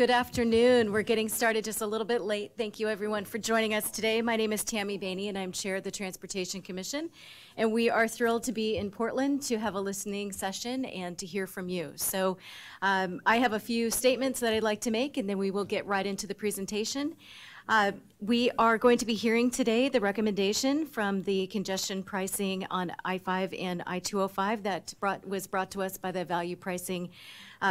Good afternoon. We're getting started just a little bit late. Thank you everyone for joining us today. My name is Tammy Bainey and I'm Chair of the Transportation Commission. And we are thrilled to be in Portland to have a listening session and to hear from you. So I have a few statements that I'd like to make and then we will get right into the presentation. We are going to be hearing today the recommendation from the congestion pricing on I-5 and I-205 that was brought to us by the Value Pricing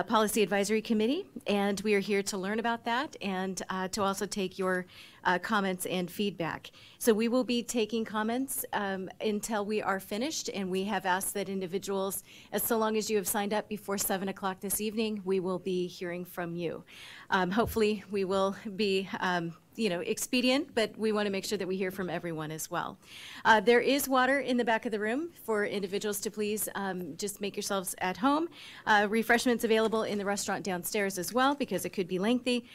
Policy Advisory Committee, and we are here to learn about that and to also take your comments and feedback. So we will be taking comments until we are finished, and we have asked that individuals, so long as you have signed up before 7 o'clock this evening, we will be hearing from you. Hopefully we will be expedient, but we want to make sure that we hear from everyone as well. There is water in the back of the room for individuals to please just make yourselves at home. Refreshments available in the restaurant downstairs as well, because it could be lengthy.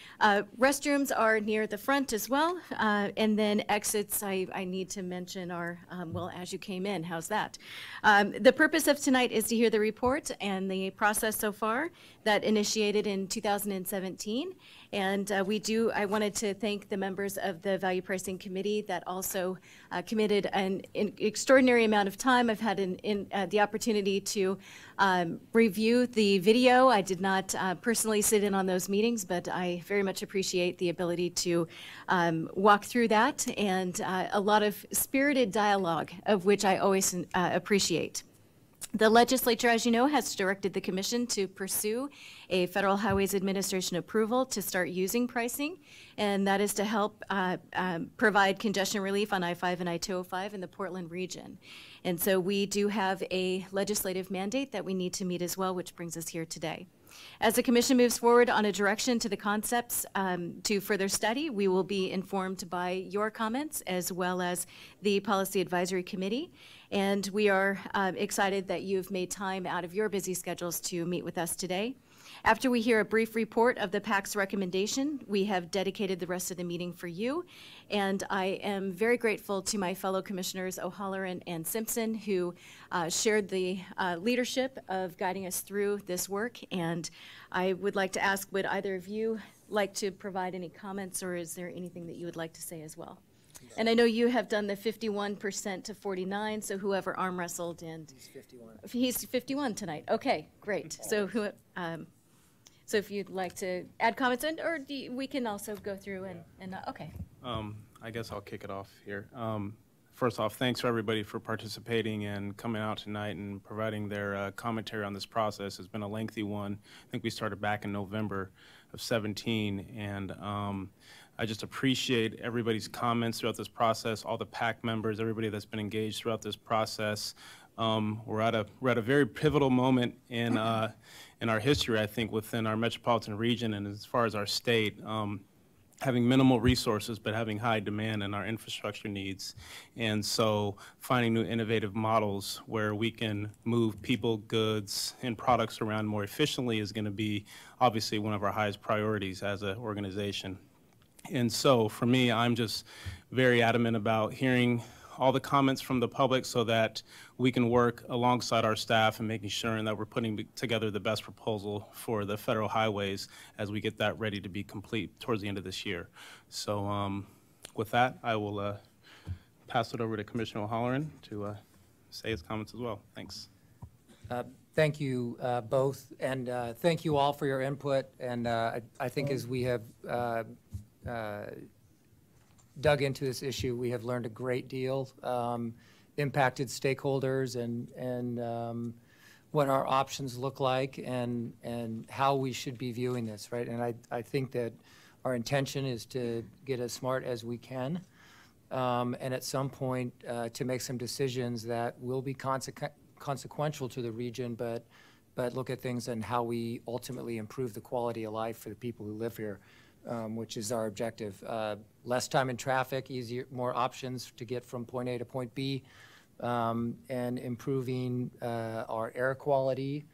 Restrooms are near the front as well, and then exits I need to mention are, well, as you came in, how's that? The purpose of tonight is to hear the report and the process so far that initiated in 2017. And I wanted to thank the members of the Value Pricing Committee that also committed an extraordinary amount of time. I've had the opportunity to review the video. I did not personally sit in on those meetings, but I very much appreciate the ability to walk through that and a lot of spirited dialogue, of which I always appreciate. The legislature, as you know, has directed the commission to pursue a Federal Highways Administration approval to start using pricing, and that is to help provide congestion relief on I-5 and I-205 in the Portland region. And so we do have a legislative mandate that we need to meet as well, which brings us here today. As the commission moves forward on a direction to the concepts to further study, we will be informed by your comments as well as the Policy Advisory Committee. And we are excited that you've made time out of your busy schedules to meet with us today. After we hear a brief report of the PAC's recommendation, we have dedicated the rest of the meeting for you. And I am very grateful to my fellow commissioners O'Halloran and Simpson, who shared the leadership of guiding us through this work. And I would like to ask, would either of you like to provide any comments, or is there anything that you would like to say as well? And I know you have done the 51% to 49, so whoever arm wrestled, and he's 51. He's 51 tonight. Okay, great. So so if you'd like to add comments, or we can also go through and okay. I guess I'll kick it off here. First off, thanks for everybody for participating and coming out tonight and providing their commentary on this process. It's been a lengthy one. I think we started back in November of 17, and I just appreciate everybody's comments throughout this process, all the PAC members, everybody that's been engaged throughout this process. We're at a very pivotal moment in our history, I think, within our metropolitan region and as far as our state. Having minimal resources, but having high demand in our infrastructure needs. And so finding new innovative models where we can move people, goods, and products around more efficiently is going to be obviously one of our highest priorities as an organization. And so for me, I'm just very adamant about hearing all the comments from the public so that we can work alongside our staff and making sure that we're putting together the best proposal for the federal highways as we get that ready to be complete towards the end of this year. So with that, I will pass it over to Commissioner O'Halloran to say his comments as well. Thanks. Thank you both, and thank you all for your input. And I think as we have dug into this issue, we have learned a great deal, impacted stakeholders and what our options look like and how we should be viewing this, right? And I think that our intention is to get as smart as we can and at some point to make some decisions that will be consequential to the region, but look at things and how we ultimately improve the quality of life for the people who live here. Which is our objective. Less time in traffic, easier, more options to get from point A to point B, and improving our air quality,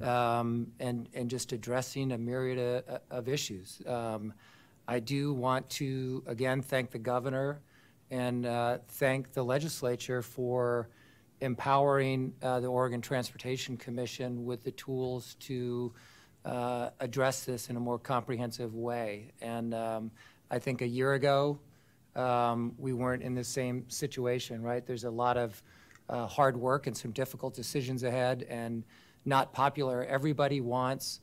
and just addressing a myriad of issues. I do want to, again, thank the governor and thank the legislature for empowering the Oregon Transportation Commission with the tools to address this in a more comprehensive way. And I think a year ago, we weren't in the same situation, right? There's a lot of hard work and some difficult decisions ahead, and not popular. Everybody wants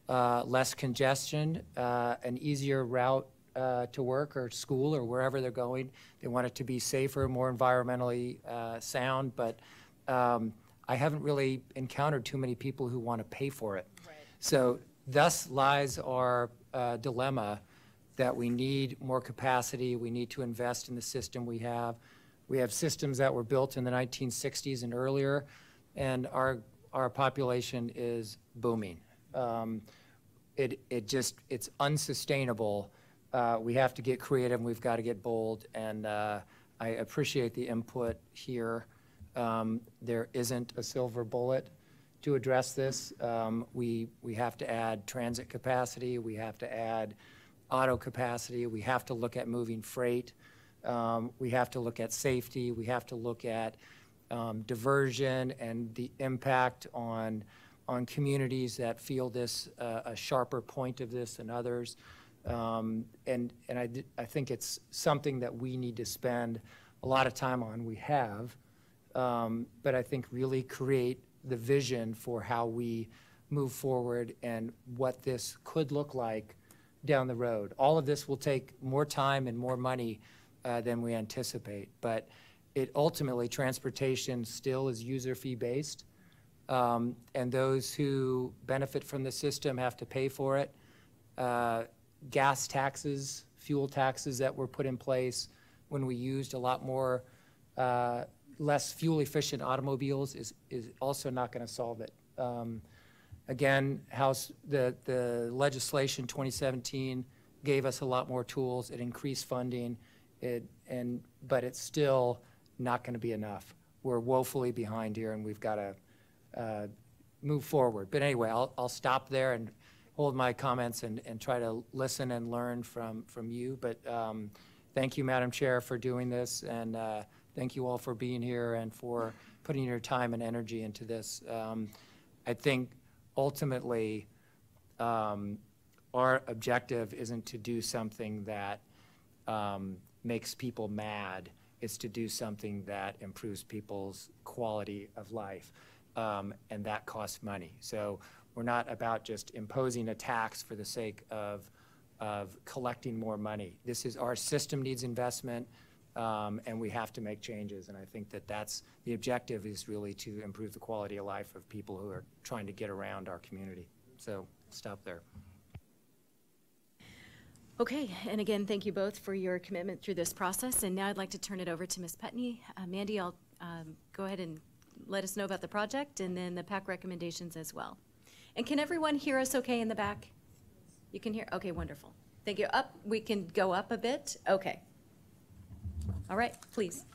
less congestion, an easier route to work or school or wherever they're going. They want it to be safer, more environmentally sound, but I haven't really encountered too many people who want to pay for it. Right. So thus lies our dilemma that we need more capacity, we need to invest in the system we have. We have systems that were built in the 1960s and earlier, and our population is booming. It's unsustainable. We have to get creative, and we've got to get bold, and I appreciate the input here. There isn't a silver bullet to address this. We have to add transit capacity, we have to add auto capacity, we have to look at moving freight, we have to look at safety, we have to look at diversion and the impact on communities that feel this a sharper point of this than others. And I think it's something that we need to spend a lot of time on. We have, but I think really create the vision for how we move forward and what this could look like down the road. All of this will take more time and more money than we anticipate, but it ultimately, transportation still is user fee based, and those who benefit from the system have to pay for it. Gas taxes, fuel taxes that were put in place when we used a lot more less fuel efficient automobiles is also not going to solve it. Again, the legislation 2017 gave us a lot more tools. It increased funding, but it's still not going to be enough. We're woefully behind here, and we've got to move forward. But anyway, I'll stop there and hold my comments and try to listen and learn from you. But thank you, Madam Chair, for doing this, and thank you all for being here and for putting your time and energy into this. I think ultimately our objective isn't to do something that makes people mad. It's to do something that improves people's quality of life, and that costs money. So we're not about just imposing a tax for the sake of collecting more money. Our system needs investment, and we have to make changes. And I think that's the objective, is really to improve the quality of life of people who are trying to get around our community. So stop there. Okay, and again, thank you both for your commitment through this process. And now I'd like to turn it over to Ms. Putney. Mandy, I'll go ahead and let us know about the project and then the PAC recommendations as well. And can everyone hear us okay in the back? You can hear? Okay, wonderful. Thank you. We can go up a bit? Okay. All right, please.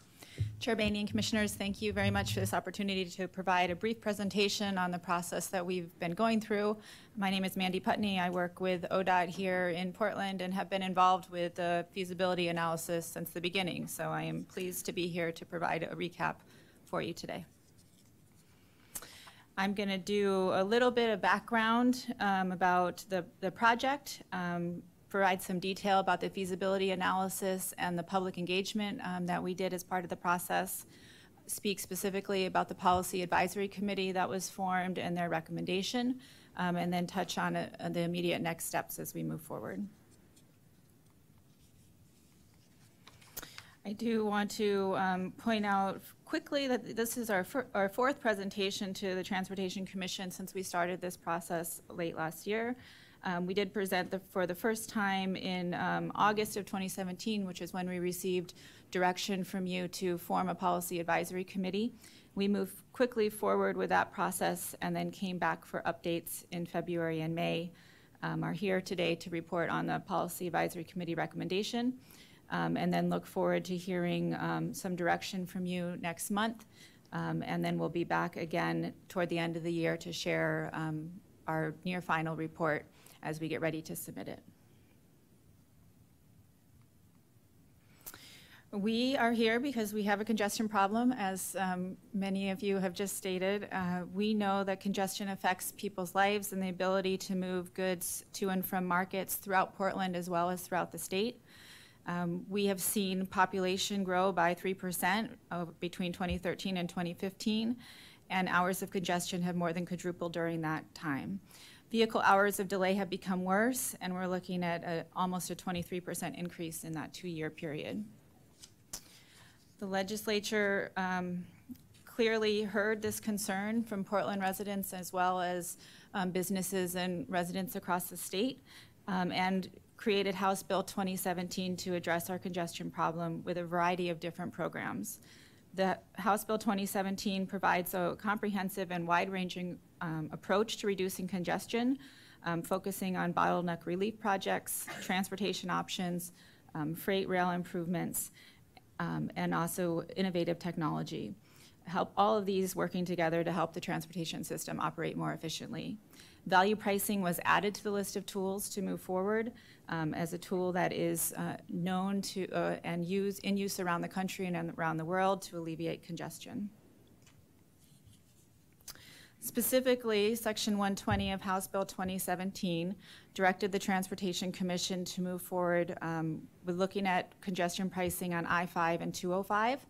Chair Boehne and Commissioners, thank you very much for this opportunity to provide a brief presentation on the process that we've been going through. My name is Mandy Putney. I work with ODOT here in Portland and have been involved with the feasibility analysis since the beginning. So I am pleased to be here to provide a recap for you today. I'm going to do a little bit of background about the project, provide some detail about the feasibility analysis and the public engagement that we did as part of the process, speak specifically about the Policy Advisory Committee that was formed and their recommendation, and then touch on the immediate next steps as we move forward. I do want to point out quickly that this is our fourth presentation to the Transportation Commission since we started this process late last year. We did present for the first time in August of 2017, which is when we received direction from you to form a Policy Advisory Committee. We moved quickly forward with that process and then came back for updates in February and May. Are here today to report on the Policy Advisory Committee recommendation. And then look forward to hearing some direction from you next month. And then we'll be back again toward the end of the year to share our near final report as we get ready to submit it. We are here because we have a congestion problem, as many of you have just stated. We know that congestion affects people's lives and the ability to move goods to and from markets throughout Portland as well as throughout the state. We have seen population grow by 3% between 2013 and 2015, and hours of congestion have more than quadrupled during that time. Vehicle hours of delay have become worse, and we're looking at almost a 23% increase in that 2-year period. The legislature clearly heard this concern from Portland residents as well as businesses and residents across the state, and created House Bill 2017 to address our congestion problem with a variety of different programs. The House Bill 2017 provides a comprehensive and wide-ranging approach to reducing congestion, focusing on bottleneck relief projects, transportation options, freight rail improvements, and also innovative technology. All of these working together to help the transportation system operate more efficiently. Value pricing was added to the list of tools to move forward as a tool that is known to and in use around the country and around the world to alleviate congestion. Specifically, Section 120 of House Bill 2017 directed the Transportation Commission to move forward with looking at congestion pricing on I-5 and 205,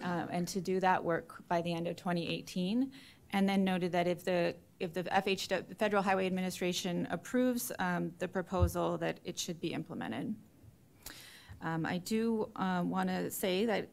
and to do that work by the end of 2018, and then noted that if the Federal Highway Administration approves the proposal, that it should be implemented. I do want to say that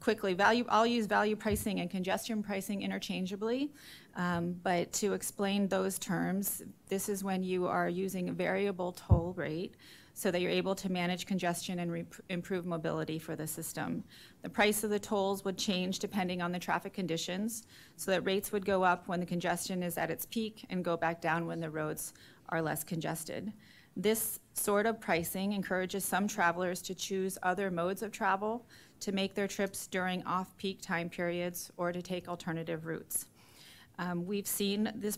quickly, I'll use value pricing and congestion pricing interchangeably, but to explain those terms, this is when you are using a variable toll rate so that you're able to manage congestion and improve mobility for the system. The price of the tolls would change depending on the traffic conditions, so that rates would go up when the congestion is at its peak and go back down when the roads are less congested. This sort of pricing encourages some travelers to choose other modes of travel, to make their trips during off-peak time periods, or to take alternative routes. We've seen this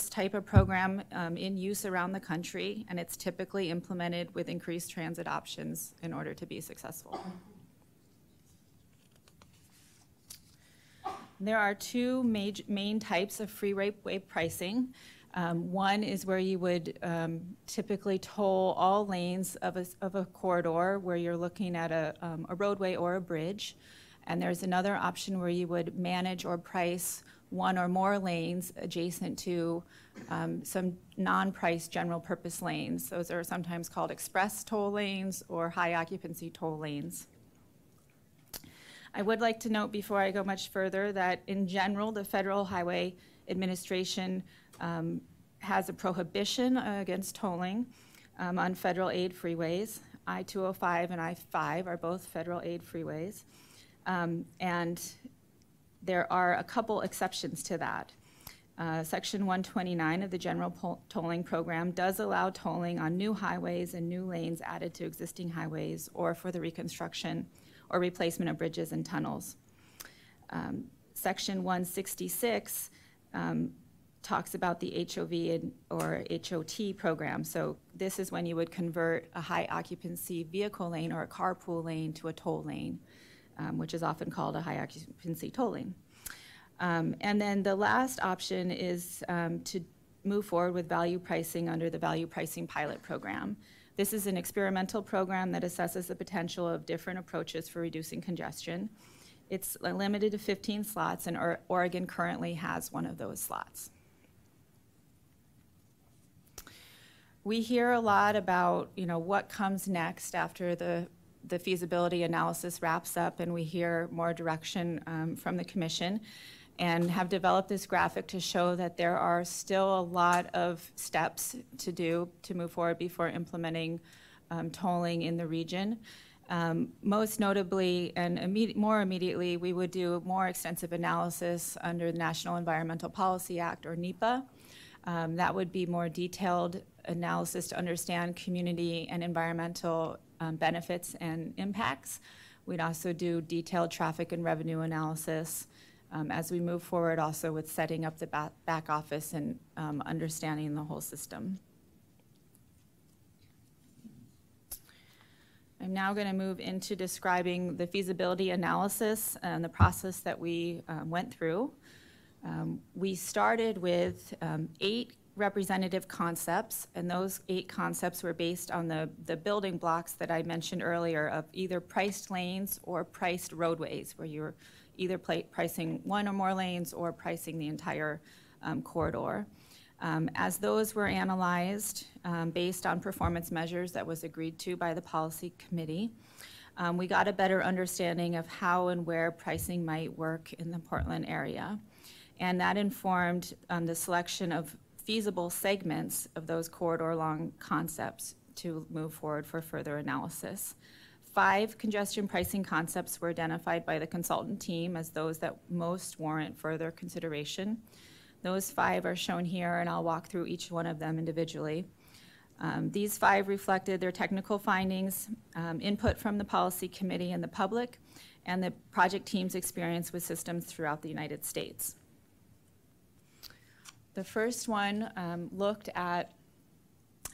type of program in use around the country, and it's typically implemented with increased transit options in order to be successful. There are two main types of freeway pricing. One is where you would typically toll all lanes of a corridor where you're looking at a roadway or a bridge. And there's another option where you would manage or price one or more lanes adjacent to some non-price general purpose lanes. Those are sometimes called express toll lanes or high occupancy toll lanes. I would like to note before I go much further that in general, the Federal Highway Administration has a prohibition against tolling on federal aid freeways. I-205 and I-5 are both federal aid freeways. And there are a couple exceptions to that. Section 129 of the General Tolling Program does allow tolling on new highways and new lanes added to existing highways, or for the reconstruction or replacement of bridges and tunnels. Section 166 talks about the HOV or HOT program. So this is when you would convert a high occupancy vehicle lane or a carpool lane to a toll lane, which is often called a high occupancy toll lane. And then the last option is to move forward with value pricing under the value pricing pilot program. This is an experimental program that assesses the potential of different approaches for reducing congestion. It's limited to 15 slots, and Oregon currently has one of those slots. We hear a lot about, what comes next after the feasibility analysis wraps up, and we hear more direction from the commission, and have developed this graphic to show that there are still a lot of steps to do to move forward before implementing tolling in the region. Most notably and more immediately, we would do more extensive analysis under the National Environmental Policy Act, or NEPA. That would be more detailed analysis to understand community and environmental benefits and impacts. We'd also do detailed traffic and revenue analysis as we move forward, also with setting up the back office and understanding the whole system. I'm now going to move into describing the feasibility analysis and the process that we went through. We started with 8 representative concepts, and those 8 concepts were based on the building blocks that I mentioned earlier of either priced lanes or priced roadways, where you're either pricing one or more lanes or pricing the entire corridor. As those were analyzed based on performance measures that was agreed to by the policy committee, we got a better understanding of how and where pricing might work in the Portland area. And that informed the selection of feasible segments of those corridor-long concepts to move forward for further analysis. 5 congestion pricing concepts were identified by the consultant team as those that most warrant further consideration. Those 5 are shown here, and I'll walk through each one of them individually. These 5 reflected their technical findings, input from the policy committee and the public, and the project team's experience with systems throughout the United States. The first one looked at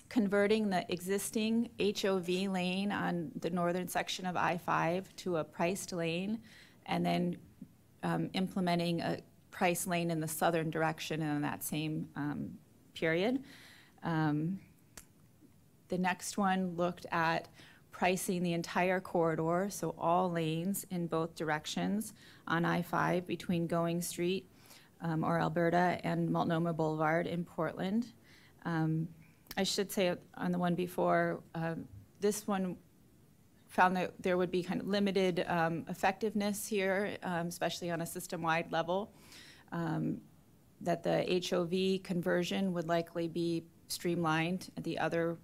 converting the existing HOV lane on the northern section of I-5 to a priced lane, and then implementing a price lane in the southern direction in that same period. The next one looked at pricing the entire corridor, so all lanes in both directions on I-5 between Going Street or Alberta and Multnomah Boulevard in Portland. I should say on the one before, this one found that there would be kind of limited effectiveness here, especially on a system-wide level, that the HOV conversion would likely be streamlined. The other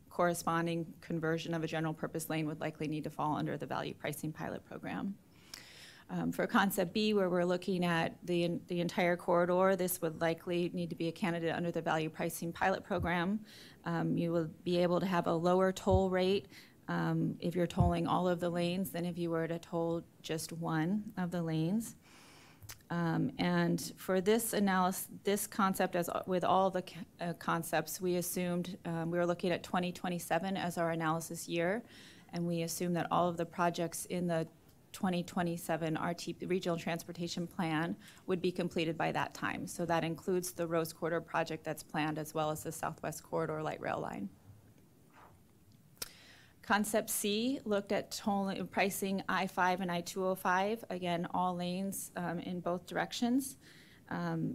corresponding conversion of a general purpose lane would likely need to fall under the value pricing pilot program. For concept B, where we're looking at the entire corridor, this would likely need to be a candidate under the value pricing pilot program. You will be able to have a lower toll rate if you're tolling all of the lanes than if you were to toll just one of the lanes. And for this analysis, this concept, as with all the concepts, we assumed we were looking at 2027 as our analysis year, and we assumed that all of the projects in the 2027 Regional Transportation Plan would be completed by that time. So that includes the Rose Corridor project that's planned, as well as the Southwest Corridor light rail line. Concept C looked at pricing I-5 and I-205, again, all lanes in both directions.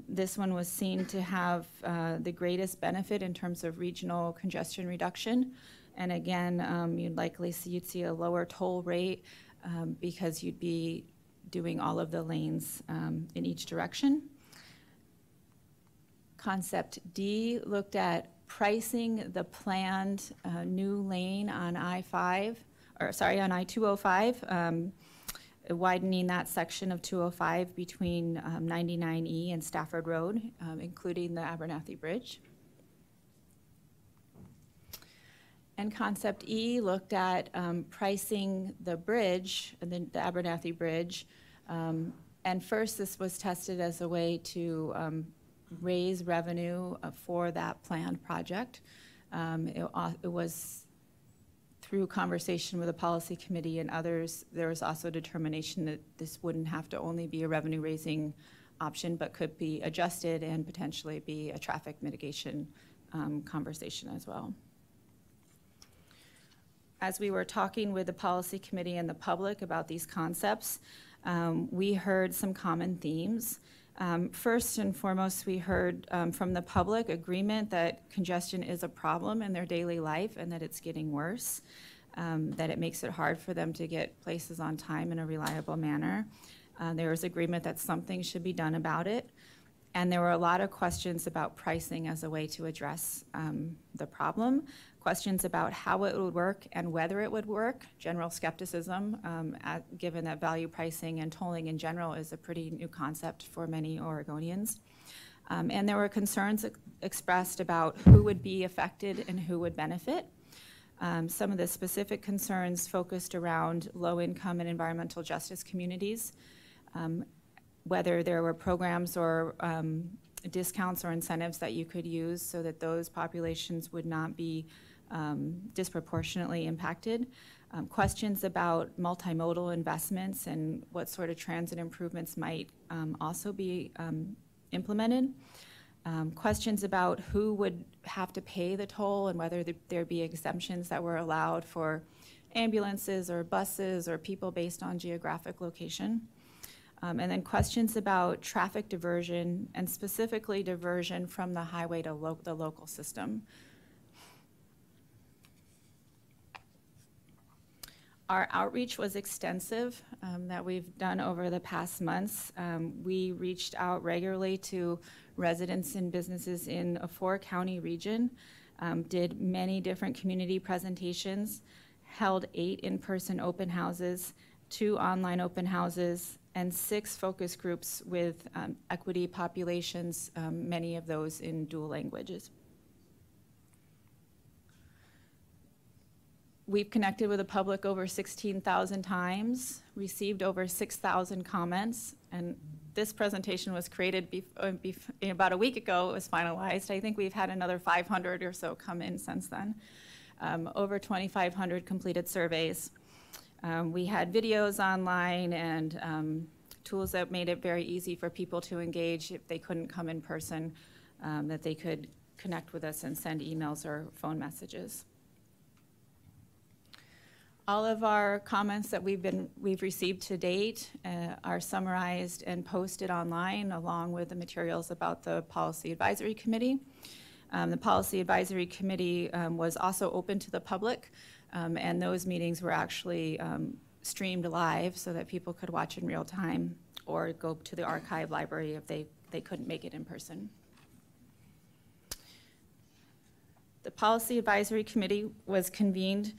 This one was seen to have the greatest benefit in terms of regional congestion reduction. And again, you'd see a lower toll rate because you'd be doing all of the lanes in each direction. Concept D looked at pricing the planned new lane on I-5, or sorry, on I-205, widening that section of 205 between 99E and Stafford Road, including the Abernathy Bridge. And concept E looked at pricing the bridge, the Abernathy Bridge. And first, this was tested as a way to raise revenue for that planned project. It was through conversation with the policy committee and others, there was also determination that this wouldn't have to only be a revenue raising option, but could be adjusted and potentially be a traffic mitigation conversation as well. As we were talking with the policy committee and the public about these concepts, we heard some common themes. First and foremost, we heard from the public agreement that congestion is a problem in their daily life and that it's getting worse, that it makes it hard for them to get places on time in a reliable manner. There was agreement that something should be done about it. And there were a lot of questions about pricing as a way to address the problem, questions about how it would work and whether it would work, general skepticism, given that value pricing and tolling in general is a pretty new concept for many Oregonians. And there were concerns expressed about who would be affected and who would benefit. Some of the specific concerns focused around low-income and environmental justice communities, whether there were programs or discounts or incentives that you could use so that those populations would not be disproportionately impacted. questions about multimodal investments and what sort of transit improvements might also be implemented. Questions about who would have to pay the toll and whether there'd be exemptions that were allowed for ambulances or buses or people based on geographic location. And then questions about traffic diversion and specifically diversion from the highway to the local system. Our outreach was extensive that we've done over the past months. We reached out regularly to residents and businesses in a 4-county region, did many different community presentations, held 8 in-person open houses, 2 online open houses, and 6 focus groups with equity populations, many of those in dual languages. We've connected with the public over 16,000 times, received over 6,000 comments, and this presentation was created about a week ago. It was finalized. I think we've had another 500 or so come in since then. Over 2,500 completed surveys. We had videos online and tools that made it very easy for people to engage if they couldn't come in person, that they could connect with us and send emails or phone messages. All of our comments that we've received to date are summarized and posted online along with the materials about the Policy Advisory Committee. The Policy Advisory Committee was also open to the public, and those meetings were actually streamed live so that people could watch in real time or go to the archive library if they couldn't make it in person. The Policy Advisory Committee was convened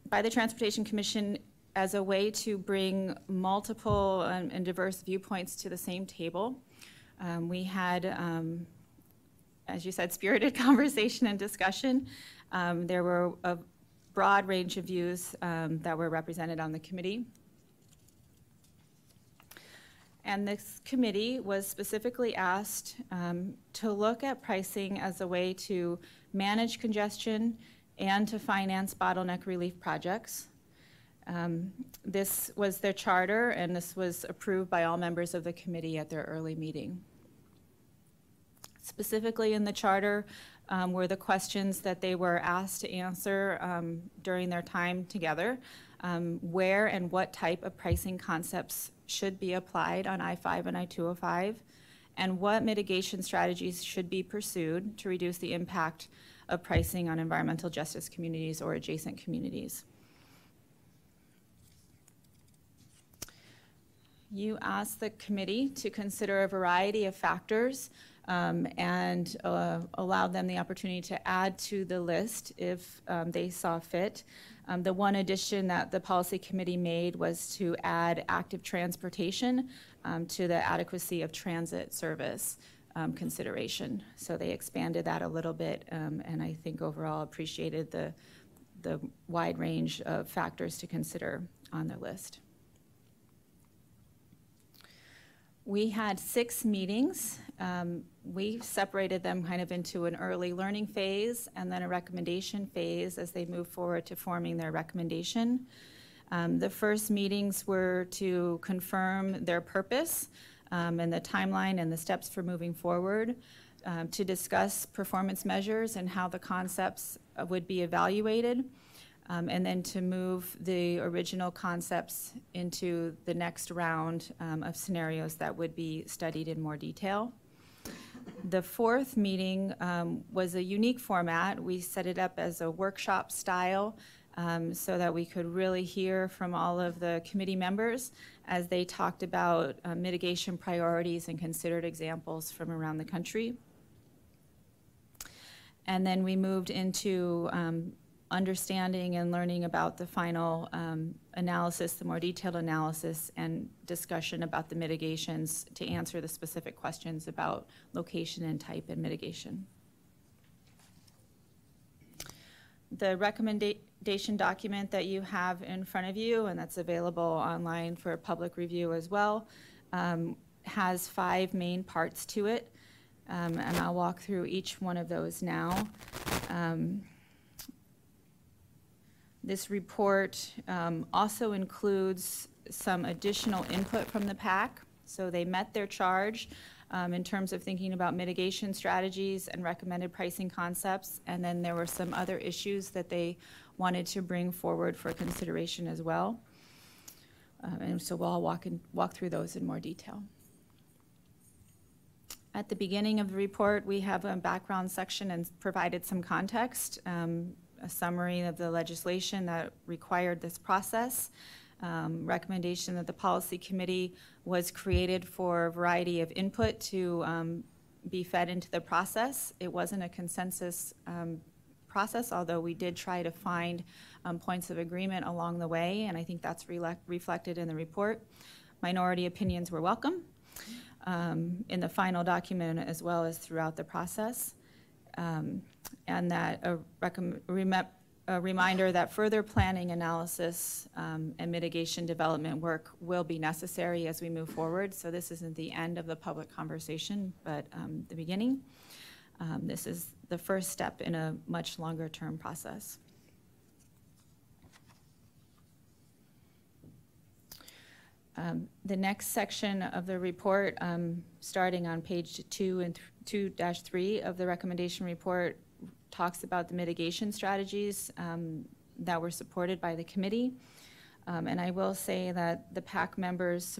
by the Transportation Commission as a way to bring multiple and diverse viewpoints to the same table. We had, as you said, spirited conversation and discussion. There were a broad range of views that were represented on the committee. And this committee was specifically asked to look at pricing as a way to manage congestion and to finance bottleneck relief projects. This was their charter, and this was approved by all members of the committee at their early meeting. Specifically in the charter were the questions that they were asked to answer during their time together. Where and what type of pricing concepts should be applied on I-5 and I-205, and what mitigation strategies should be pursued to reduce the impact of pricing on environmental justice communities or adjacent communities. You asked the committee to consider a variety of factors and allowed them the opportunity to add to the list if they saw fit. The one addition that the policy committee made was to add active transportation to the adequacy of transit service consideration. So they expanded that a little bit, and I think overall appreciated the wide range of factors to consider on the list. We had 6 meetings. We separated them kind of into an early learning phase and then a recommendation phase as they move forward to forming their recommendation. The first meetings were to confirm their purpose and the timeline and the steps for moving forward, to discuss performance measures and how the concepts would be evaluated, and then to move the original concepts into the next round of scenarios that would be studied in more detail. The 4th meeting was a unique format. We set it up as a workshop style so that we could really hear from all of the committee members as they talked about mitigation priorities and considered examples from around the country. And then we moved into understanding and learning about the final analysis, the more detailed analysis and discussion about the mitigations to answer the specific questions about location and type and mitigation. The recommendation document that you have in front of you, and that's available online for public review as well, has 5 main parts to it, and I'll walk through each one of those now. This report also includes some additional input from the PAC. So they met their charge in terms of thinking about mitigation strategies and recommended pricing concepts. And then there were some other issues that they wanted to bring forward for consideration as well. And so we'll all walk through those in more detail. At the beginning of the report, we have a background section and provided some context, a summary of the legislation that required this process, recommendation that the policy committee was created for a variety of input to be fed into the process. It wasn't a consensus process, although we did try to find points of agreement along the way, and I think that's reflected in the report. Minority opinions were welcome in the final document as well as throughout the process, and that a reminder that further planning, analysis, and mitigation development work will be necessary as we move forward. So this isn't the end of the public conversation, but the beginning. This is the first step in a much longer term process. The next section of the report, starting on page 2 and 2-3 of the recommendation report, talks about the mitigation strategies that were supported by the committee. And I will say that the PAC members,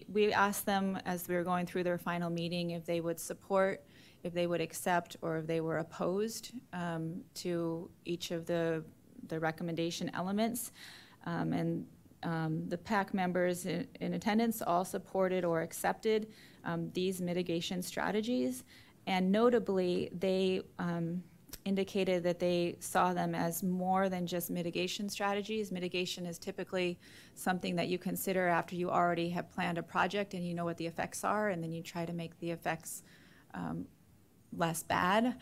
we asked them as we were going through their final meeting if they would support, if they would accept, or if they were opposed to each of the recommendation elements. The PAC members in attendance all supported or accepted these mitigation strategies. And notably, they indicated that they saw them as more than just mitigation strategies. Mitigation is typically something that you consider after you already have planned a project and you know what the effects are, and then you try to make the effects less bad.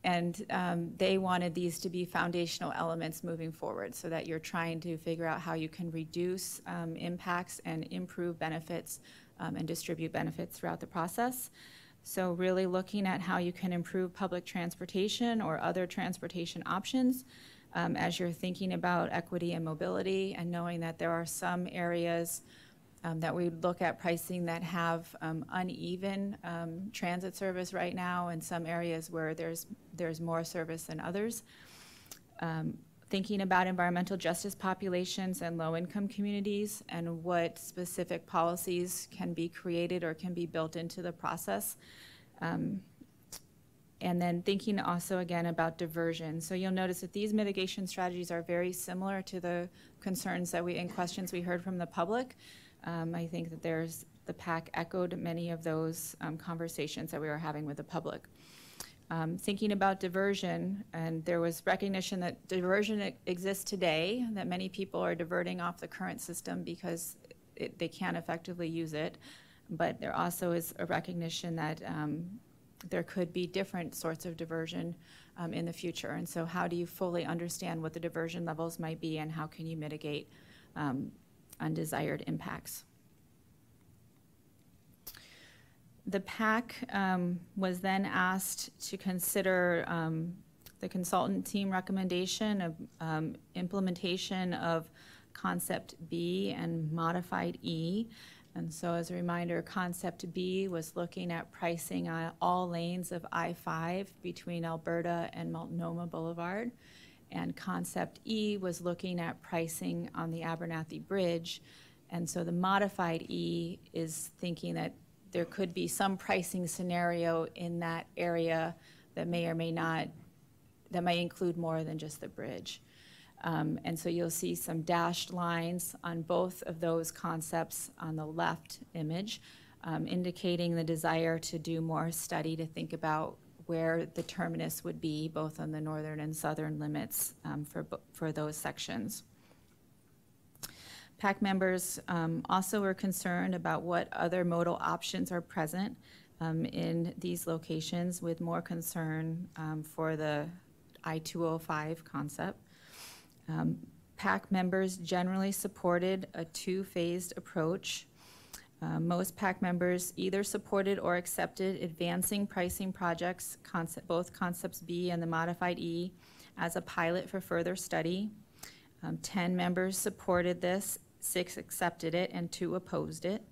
And they wanted these to be foundational elements moving forward so that you're trying to figure out how you can reduce impacts and improve benefits and distribute benefits throughout the process. So really looking at how you can improve public transportation or other transportation options as you're thinking about equity and mobility, and knowing that there are some areas that we look at pricing that have uneven transit service right now, and some areas where there's more service than others. Thinking about environmental justice populations and low-income communities and what specific policies can be created or can be built into the process. And then thinking also again about diversion. So you'll notice that these mitigation strategies are very similar to the concerns that and questions we heard from the public. I think that the PAC echoed many of those conversations that we were having with the public. Thinking about diversion, and there was recognition that diversion exists today, that many people are diverting off the current system because they can't effectively use it, but there also is a recognition that there could be different sorts of diversion in the future. And so how do you fully understand what the diversion levels might be, and how can you mitigate undesired impacts? The PAC was then asked to consider the consultant team recommendation of implementation of Concept B and Modified E. And so as a reminder, Concept B was looking at pricing on all lanes of I-5 between Alberta and Multnomah Boulevard. And Concept E was looking at pricing on the Abernathy Bridge. And so the Modified E is thinking that there could be some pricing scenario in that area that may or may not, that may include more than just the bridge. And so you'll see some dashed lines on both of those concepts on the left image, indicating the desire to do more study to think about where the terminus would be, both on the northern and southern limits for those sections. PAC members also were concerned about what other modal options are present in these locations, with more concern for the I-205 concept. PAC members generally supported a two-phased approach. Most PAC members either supported or accepted advancing pricing projects, both Concepts B and the Modified E, as a pilot for further study. 10 members supported this, 6 accepted it, and 2 opposed it.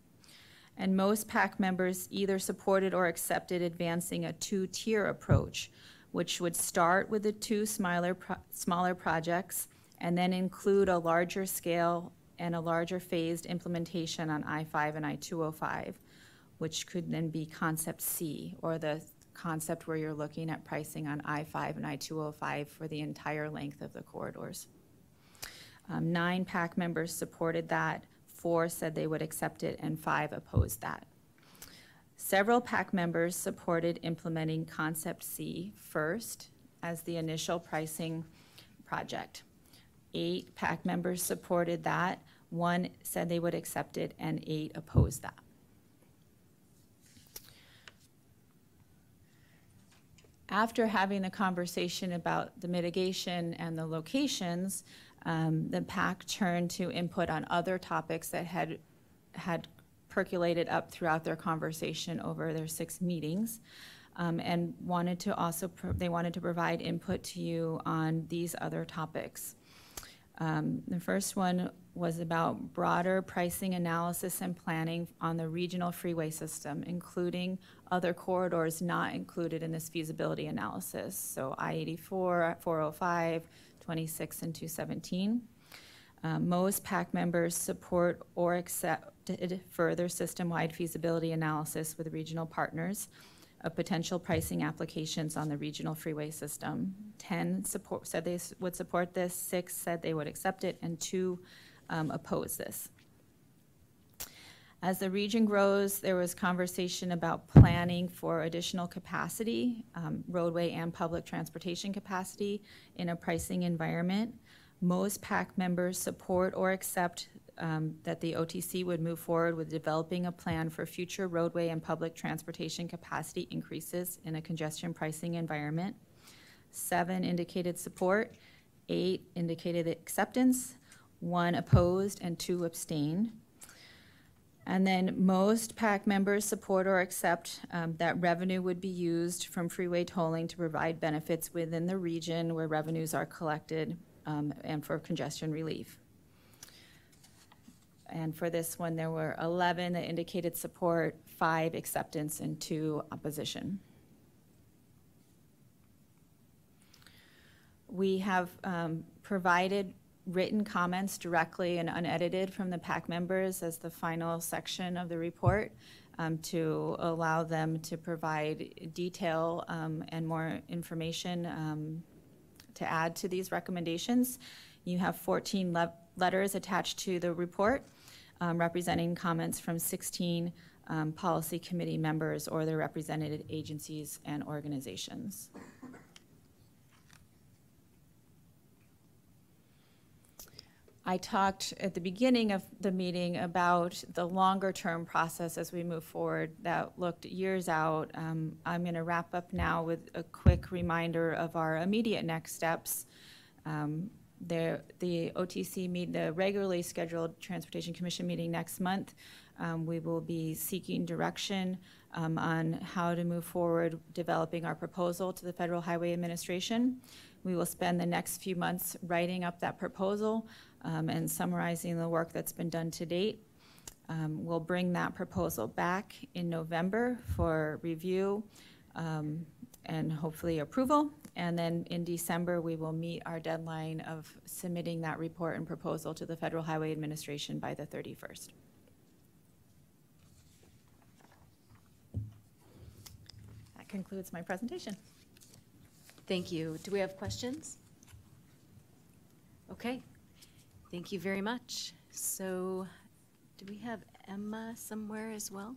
And most PAC members either supported or accepted advancing a 2-tier approach, which would start with the 2 smaller projects and then include a larger scale and a larger phased implementation on I-5 and I-205, which could then be concept C, or the concept where you're looking at pricing on I-5 and I-205 for the entire length of the corridors. 9 PAC members supported that, 4 said they would accept it, and 5 opposed that. Several PAC members supported implementing Concept C first as the initial pricing project. 8 PAC members supported that, 1 said they would accept it, and 8 opposed that. After having the conversation about the mitigation and the locations, the PAC turned to input on other topics that had percolated up throughout their conversation over their 6 meetings, and wanted to also they wanted to provide input to you on these other topics. The first one was about broader pricing analysis and planning on the regional freeway system, including other corridors not included in this feasibility analysis, so I-84, 405, 26, and 217. Most PAC members support or accepted further system-wide feasibility analysis with regional partners of potential pricing applications on the regional freeway system. 10 said they would support this, 6 said they would accept it, and 2 oppose this. As the region grows, there was conversation about planning for additional capacity, roadway and public transportation capacity in a pricing environment. Most PAC members support or accept that the OTC would move forward with developing a plan for future roadway and public transportation capacity increases in a congestion pricing environment. 7 indicated support, 8 indicated acceptance, 1 opposed, and 2 abstained. And then most PAC members support or accept that revenue would be used from freeway tolling to provide benefits within the region where revenues are collected and for congestion relief. And for this one, there were 11 that indicated support, 5 acceptance, and 2 opposition. We have provided written comments directly and unedited from the PAC members as the final section of the report to allow them to provide detail and more information to add to these recommendations. You have 14 letters attached to the report representing comments from 16 policy committee members or their represented agencies and organizations. I talked at the beginning of the meeting about the longer term process as we move forward that looked years out. I'm going to wrap up now with a quick reminder of our immediate next steps. The OTC meet the regularly scheduled Transportation Commission meeting next month. We will be seeking direction on how to move forward developing our proposal to the Federal Highway Administration. We will spend the next few months writing up that proposal and summarizing the work that's been done to date. We'll bring that proposal back in November for review and hopefully approval. And then in December, we will meet our deadline of submitting that report and proposal to the Federal Highway Administration by the 31st. That concludes my presentation. Thank you. Do we have questions? Okay. Thank you very much. So do we have Emma somewhere as well?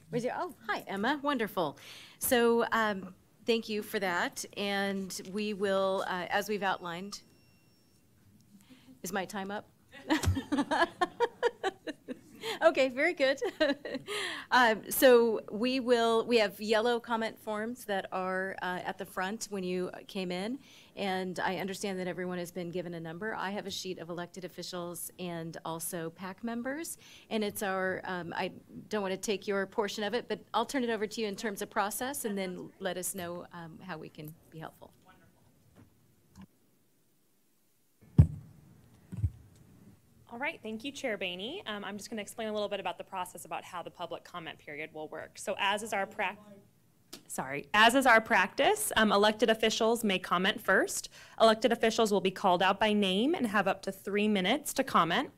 Where's your, oh, hi, Emma. Wonderful. So thank you for that. And we will, as we've outlined, is my time up? Okay, very good. So we have yellow comment forms that are at the front when you came in, and I understand that everyone has been given a number. I have a sheet of elected officials and also PAC members, and it's our, I don't want to take your portion of it, but I'll turn it over to you in terms of process, and then let us know how we can be helpful. All right, thank you, Chair Bainey. I'm just going to explain a little bit about the process about how the public comment period will work. So as is our practice, elected officials may comment first. Elected officials will be called out by name and have up to 3 minutes to comment.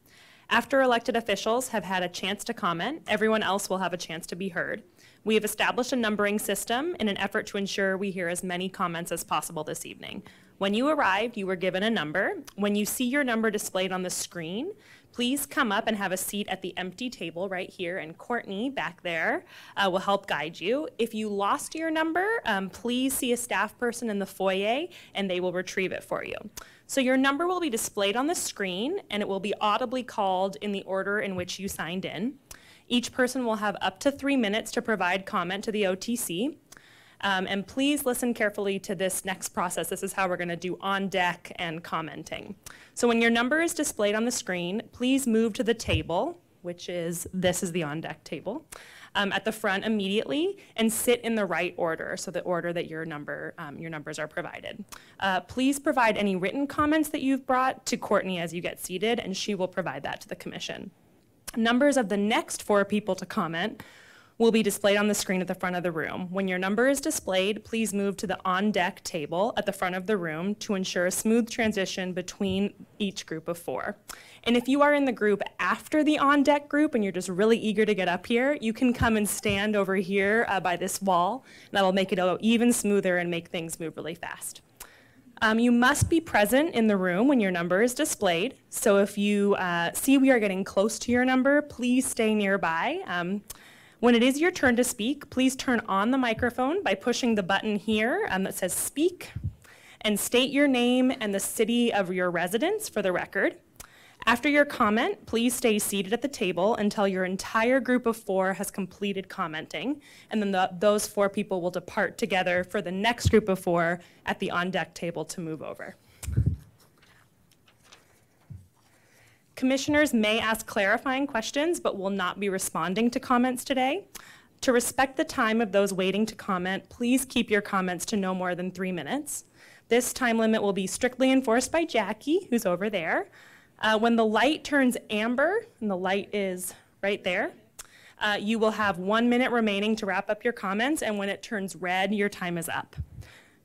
After elected officials have had a chance to comment, everyone else will have a chance to be heard. We have established a numbering system in an effort to ensure we hear as many comments as possible this evening. When you arrived, you were given a number. When you see your number displayed on the screen, please come up and have a seat at the empty table right here, and Courtney back there will help guide you. If you lost your number, please see a staff person in the foyer and they will retrieve it for you. So your number will be displayed on the screen and it will be audibly called in the order in which you signed in. Each person will have up to 3 minutes to provide comment to the OTC. And please listen carefully to this next process. This is how we're going to do on deck and commenting. So when your number is displayed on the screen, please move to the table, which is, this is the on deck table, at the front immediately, and sit in the right order, so the order that your numbers are provided. Please provide any written comments that you've brought to Courtney as you get seated, and she will provide that to the commission. Numbers of the next 4 people to comment will be displayed on the screen at the front of the room. When your number is displayed, please move to the on-deck table at the front of the room to ensure a smooth transition between each group of 4. And if you are in the group after the on-deck group and you're just really eager to get up here, you can come and stand over here by this wall. That'll make it even smoother and make things move really fast. You must be present in the room when your number is displayed. So if you see we are getting close to your number, please stay nearby. When it is your turn to speak, please turn on the microphone by pushing the button here that says speak, and state your name and the city of your residence for the record. After your comment, please stay seated at the table until your entire group of 4 has completed commenting, and then those 4 people will depart together for the next group of 4 at the on-deck table to move over. Commissioners may ask clarifying questions, but will not be responding to comments today. To respect the time of those waiting to comment, please keep your comments to no more than 3 minutes. This time limit will be strictly enforced by Jackie, who's over there. When the light turns amber, and the light is right there, you will have 1 minute remaining to wrap up your comments, and when it turns red, your time is up.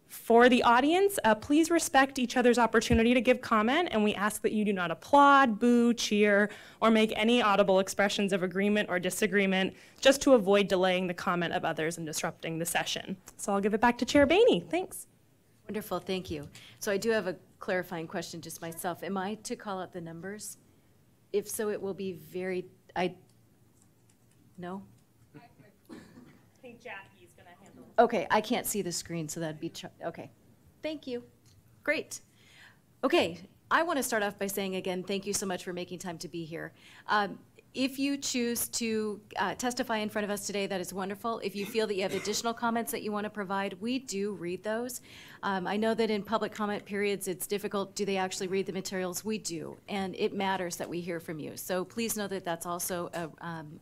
For the audience, please respect each other's opportunity to give comment, and we ask that you do not applaud, boo, cheer, or make any audible expressions of agreement or disagreement, just to avoid delaying the comment of others and disrupting the session. So I'll give it back to Chair Bainey. Thanks. Wonderful, thank you. So I do have a clarifying question just myself. Am I to call out the numbers? If so, it will be very, no? I think Jackie's going to handle it. Okay, I can't see the screen, so that'd be, okay. Thank you. Great. Okay, I want to start off by saying again, thank you so much for making time to be here. If you choose to testify in front of us today, that is wonderful. If you feel that you have additional comments that you want to provide, we do read those. I know that in public comment periods, it's difficult. Do they actually read the materials? We do, and it matters that we hear from you. So please know that that's also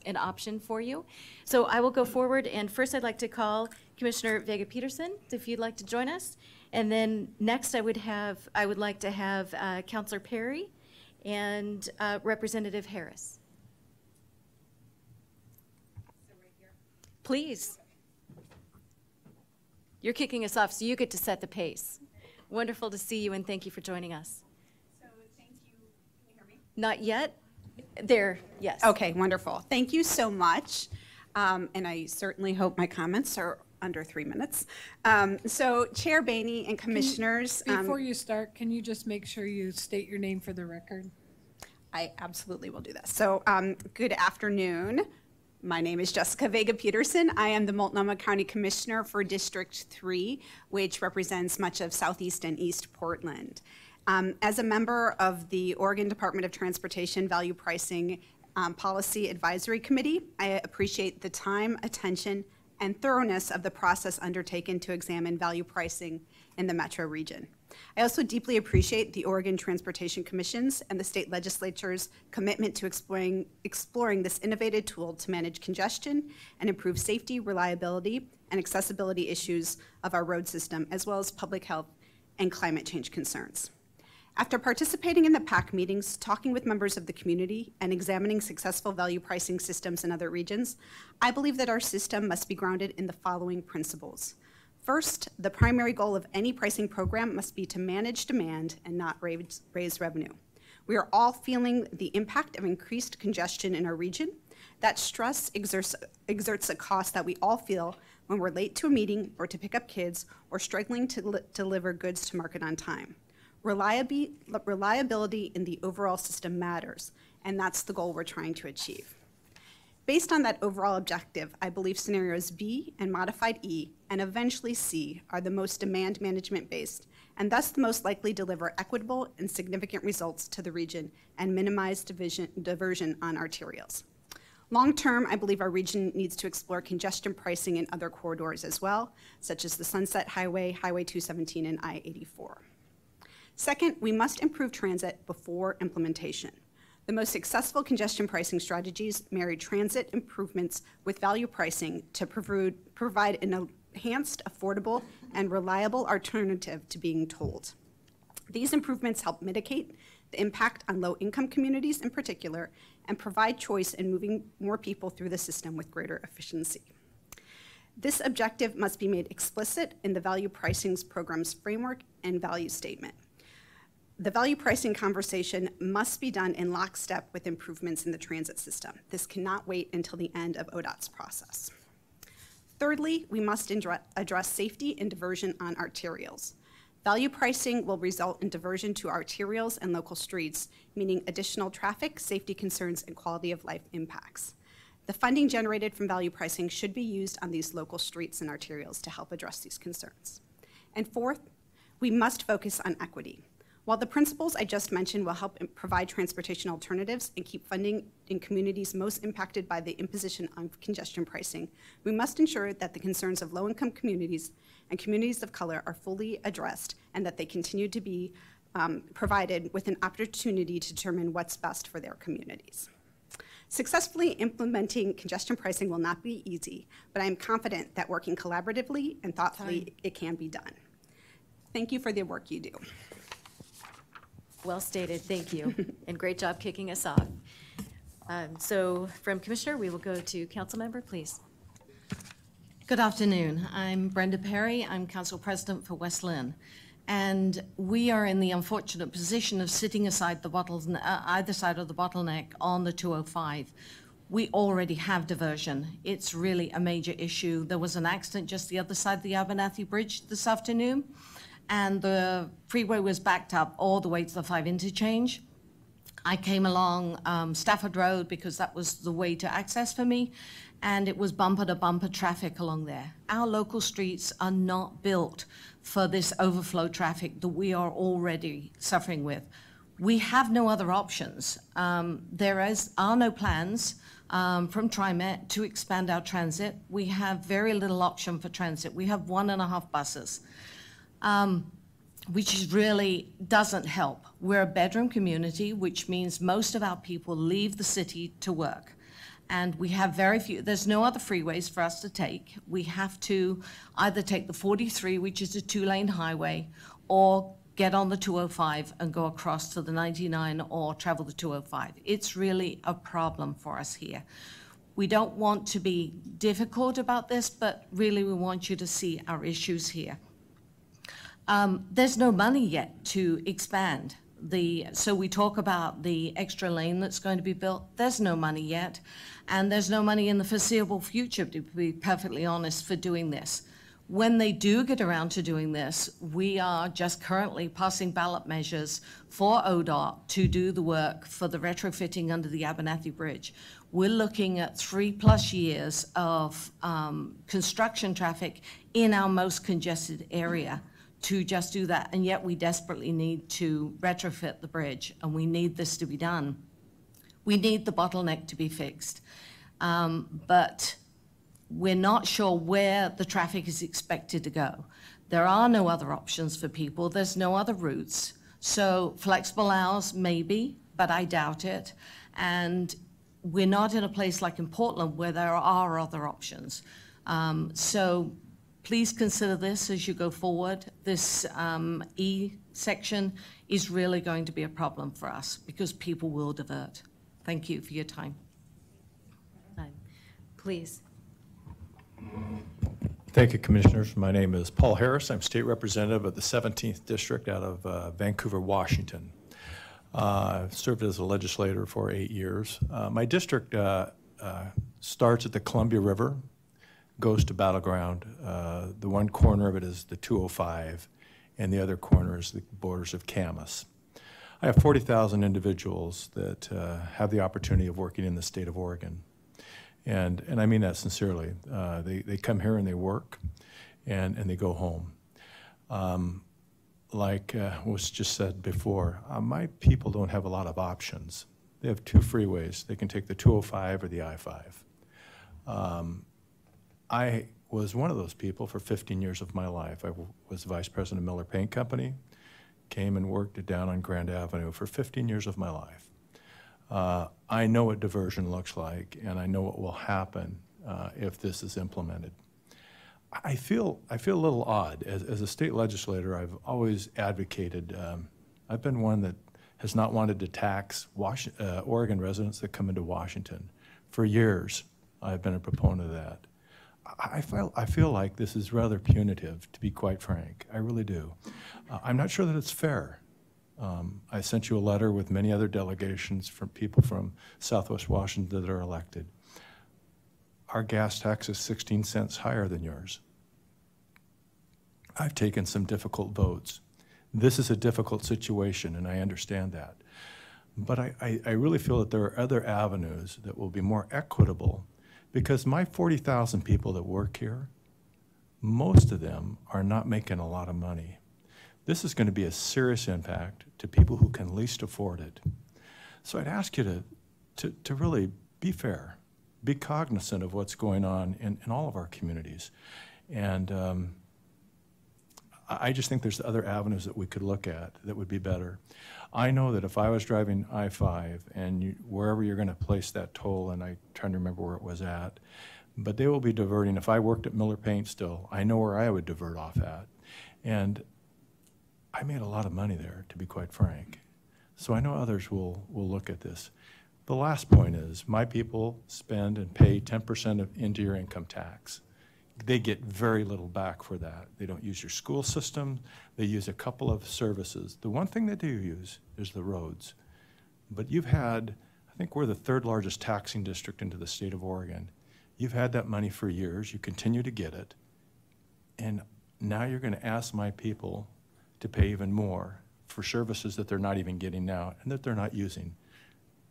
an option for you. So I will go forward, and first I'd like to call Commissioner Vega Peterson, if you'd like to join us. And then next I would like to have Councilor Perry and Representative Harris. Please. You're kicking us off, so you get to set the pace. Wonderful to see you, and thank you for joining us. So thank you. Can you hear me? Not yet? There, yes. Okay, wonderful. Thank you so much. And I certainly hope my comments are under 3 minutes. So Chair Bainey and Commissioners. Before you start, can you just make sure you state your name for the record? I absolutely will do that. So good afternoon. My name is Jessica Vega Peterson. I am the Multnomah County Commissioner for District 3, which represents much of Southeast and East Portland. As a member of the Oregon Department of Transportation Value Pricing Policy Advisory Committee, I appreciate the time, attention, and thoroughness of the process undertaken to examine value pricing in the metro region. I also deeply appreciate the Oregon Transportation Commission's and the state legislature's commitment to exploring this innovative tool to manage congestion and improve safety, reliability, and accessibility issues of our road system, as well as public health and climate change concerns. After participating in the PAC meetings, talking with members of the community, and examining successful value pricing systems in other regions, I believe that our system must be grounded in the following principles. First, the primary goal of any pricing program must be to manage demand and not raise revenue. We are all feeling the impact of increased congestion in our region. That stress exerts a cost that we all feel when we're late to a meeting or to pick up kids or struggling to deliver goods to market on time. Reliability in the overall system matters, and that's the goal we're trying to achieve. Based on that overall objective, I believe scenarios B and modified E and eventually C are the most demand management based and thus the most likely deliver equitable and significant results to the region and minimize diversion on arterials. Long term, I believe our region needs to explore congestion pricing in other corridors as well, such as the Sunset Highway, Highway 217, and I-84. Second, we must improve transit before implementation. The most successful congestion pricing strategies marry transit improvements with value pricing to provide an enhanced, affordable, and reliable alternative to being tolled. These improvements help mitigate the impact on low-income communities in particular and provide choice in moving more people through the system with greater efficiency. This objective must be made explicit in the value pricing program's framework and value statement. The value pricing conversation must be done in lockstep with improvements in the transit system. This cannot wait until the end of ODOT's process. Thirdly, we must address safety and diversion on arterials. Value pricing will result in diversion to arterials and local streets, meaning additional traffic, safety concerns, and quality of life impacts. The funding generated from value pricing should be used on these local streets and arterials to help address these concerns. And fourth, we must focus on equity. While the principles I just mentioned will help provide transportation alternatives and keep funding in communities most impacted by the imposition of congestion pricing, we must ensure that the concerns of low-income communities and communities of color are fully addressed and that they continue to be provided with an opportunity to determine what's best for their communities. Successfully implementing congestion pricing will not be easy, but I am confident that working collaboratively and thoughtfully, it can be done. Thank you for the work you do. Well stated, thank you, and great job kicking us off. So from Commissioner, we will go to Council Member, please. Good afternoon. I'm Brenda Perry. I'm Council President for West Lynn. And we are in the unfortunate position of sitting aside the either side of the bottleneck on the 205. We already have diversion. It's really a major issue. There was an accident just the other side of the Abernathy Bridge this afternoon, and the freeway was backed up all the way to the 5 interchange. I came along Stafford Road because that was the way to access for me, and it was bumper-to-bumper traffic along there. Our local streets are not built for this overflow traffic that we are already suffering with. We have no other options. There are no plans from TriMet to expand our transit. We have very little option for transit. We have 1.5 buses. Which really doesn't help. We're a bedroom community, which means most of our people leave the city to work. And we have very few, there's no other freeways for us to take. We have to either take the 43, which is a 2-lane highway, or get on the 205 and go across to the 99 or travel the 205. It's really a problem for us here. We don't want to be difficult about this, but really we want you to see our issues here. There's no money yet to expand so we talk about the extra lane that's going to be built. There's no money yet, and there's no money in the foreseeable future, to be perfectly honest, for doing this. When they do get around to doing this, we are just currently passing ballot measures for ODOT to do the work for the retrofitting under the Abernathy Bridge. We're looking at 3+ years of construction traffic in our most congested area to just do that, and yet we desperately need to retrofit the bridge, and we need this to be done. We need the bottleneck to be fixed, but we're not sure where the traffic is expected to go. There are no other options for people. There's no other routes. So flexible hours, maybe, but I doubt it. And we're not in a place like in Portland where there are other options. So please consider this as you go forward. This E section is really going to be a problem for us because people will divert. Thank you for your time. Please. Thank you, Commissioners. My name is Paul Harris. I'm State Representative of the 17th District out of Vancouver, Washington. I've served as a legislator for 8 years. My district starts at the Columbia River, goes to Battleground. The one corner of it is the 205, and the other corner is the borders of Camas. I have 40,000 individuals that have the opportunity of working in the state of Oregon. And I mean that sincerely. They come here and they work, and they go home. Like was just said before, my people don't have a lot of options. They have two freeways. They can take the 205 or the I-5. I was one of those people for 15 years of my life. I was vice president of Miller Paint Company, came and worked down on Grand Avenue for 15 years of my life. I know what diversion looks like, and I know what will happen if this is implemented. I feel a little odd. As a state legislator, I've always advocated, I've been one that has not wanted to tax Oregon residents that come into Washington. For years, I've been a proponent of that. I feel like this is rather punitive, to be quite frank. I really do. I'm not sure that it's fair. I sent you a letter with many other delegations from people from Southwest Washington that are elected. Our gas tax is 16 cents higher than yours. I've taken some difficult votes. This is a difficult situation, and I understand that. But I really feel that there are other avenues that will be more equitable, because my 40,000 people that work here, most of them are not making a lot of money. This is going to be a serious impact to people who can least afford it. So I'd ask you to really be fair, be cognizant of what's going on in all of our communities. And I just think there's other avenues that we could look at that would be better. I know that if I was driving I-5 and wherever you're going to place that toll, and I'm trying to remember where it was at, but they will be diverting. If I worked at Miller Paint still, I know where I would divert off at. And I made a lot of money there, to be quite frank. So I know others will look at this. The last point is, my people spend and pay 10% into your income tax. They get very little back for that. They don't use your school system. They use a couple of services. The one thing they do use is the roads. But you've had, I think we're the third largest taxing district into the state of Oregon. You've had that money for years. You continue to get it. And now you're going to ask my people to pay even more for services that they're not even getting now and that they're not using.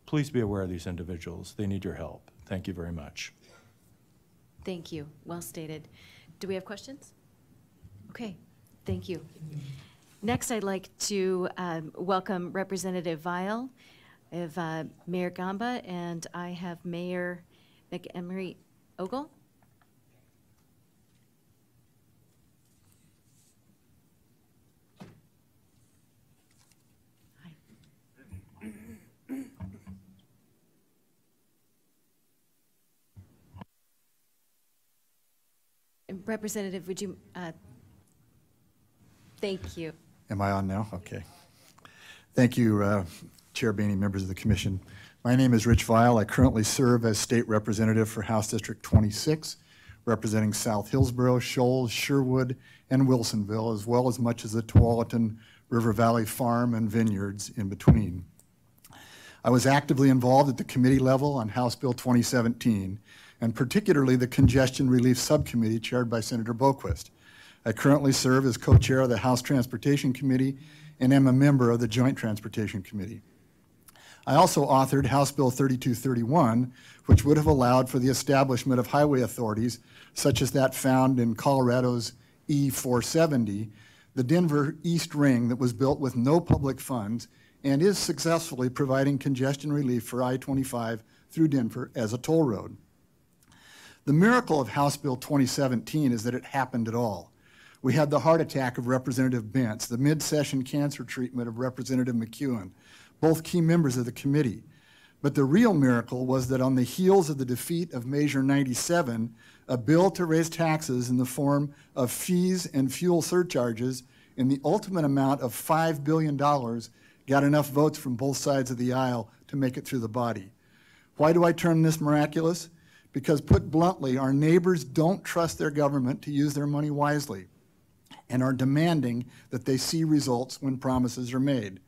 Please be aware of these individuals. They need your help. Thank you very much. Thank you. Well stated. Do we have questions? Okay, thank you. Next, I'd like to welcome Representative Vial. I have Mayor Gaba, and I have Mayor McInerney Ogle. Representative, would you, thank you. Am I on now? Okay. Thank you, Chair Boehne, members of the Commission. My name is Rich Vial. I currently serve as State Representative for House District 26, representing South Hillsborough, Shoals, Sherwood, and Wilsonville, as well as much as the Tualatin River Valley Farm and vineyards in between. I was actively involved at the committee level on House Bill 2017, and particularly the Congestion Relief Subcommittee chaired by Senator Boquist. I currently serve as co-chair of the House Transportation Committee and am a member of the Joint Transportation Committee. I also authored House Bill 3231, which would have allowed for the establishment of highway authorities, such as that found in Colorado's E470, the Denver East Ring that was built with no public funds and is successfully providing congestion relief for I-25 through Denver as a toll road. The miracle of House Bill 2017 is that it happened at all. We had the heart attack of Representative Bentz, the mid-session cancer treatment of Representative McEwen, both key members of the committee. But the real miracle was that on the heels of the defeat of Measure 97, A bill to raise taxes in the form of fees and fuel surcharges in the ultimate amount of $5 billion got enough votes from both sides of the aisle to make it through the body. Why do I term this miraculous? Because put bluntly, our neighbors don't trust their government to use their money wisely and are demanding that they see results when promises are made.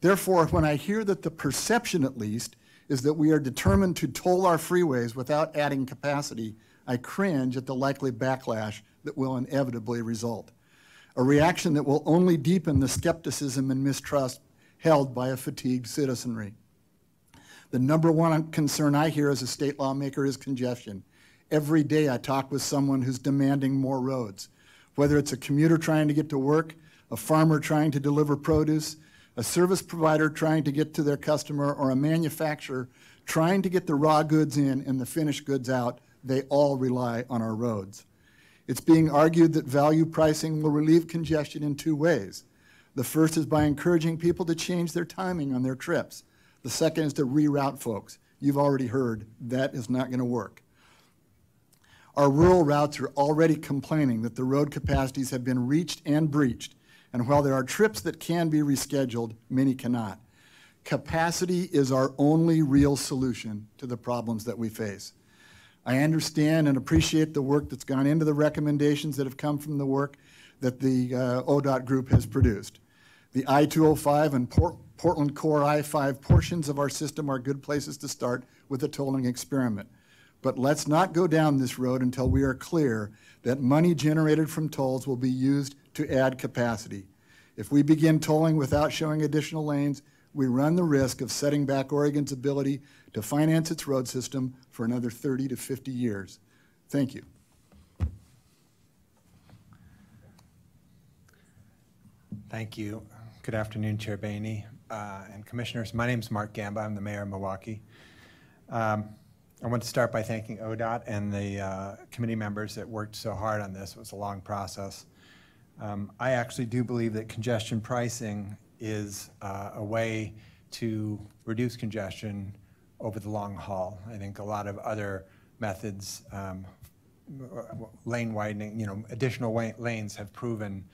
Therefore, when I hear that the perception, at least, is that we are determined to toll our freeways without adding capacity, I cringe at the likely backlash that will inevitably result. A reaction that will only deepen the skepticism and mistrust held by a fatigued citizenry. The number one concern I hear as a state lawmaker is congestion. Every day I talk with someone who's demanding more roads, whether it's a commuter trying to get to work, a farmer trying to deliver produce, a service provider trying to get to their customer, or a manufacturer trying to get the raw goods in and the finished goods out. They all rely on our roads. It's being argued that value pricing will relieve congestion in two ways. The first is by encouraging people to change their timing on their trips. The second is to reroute folks. You've already heard that is not going to work. Our rural routes are already complaining that the road capacities have been reached and breached, and while there are trips that can be rescheduled, many cannot. Capacity is our only real solution to the problems that we face. I understand and appreciate the work that's gone into the recommendations that have come from the work that the ODOT group has produced. The I-205 and Portland Core I-5 portions of our system are good places to start with a tolling experiment. But let's not go down this road until we are clear that money generated from tolls will be used to add capacity. If we begin tolling without showing additional lanes, we run the risk of setting back Oregon's ability to finance its road system for another 30 to 50 years. Thank you. Thank you. Good afternoon, Chair Boehne and Commissioners. My name is Mark Gaba. I'm the Mayor of Milwaukee. I want to start by thanking ODOT and the committee members that worked so hard on this. It was a long process. I actually do believe that congestion pricing is a way to reduce congestion over the long haul. I think a lot of other methods, lane widening, additional lanes have proven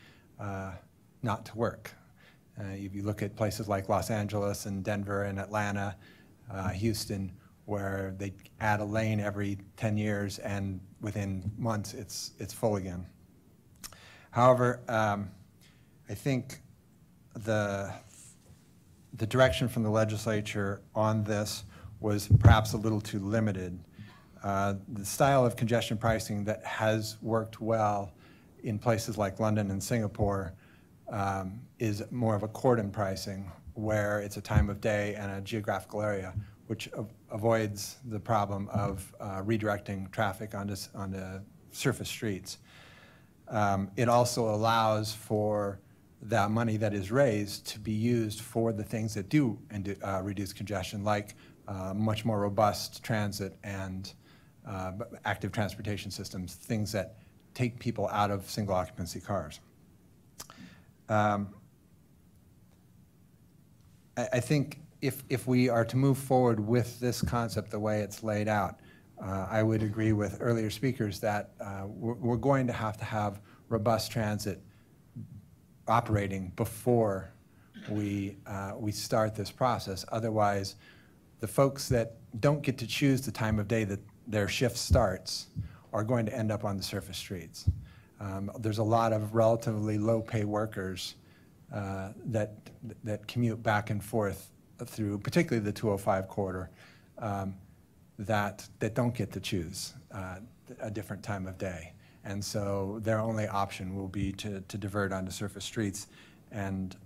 not to work. If you look at places like Los Angeles and Denver and Atlanta, Houston, where they add a lane every 10 years and within months it's full again. However, I think the direction from the legislature on this was perhaps a little too limited. The style of congestion pricing that has worked well in places like London and Singapore is more of a cordon pricing, where it's a time of day and a geographical area, which avoids the problem of redirecting traffic onto surface streets. It also allows for that money that is raised to be used for the things that do reduce congestion, like much more robust transit and active transportation systems, things that take people out of single occupancy cars. I think if we are to move forward with this concept the way it's laid out, I would agree with earlier speakers that we're going to have robust transit operating before we start this process. Otherwise, the folks that don't get to choose the time of day that their shift starts are going to end up on the surface streets. There's a lot of relatively low-pay workers that commute back and forth through, particularly the 205 corridor, that don't get to choose a different time of day. And so their only option will be to divert onto surface streets. And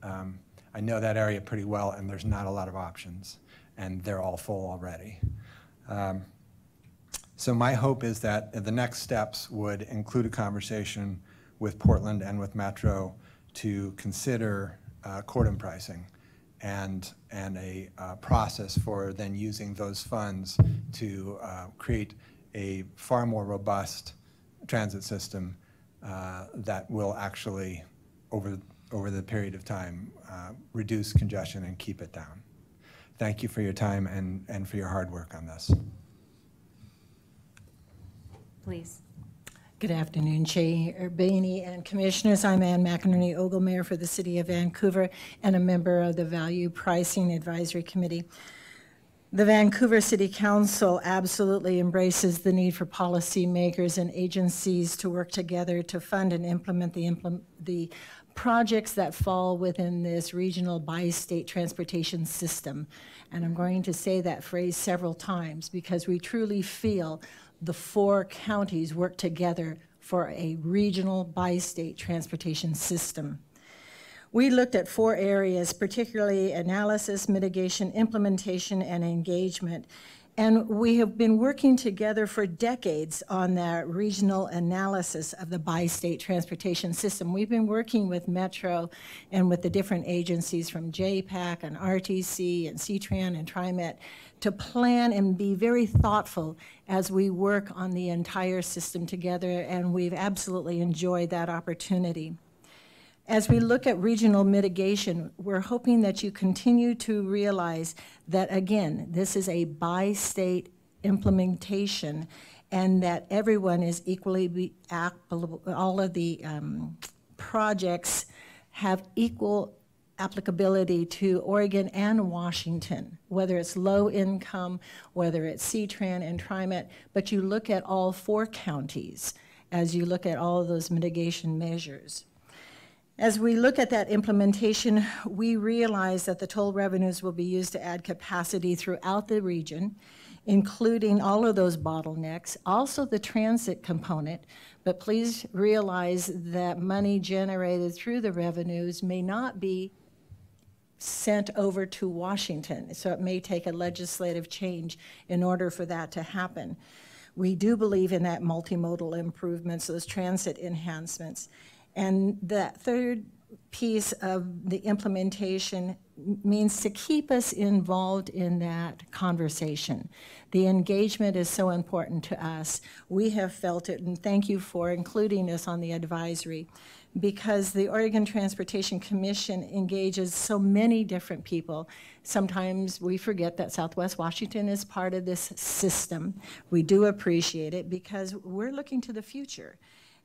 I know that area pretty well, and there's not a lot of options, and they're all full already. So my hope is that the next steps would include a conversation with Portland and with Metro to consider cordon pricing and a process for then using those funds to create a far more robust transit system that will actually, over the period of time, reduce congestion and keep it down. Thank you for your time and for your hard work on this. Please. Good afternoon, Chair Bainey and Commissioners. I'm Ann McInerney, Ogle Mayor for the City of Vancouver and a member of the Value Pricing Advisory Committee. The Vancouver City Council absolutely embraces the need for policymakers and agencies to work together to fund and implement the projects that fall within this regional bi-state transportation system. And I'm going to say that phrase several times because we truly feel the 4 counties work together for a regional bi-state transportation system. We looked at 4 areas, particularly analysis, mitigation, implementation, and engagement. And we have been working together for decades on that regional analysis of the bi-state transportation system. We've been working with Metro and with the different agencies from JPAC and RTC and CTRAN and TriMet to plan and be very thoughtful as we work on the entire system together, and we've absolutely enjoyed that opportunity. As we look at regional mitigation, we're hoping that you continue to realize that, again, this is a bi-state implementation and that everyone is equally applicable. All of the projects have equal applicability to Oregon and Washington, whether it's low income, whether it's CTRAN and TriMet, but you look at all 4 counties as you look at all of those mitigation measures. As we look at that implementation, we realize that the toll revenues will be used to add capacity throughout the region, including all of those bottlenecks, also the transit component, but please realize that money generated through the revenues may not be sent over to Washington, so it may take a legislative change in order for that to happen. We do believe in that multimodal improvements, those transit enhancements. And that third piece of the implementation means to keep us involved in that conversation. The engagement is so important to us. We have felt it, and thank you for including us on the advisory, because the Oregon Transportation Commission engages so many different people. Sometimes we forget that Southwest Washington is part of this system. We do appreciate it because we're looking to the future.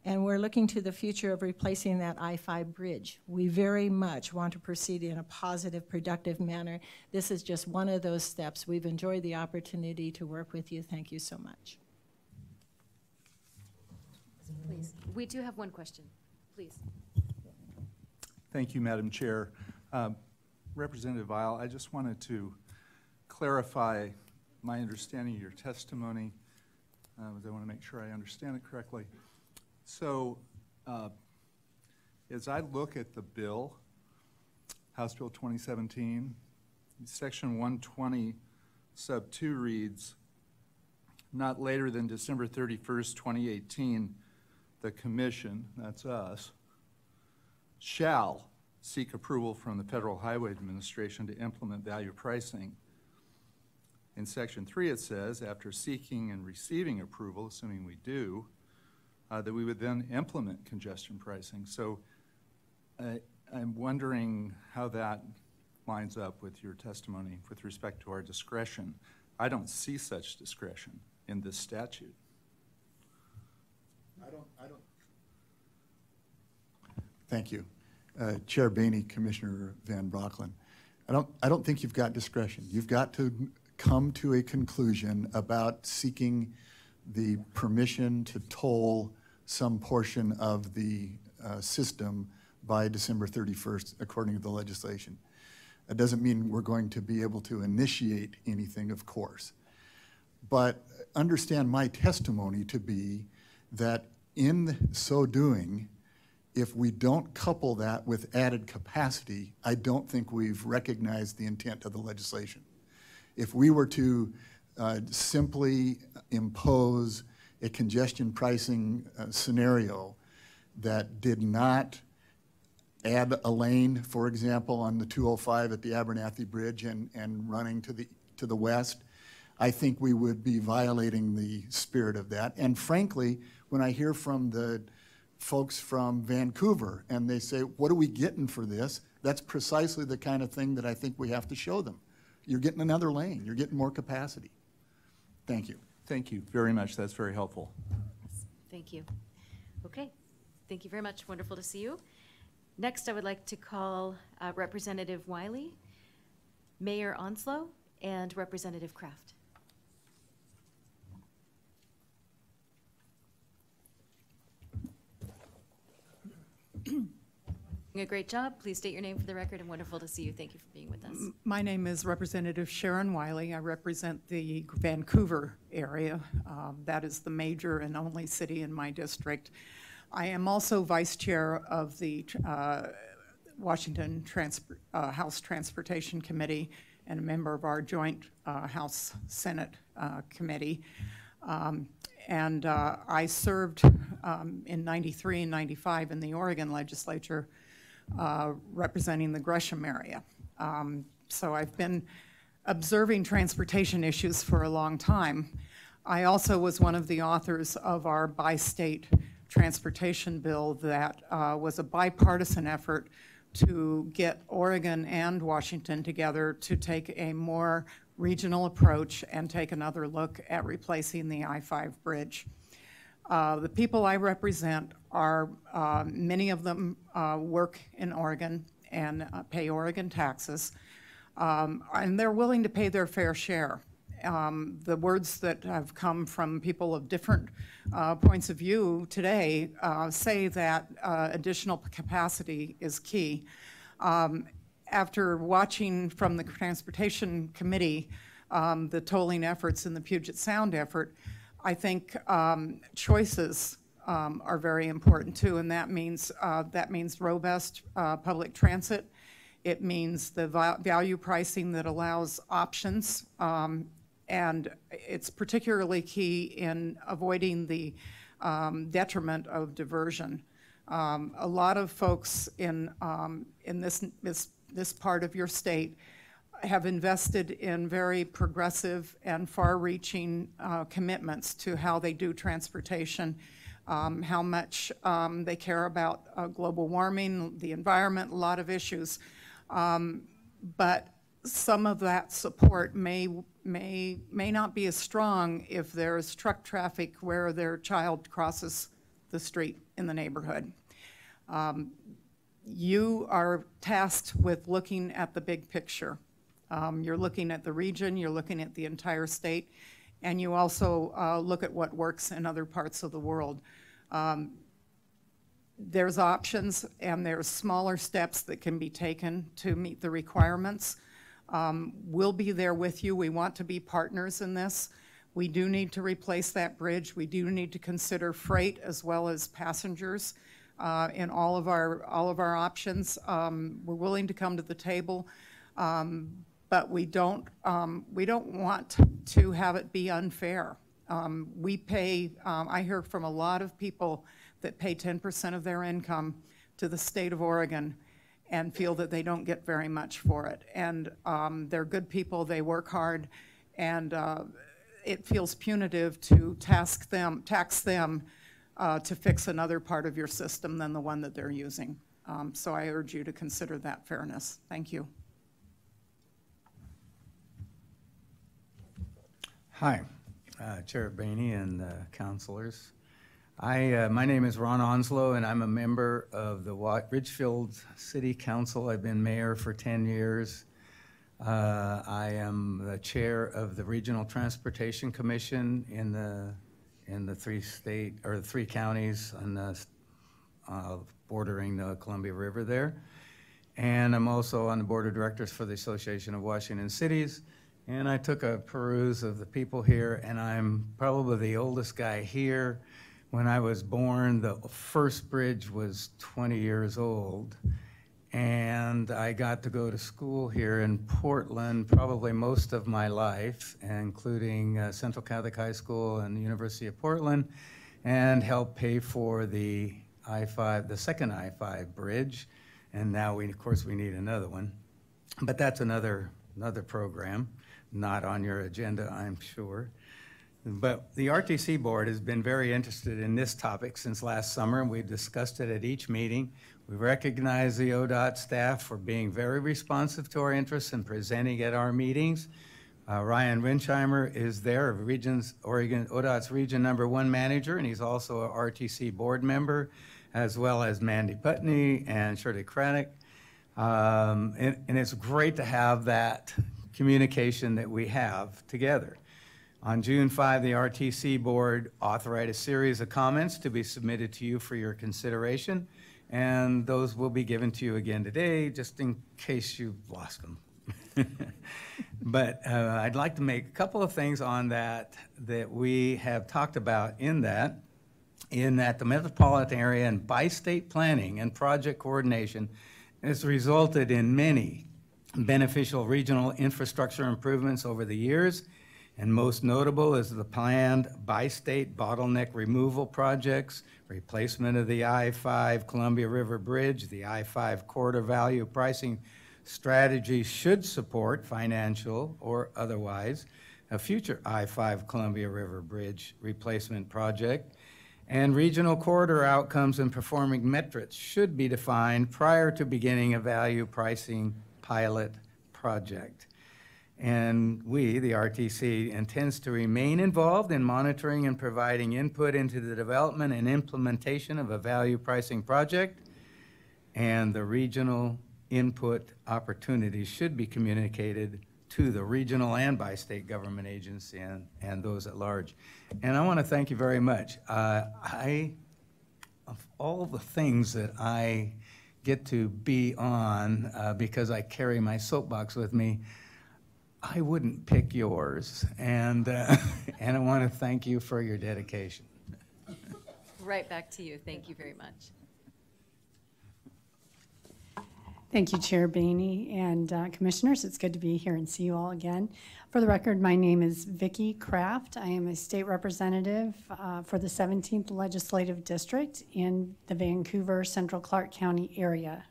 And we're looking to the future of replacing that I-5 bridge. We very much want to proceed in a positive, productive manner. This is just one of those steps. We've enjoyed the opportunity to work with you. Thank you so much. Please. We do have one question. Please. Thank you, Madam Chair. Representative Vial, I just wanted to clarify my understanding of your testimony. I want to make sure I understand it correctly. So as I look at the bill, House Bill 2017, Section 120, Sub 2 reads, not later than December 31st, 2018, the Commission, that's us, shall seek approval from the Federal Highway Administration to implement value pricing. In Section 3 it says, after seeking and receiving approval, assuming we do, that we would then implement congestion pricing. So I'm wondering how that lines up with your testimony with respect to our discretion. I don't see such discretion in this statute. I don't. Thank you. Chair Bainey, Commissioner Van Brocklin. I don't think you've got discretion. You've got to come to a conclusion about seeking the permission to toll some portion of the system by December 31st, according to the legislation. That doesn't mean we're going to be able to initiate anything, of course. But understand my testimony to be that in so doing, if we don't couple that with added capacity, I don't think we've recognized the intent of the legislation. If we were to simply impose a congestion pricing scenario that did not add a lane, for example, on the 205 at the Abernathy Bridge and running to the west, I think we would be violating the spirit of that. And frankly, when I hear from the folks from Vancouver and they say, what are we getting for this? That's precisely the kind of thing that I think we have to show them. You're getting another lane. You're getting more capacity. Thank you. Thank you very much. That's very helpful. Thank you. Okay, thank you very much. Wonderful to see you. Next, I would like to call Representative Wiley, Mayor Onslow, and Representative Kraft. A great job. Please state your name for the record, and wonderful to see you. Thank you for being with us. My name is Representative Sharon Wiley. I represent the Vancouver area. That is the major and only city in my district. I am also vice chair of the Washington House Transportation Committee and a member of our joint House-Senate committee. I served in 93 and 95 in the Oregon legislature representing the Gresham area. So I've been observing transportation issues for a long time. I also was one of the authors of our bi-state transportation bill that was a bipartisan effort to get Oregon and Washington together to take a more regional approach and take another look at replacing the I-5 bridge. The people I represent are, many of them work in Oregon and pay Oregon taxes, and they're willing to pay their fair share. The words that have come from people of different points of view today say that additional capacity is key. After watching from the Transportation Committee the tolling efforts and the Puget Sound effort, I think choices are very important too, and that means robust public transit. It means the value pricing that allows options, and it's particularly key in avoiding the detriment of diversion. A lot of folks in this part of your state have invested in very progressive and far-reaching commitments to how they do transportation, how much they care about global warming, the environment, a lot of issues. But some of that support may not be as strong if there's truck traffic where their child crosses the street in the neighborhood. You are tasked with looking at the big picture. You're looking at the region, you're looking at the entire state, and you also look at what works in other parts of the world. There's options and there's smaller steps that can be taken to meet the requirements. We'll be there with you. We want to be partners in this. We do need to replace that bridge. We do need to consider freight as well as passengers in all of our options. We're willing to come to the table. But we don't want to have it be unfair. We pay, I hear from a lot of people that pay 10% of their income to the state of Oregon and feel that they don't get very much for it. And they're good people, they work hard, and it feels punitive to tax them to fix another part of your system than the one that they're using. So I urge you to consider that fairness. Thank you. Hi, Chair Boehne and councilors. My name is Ron Onslow, and I'm a member of the Ridgefield City Council. I've been mayor for 10 years. I am the chair of the Regional Transportation Commission in the three counties on the, bordering the Columbia River there. And I'm also on the board of directors for the Association of Washington Cities. And I took a peruse of the people here, and I'm probably the oldest guy here. When I was born, the first bridge was 20 years old. And I got to go to school here in Portland probably most of my life, including Central Catholic High School and the University of Portland, and helped pay for the I-5, the second I-5 bridge. And now, of course, we need another one. But that's another program. Not on your agenda, I'm sure. But the RTC board has been very interested in this topic since last summer, and we've discussed it at each meeting. We recognize the ODOT staff for being very responsive to our interests and presenting at our meetings. Ryan Winchheimer is there, ODOT's Region #1 manager, and he's also a RTC board member, as well as Mandy Putney and Shirley Craddock. And it's great to have that communication that we have together. On June 5, the RTC board authorized a series of comments to be submitted to you for your consideration, and those will be given to you again today, just in case you've lost them. But I'd like to make a couple of things on that we have talked about in that the metropolitan area and bi-state planning and project coordination has resulted in many beneficial regional infrastructure improvements over the years, and most notable is the planned bi-state bottleneck removal projects, replacement of the I-5 Columbia River Bridge. The I-5 corridor value pricing strategy should support financial or otherwise a future I-5 Columbia River Bridge replacement project. And regional corridor outcomes and performing metrics should be defined prior to beginning a value pricing pilot project. And we, the RTC, intends to remain involved in monitoring and providing input into the development and implementation of a value pricing project, and the regional input opportunities should be communicated to the regional and bi-state government agency and those at large. And I want to thank you very much. Of all the things that I get to be on because I carry my soapbox with me, I wouldn't pick yours, and I want to thank you for your dedication. Right back to you. Thank you very much. Thank you, Chair Boehne and Commissioners. It's good to be here and see you all again. For the record, my name is Vicki Kraft. I am a state representative for the 17th Legislative District in the Vancouver Central Clark County area.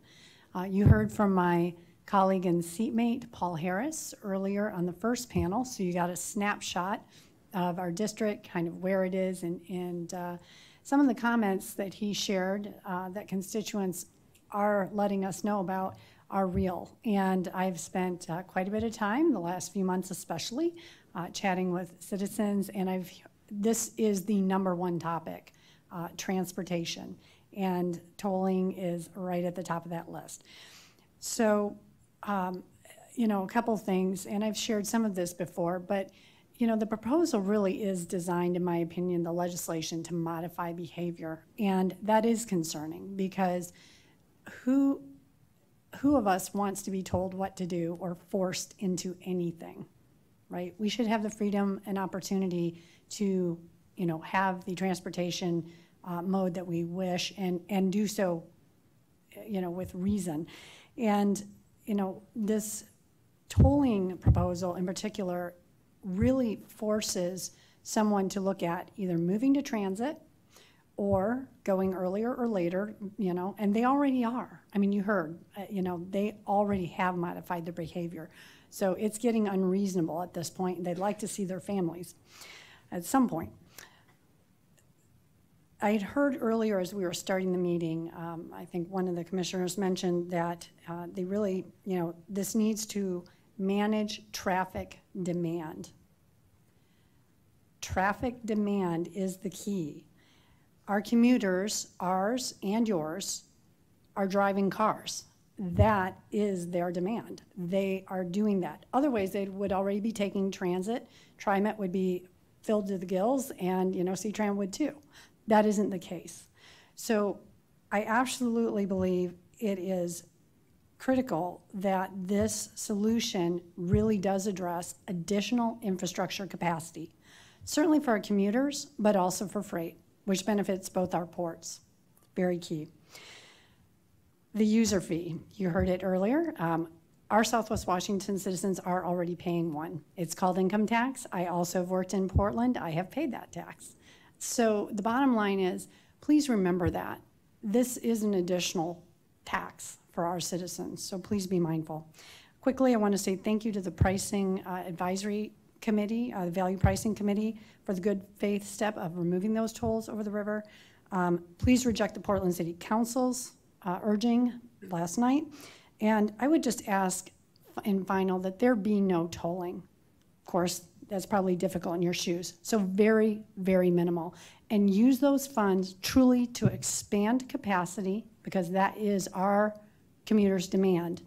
You heard from my colleague and seatmate, Paul Harris, earlier on the first panel, so you got a snapshot of our district, kind of where it is, and some of the comments that he shared that constituents are letting us know about are real. And I've spent quite a bit of time, the last few months especially, chatting with citizens, and this is the #1 topic, transportation, and tolling is right at the top of that list. So, you know, a couple things, and I've shared some of this before, but you know, the proposal really is designed, in my opinion, the legislation to modify behavior, and that is concerning because who of us wants to be told what to do or forced into anything, right? We should have the freedom and opportunity to, you know, have the transportation mode that we wish and do so, you know, with reason. And, you know, this tolling proposal in particular really forces someone to look at either moving to transit or going earlier or later, you know, and they already are. I mean, you heard, you know, they already have modified their behavior. So it's getting unreasonable at this point, and they'd like to see their families at some point. I had heard earlier as we were starting the meeting, I think one of the commissioners mentioned that they really, you know, this needs to manage traffic demand. Traffic demand is the key. Our commuters, ours and yours, are driving cars. That is their demand. They are doing that. Otherwise, they would already be taking transit. TriMet would be filled to the gills, and, you know, C-Tran would too. That isn't the case. So I absolutely believe it is critical that this solution really does address additional infrastructure capacity, certainly for our commuters, but also for freight, which benefits both our ports. Very key. The user fee, you heard it earlier. Our Southwest Washington citizens are already paying one. It's called income tax. I also have worked in Portland. I have paid that tax. So the bottom line is, please remember that. This is an additional tax for our citizens, so please be mindful. Quickly, I want to say thank you to the Pricing Advisory Committee, the Value Pricing Committee, for the good faith step of removing those tolls over the river. Please reject the Portland City Council's urging last night. And I would just ask in final that there be no tolling course, that's probably difficult in your shoes. So very, very minimal. And use those funds truly to expand capacity, because that is our commuters' demand,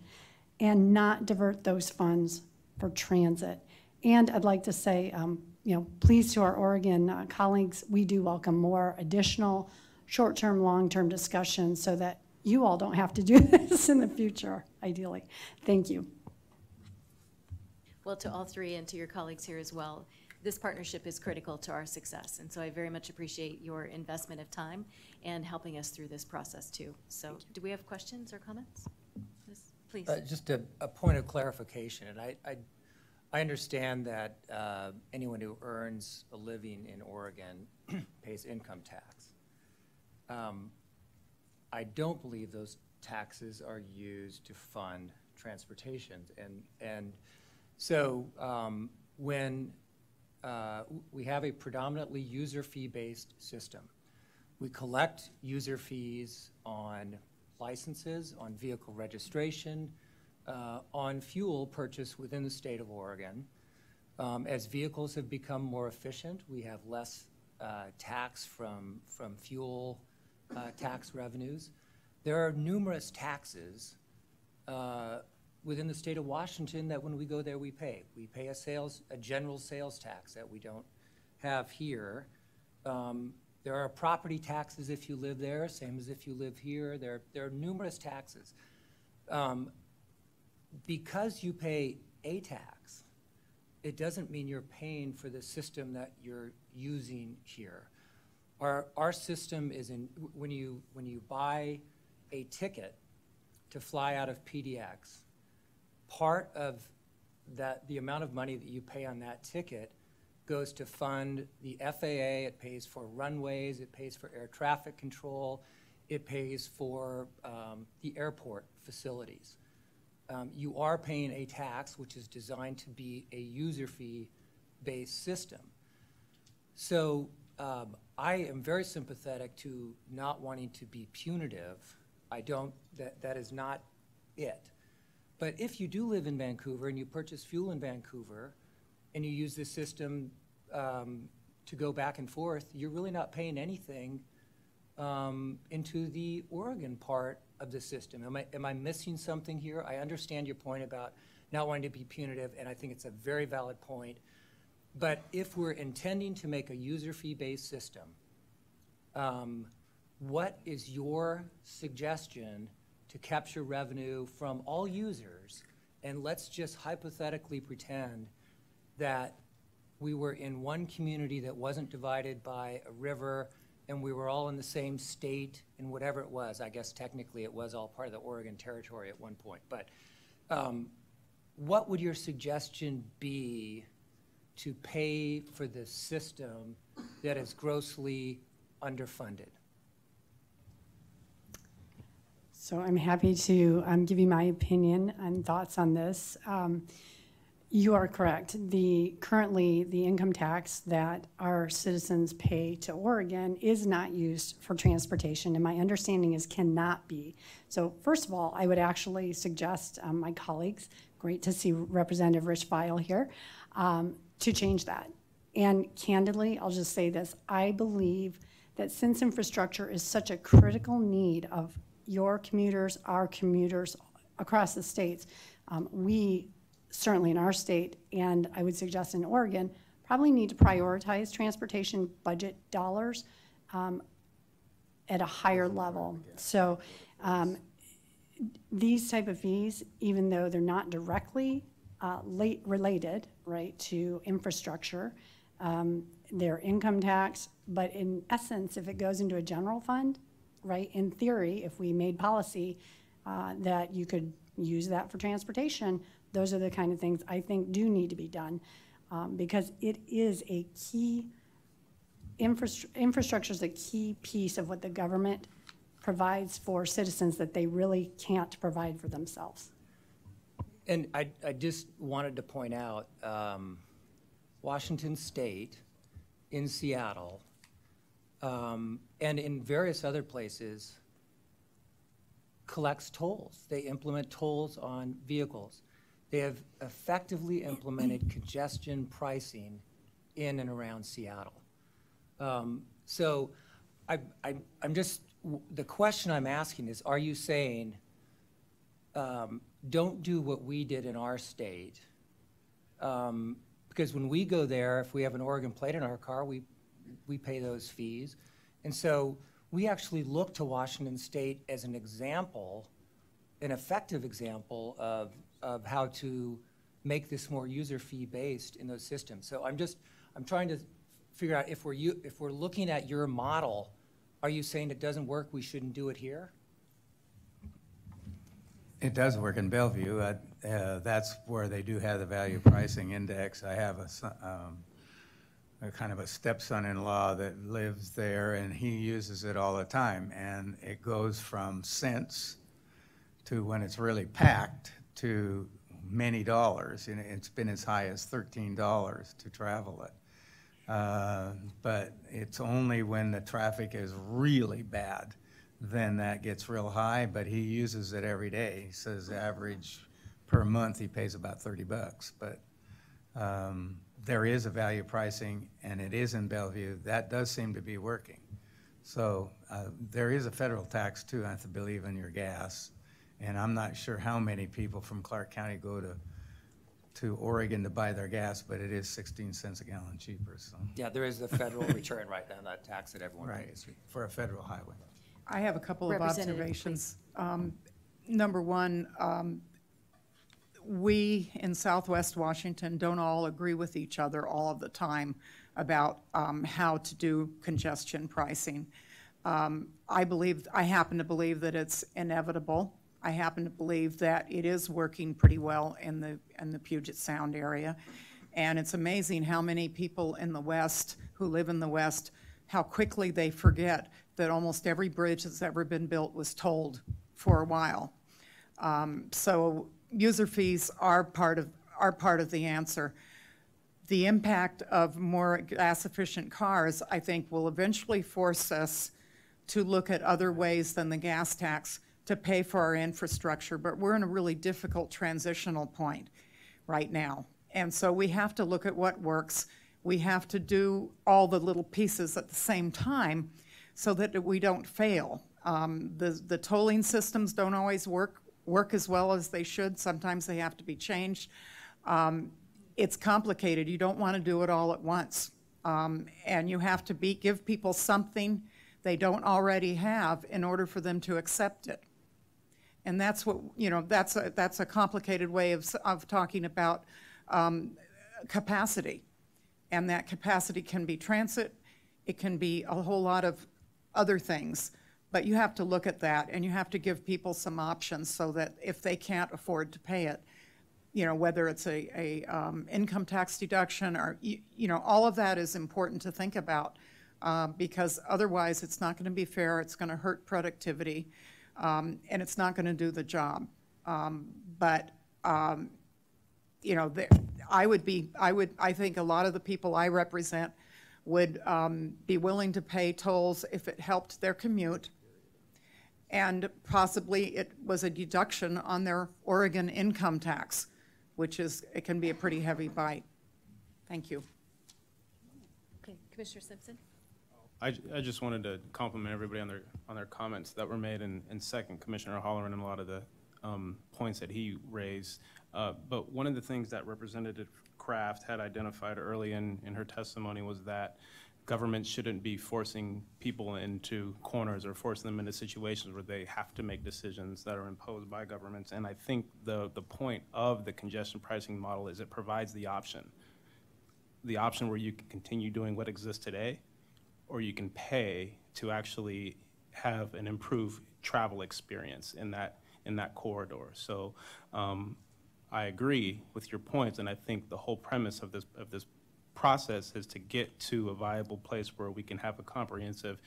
and not divert those funds for transit. And I'd like to say, please, to our Oregon colleagues, we do welcome more additional short-term, long-term discussions so that you all don't have to do this in the future, ideally. Thank you. Well, to all three and to your colleagues here as well, this partnership is critical to our success. And so I very much appreciate your investment of time and helping us through this process too. So do we have questions or comments? Please. Just a point of clarification. And I understand that anyone who earns a living in Oregon pays income tax. I don't believe those taxes are used to fund transportation. And so when we have a predominantly user fee-based system, we collect user fees on licenses, on vehicle registration, on fuel purchase within the state of Oregon. As vehicles have become more efficient, we have less tax from fuel tax revenues. There are numerous taxes within the state of Washington that when we go there we pay. We pay a general sales tax that we don't have here. There are property taxes if you live there, same as if you live here. There are numerous taxes. Because you pay a tax, it doesn't mean you're paying for the system that you're using here. Our system is when you buy a ticket to fly out of PDX, part of the amount of money that you pay on that ticket goes to fund the FAA. It pays for runways, it pays for air traffic control, it pays for the airport facilities. You are paying a tax which is designed to be a user fee-based system. So I am very sympathetic to not wanting to be punitive. That is not it. But if you do live in Vancouver and you purchase fuel in Vancouver and you use this system to go back and forth, you're really not paying anything into the Oregon part of the system. Am I missing something here? I understand your point about not wanting to be punitive, and I think it's a very valid point. But if we're intending to make a user fee-based system, what is your suggestion to capture revenue from all users? And let's just hypothetically pretend that we were in one community that wasn't divided by a river and we were all in the same state and whatever it was. I guess technically it was all part of the Oregon Territory at one point. But what would your suggestion be to pay for this system that is grossly underfunded? So I'm happy to give you my opinion and thoughts on this. You are correct. Currently, the income tax that our citizens pay to Oregon is not used for transportation, and my understanding is cannot be. So first of all, I would actually suggest my colleagues, great to see Representative Rich Vial here, to change that. And candidly, I'll just say this, I believe that since infrastructure is such a critical need of your commuters, our commuters across the states, we certainly in our state, and I would suggest in Oregon, probably need to prioritize transportation budget dollars at a higher level. So these type of fees, even though they're not directly related, right, to infrastructure, their income tax, but in essence, if it goes into a general fund, right, in theory, if we made policy that you could use that for transportation, those are the kind of things I think do need to be done because it is a key, infrastructure is a key piece of what the government provides for citizens that they really can't provide for themselves. And I just wanted to point out, Washington State, in Seattle, and in various other places, collects tolls. They implement tolls on vehicles. They have effectively implemented congestion pricing in and around Seattle. So I'm just, the question I'm asking is, are you saying, don't do what we did in our state? Because when we go there, if we have an Oregon plate in our car, we pay those fees. And so we actually look to Washington State as an example, an effective example of how to make this more user fee based in those systems. So I'm trying to figure out if we're looking at your model, are you saying it doesn't work, we shouldn't do it here? It does work in Bellevue. That's where they do have the value pricing index. I have a kind of a stepson-in-law that lives there, and he uses it all the time. And it goes from cents to, when it's really packed, to many dollars. And it's been as high as $13 to travel it. But it's only when the traffic is really bad, then that gets real high, but he uses it every day. He says average per month he pays about $30, but there is a value pricing, and it is in Bellevue. That does seem to be working. So there is a federal tax too, I believe, on your gas, and I'm not sure how many people from Clark County go to Oregon to buy their gas, but it is 16 cents a gallon cheaper. So Yeah, there is the federal return right now, that tax that everyone pays. For a federal highway. I have a couple of observations. Number one, we in Southwest Washington don't all agree with each other all of the time about how to do congestion pricing. I happen to believe that it's inevitable. I happen to believe that it is working pretty well in the Puget Sound area. And it's amazing how many people in the West who live in the West, how quickly they forget that almost every bridge that's ever been built was tolled for a while. So user fees are part of the answer. The impact of more gas-efficient cars, I think, will eventually force us to look at other ways than the gas tax to pay for our infrastructure, but we're in a really difficult transitional point right now. And so we have to look at what works. We have to do all the little pieces at the same time so that we don't fail. The tolling systems don't always work as well as they should. Sometimes they have to be changed. It's complicated. You don't want to do it all at once. And you have to give people something they don't already have in order for them to accept it. And that's what, that's a complicated way of talking about capacity. And that capacity can be transit, it can be a whole lot of other things, but you have to look at that, and you have to give people some options so that if they can't afford to pay it, whether it's a income tax deduction or, all of that is important to think about because otherwise it's not going to be fair, it's going to hurt productivity, and it's not going to do the job. I think a lot of the people I represent would be willing to pay tolls if it helped their commute, and possibly it was a deduction on their Oregon income tax, it can be a pretty heavy bite. Thank you. Okay, Commissioner Simpson. I just wanted to compliment everybody on their comments that were made, and second Commissioner Holloran and a lot of the points that he raised. But one of the things that Representative Kraft had identified early in her testimony was that government shouldn't be forcing people into corners or forcing them into situations where they have to make decisions that are imposed by governments. And I think the point of the congestion pricing model is it provides the option where you can continue doing what exists today, or you can pay to actually have an improved travel experience in that corridor. So I agree with your points, and I think the whole premise of this process is to get to a viable place where we can have a comprehensive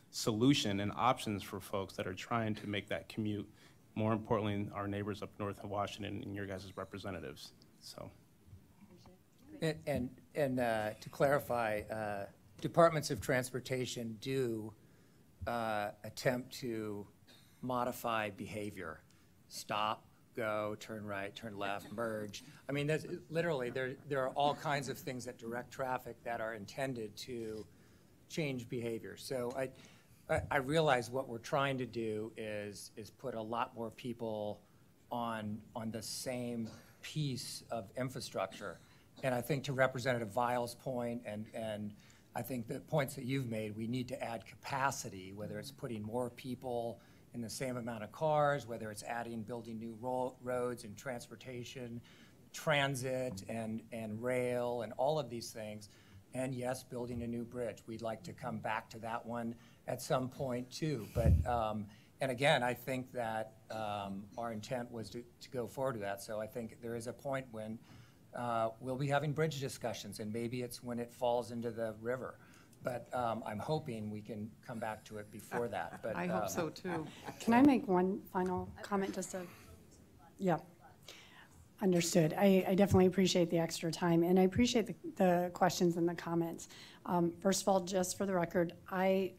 solution and options for folks that are trying to make that commute. More importantly, our neighbors up north of Washington and your guys' representatives. So. And to clarify, departments of transportation do attempt to modify behavior, stop, go, turn right, turn left, merge. I mean, there's, literally, there are all kinds of things that direct traffic that are intended to change behavior. So I realize what we're trying to do is put a lot more people on the same piece of infrastructure. And I think to Representative Vile's point, and I think the points that you've made, we need to add capacity, whether it's putting more people in the same amount of cars, whether it's building new roads and transportation, transit and rail and all of these things. And yes, building a new bridge. We'd like to come back to that one at some point too. But, and again, I think that our intent was to go forward to that. So I think there is a point when we'll be having bridge discussions, and maybe it's when it falls into the river. But I'm hoping we can come back to it before that. But I hope so too. Can I make one final comment just to, yeah. Understood. I definitely appreciate the extra time, and I appreciate the questions and the comments. First of all, just for the record, I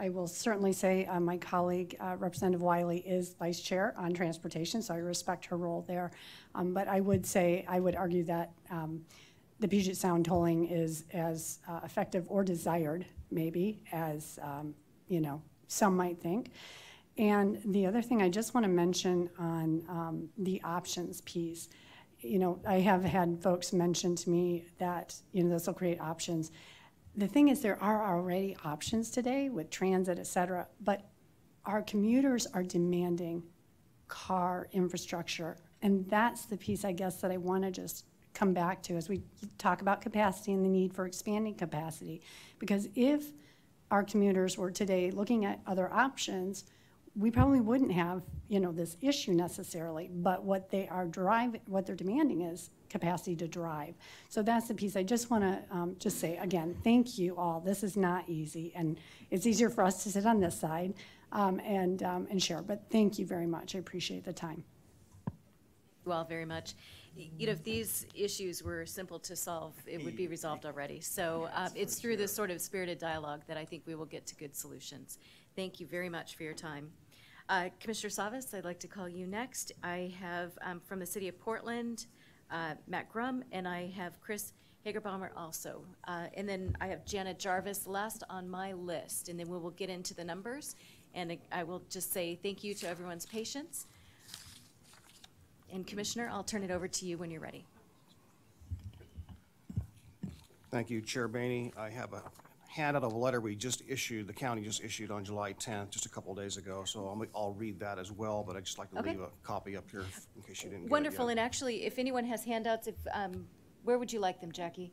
will certainly say my colleague, Representative Wiley, is vice chair on transportation, so I respect her role there. But I would say, I would argue that the Puget Sound tolling is as effective or desired, maybe, as you know, some might think. And the other thing I just want to mention on the options piece, you know, I have had folks mention to me that, you know, this will create options. The thing is, there are already options today with transit, et cetera, but our commuters are demanding car infrastructure. And that's the piece, I guess, that I want to just come back to as we talk about capacity and the need for expanding capacity. Because if our commuters were today looking at other options, we probably wouldn't have, you know, this issue necessarily, but what they are what they're demanding is capacity to drive. So that's the piece. I just want to just say again, thank you all. This is not easy, and it's easier for us to sit on this side and share. But thank you very much. I appreciate the time. Thank you all very much. You know, if these issues were simple to solve, it would be resolved already. So it's through this sort of spirited dialogue that I think we will get to good solutions. Thank you very much for your time. Commissioner Savas, I'd like to call you next. I have from the City of Portland, Matt Grum, and I have Chris Hagerbaumer also. And then I have Janet Jarvis last on my list, and then we will get into the numbers. And I will just say thank you to everyone's patience. And Commissioner, I'll turn it over to you when you're ready. Thank you, Chair Boehne. I have a handout of a letter we just issued, the county just issued on July 10th, just a couple of days ago. So I'll read that as well, but I'd just like to leave a copy up here in case you didn't Wonderful. get it yet. And actually, if anyone has handouts, where would you like them, Jackie?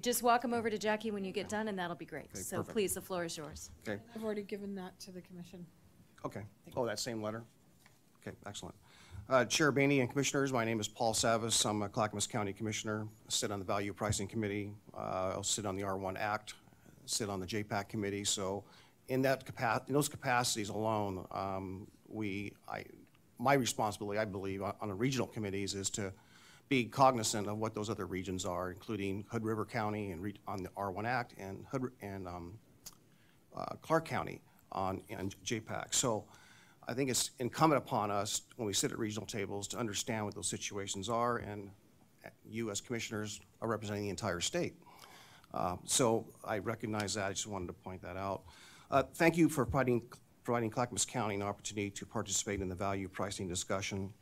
Just walk them over to Jackie when you get done, and that'll be great. Okay, so perfect. Please, the floor is yours. Okay. I've already given that to the commission. Okay. Oh, that same letter? Okay, excellent. Chair Boehne and Commissioners, my name is Paul Savas. I'm a Clackamas County Commissioner. I sit on the Value Pricing Committee. I'll sit on the R1 Act, sit on the JPAC Committee. So in those capacities alone, my responsibility, I believe, on the regional committees is to be cognizant of what those other regions are, including Hood River County and on the R1 Act, and Clark County on JPAC. So I think it's incumbent upon us when we sit at regional tables to understand what those situations are, and you as commissioners are representing the entire state. So I recognize that. I just wanted to point that out. Thank you for providing Clackamas County an opportunity to participate in the value pricing discussion.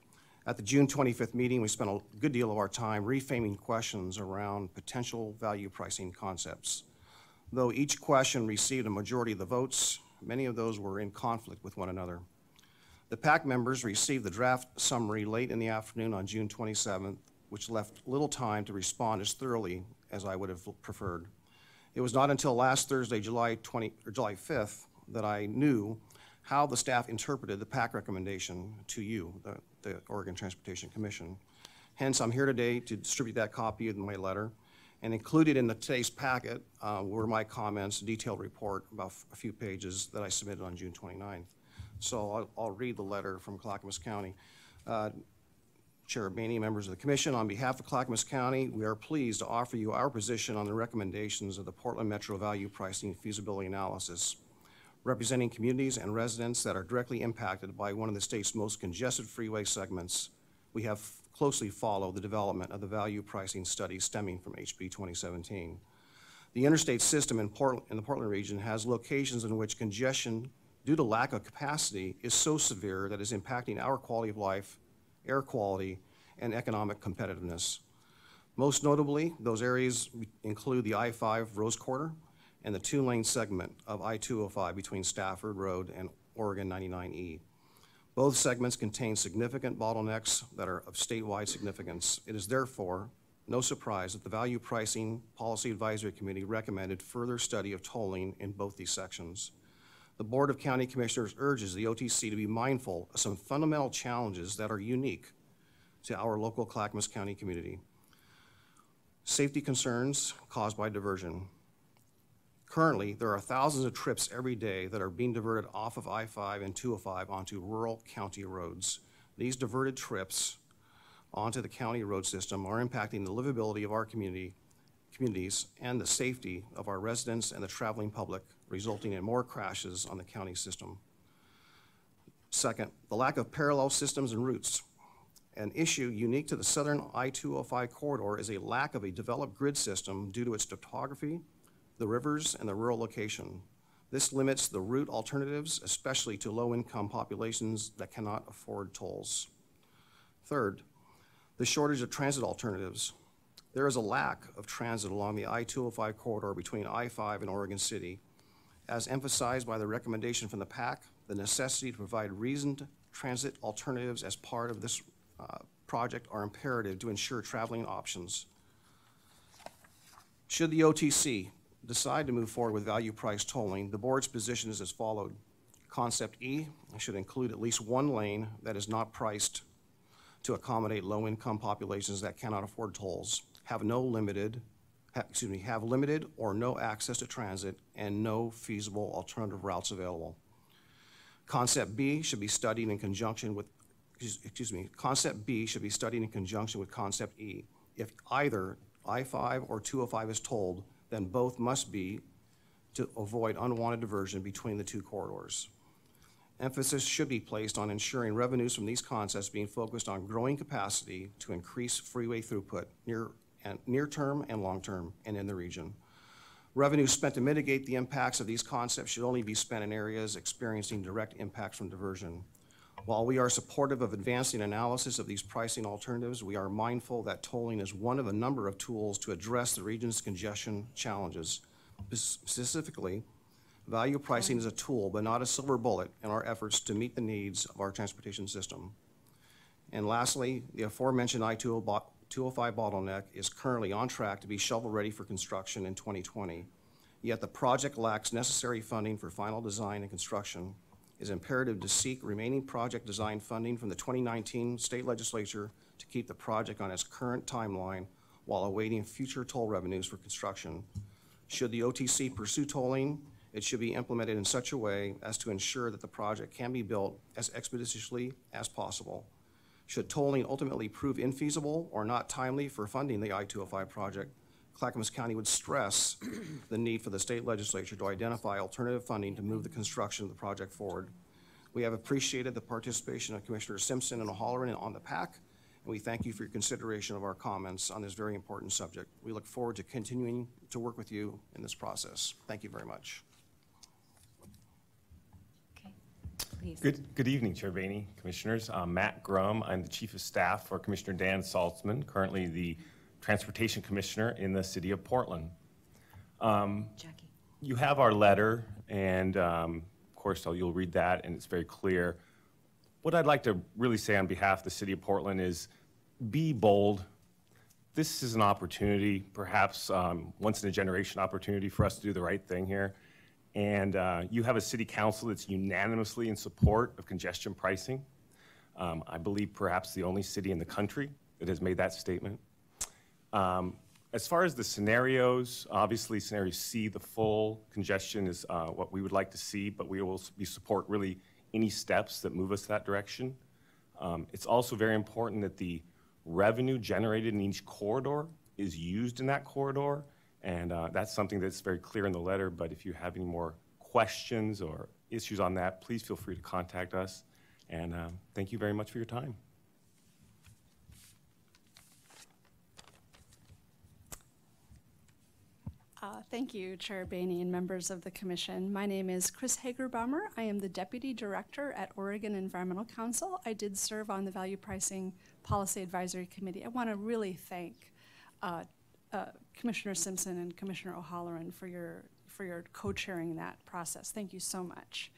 At the June 25th meeting, we spent a good deal of our time reframing questions around potential value pricing concepts. Though each question received a majority of the votes, many of those were in conflict with one another. The PAC members received the draft summary late in the afternoon on June 27th, which left little time to respond as thoroughly as I would have preferred. It was not until last Thursday, July 5th, that I knew how the staff interpreted the PAC recommendation to you, the Oregon Transportation Commission. Hence, I'm here today to distribute that copy of my letter, and included in today's packet were my comments, a detailed report, about a few pages that I submitted on June 29th. So I'll read the letter from Clackamas County. Chair Boehne, members of the Commission, on behalf of Clackamas County, we are pleased to offer you our position on the recommendations of the Portland Metro Value Pricing Feasibility Analysis. representing communities and residents that are directly impacted by one of the state's most congested freeway segments. We have closely followed the development of the value pricing study stemming from HB 2017. The interstate system in the Portland region has locations in which congestion due to lack of capacity is so severe that it is impacting our quality of life, air quality, and economic competitiveness. Most notably, those areas include the I-5 Rose Quarter and the two-lane segment of I-205 between Stafford Road and Oregon 99E. Both segments contain significant bottlenecks that are of statewide significance. It is therefore no surprise that the Value Pricing Policy Advisory Committee recommended further study of tolling in both these sections. The Board of County Commissioners urges the OTC to be mindful of some fundamental challenges that are unique to our local Clackamas County community. Safety concerns caused by diversion. Currently, there are thousands of trips every day that are being diverted off of I-5 and 205 onto rural county roads. These diverted trips onto the county road system are impacting the livability of our communities and the safety of our residents and the traveling public, resulting in more crashes on the county system. Second, the lack of parallel systems and routes. An issue unique to the southern I-205 corridor is a lack of a developed grid system due to its topography, the rivers, and the rural location. This limits the route alternatives, especially to low-income populations that cannot afford tolls. Third, the shortage of transit alternatives. There is a lack of transit along the I-205 corridor between I-5 and Oregon City. As emphasized by the recommendation from the PAC, the necessity to provide reasoned transit alternatives as part of this project are imperative to ensure traveling options. Should the OTC decide to move forward with value price tolling, the board's position is as followed. Concept E should include at least one lane that is not priced to accommodate low-income populations that cannot afford tolls, have limited or no access to transit, and no feasible alternative routes available. Concept B should be studied in conjunction with, Concept B should be studied in conjunction with Concept E. If either I-5 or 205 is tolled, then both must be to avoid unwanted diversion between the two corridors. Emphasis should be placed on ensuring revenues from these concepts being focused on growing capacity to increase freeway throughput near term and long term and in the region. Revenues spent to mitigate the impacts of these concepts should only be spent in areas experiencing direct impacts from diversion. While we are supportive of advancing analysis of these pricing alternatives, we are mindful that tolling is one of a number of tools to address the region's congestion challenges. Specifically, value pricing is a tool, but not a silver bullet in our efforts to meet the needs of our transportation system. And lastly, the aforementioned I-205 bottleneck is currently on track to be shovel-ready for construction in 2020. Yet the project lacks necessary funding for final design and construction. It is imperative to seek remaining project design funding from the 2019 state legislature to keep the project on its current timeline while awaiting future toll revenues for construction. Should the OTC pursue tolling, it should be implemented in such a way as to ensure that the project can be built as expeditiously as possible. Should tolling ultimately prove infeasible or not timely for funding the I-205 project, Clackamas County would stress the need for the state legislature to identify alternative funding to move the construction of the project forward. We have appreciated the participation of Commissioner Simpson and O'Halloran on the PAC, and we thank you for your consideration of our comments on this very important subject. We look forward to continuing to work with you in this process. Thank you very much. Okay, please. Good evening, Chair Boehne, Commissioners. I'm Matt Grum. I'm the Chief of Staff for Commissioner Dan Saltzman, currently the Transportation Commissioner in the City of Portland. Jackie. You have our letter, and of course, you'll read that, and it's very clear. What I'd like to really say on behalf of the City of Portland is be bold. This is an opportunity, perhaps once-in-a-generation opportunity for us to do the right thing here. And you have a City Council that's unanimously in support of congestion pricing. I believe perhaps the only city in the country that has made that statement. As far as the scenarios, obviously scenario C, the full congestion is what we would like to see, but we will support really any steps that move us that direction. It's also very important that the revenue generated in each corridor is used in that corridor, and that's something that's very clear in the letter, but if you have any more questions or issues on that, please feel free to contact us. And thank you very much for your time. Thank you, Chair Boehne and members of the Commission. My name is Chris Hagerbaumer. I am the Deputy Director at Oregon Environmental Council. I did serve on the Value Pricing Policy Advisory Committee. I want to really thank Commissioner Simpson and Commissioner O'Halloran for your co-chairing that process. Thank you so much.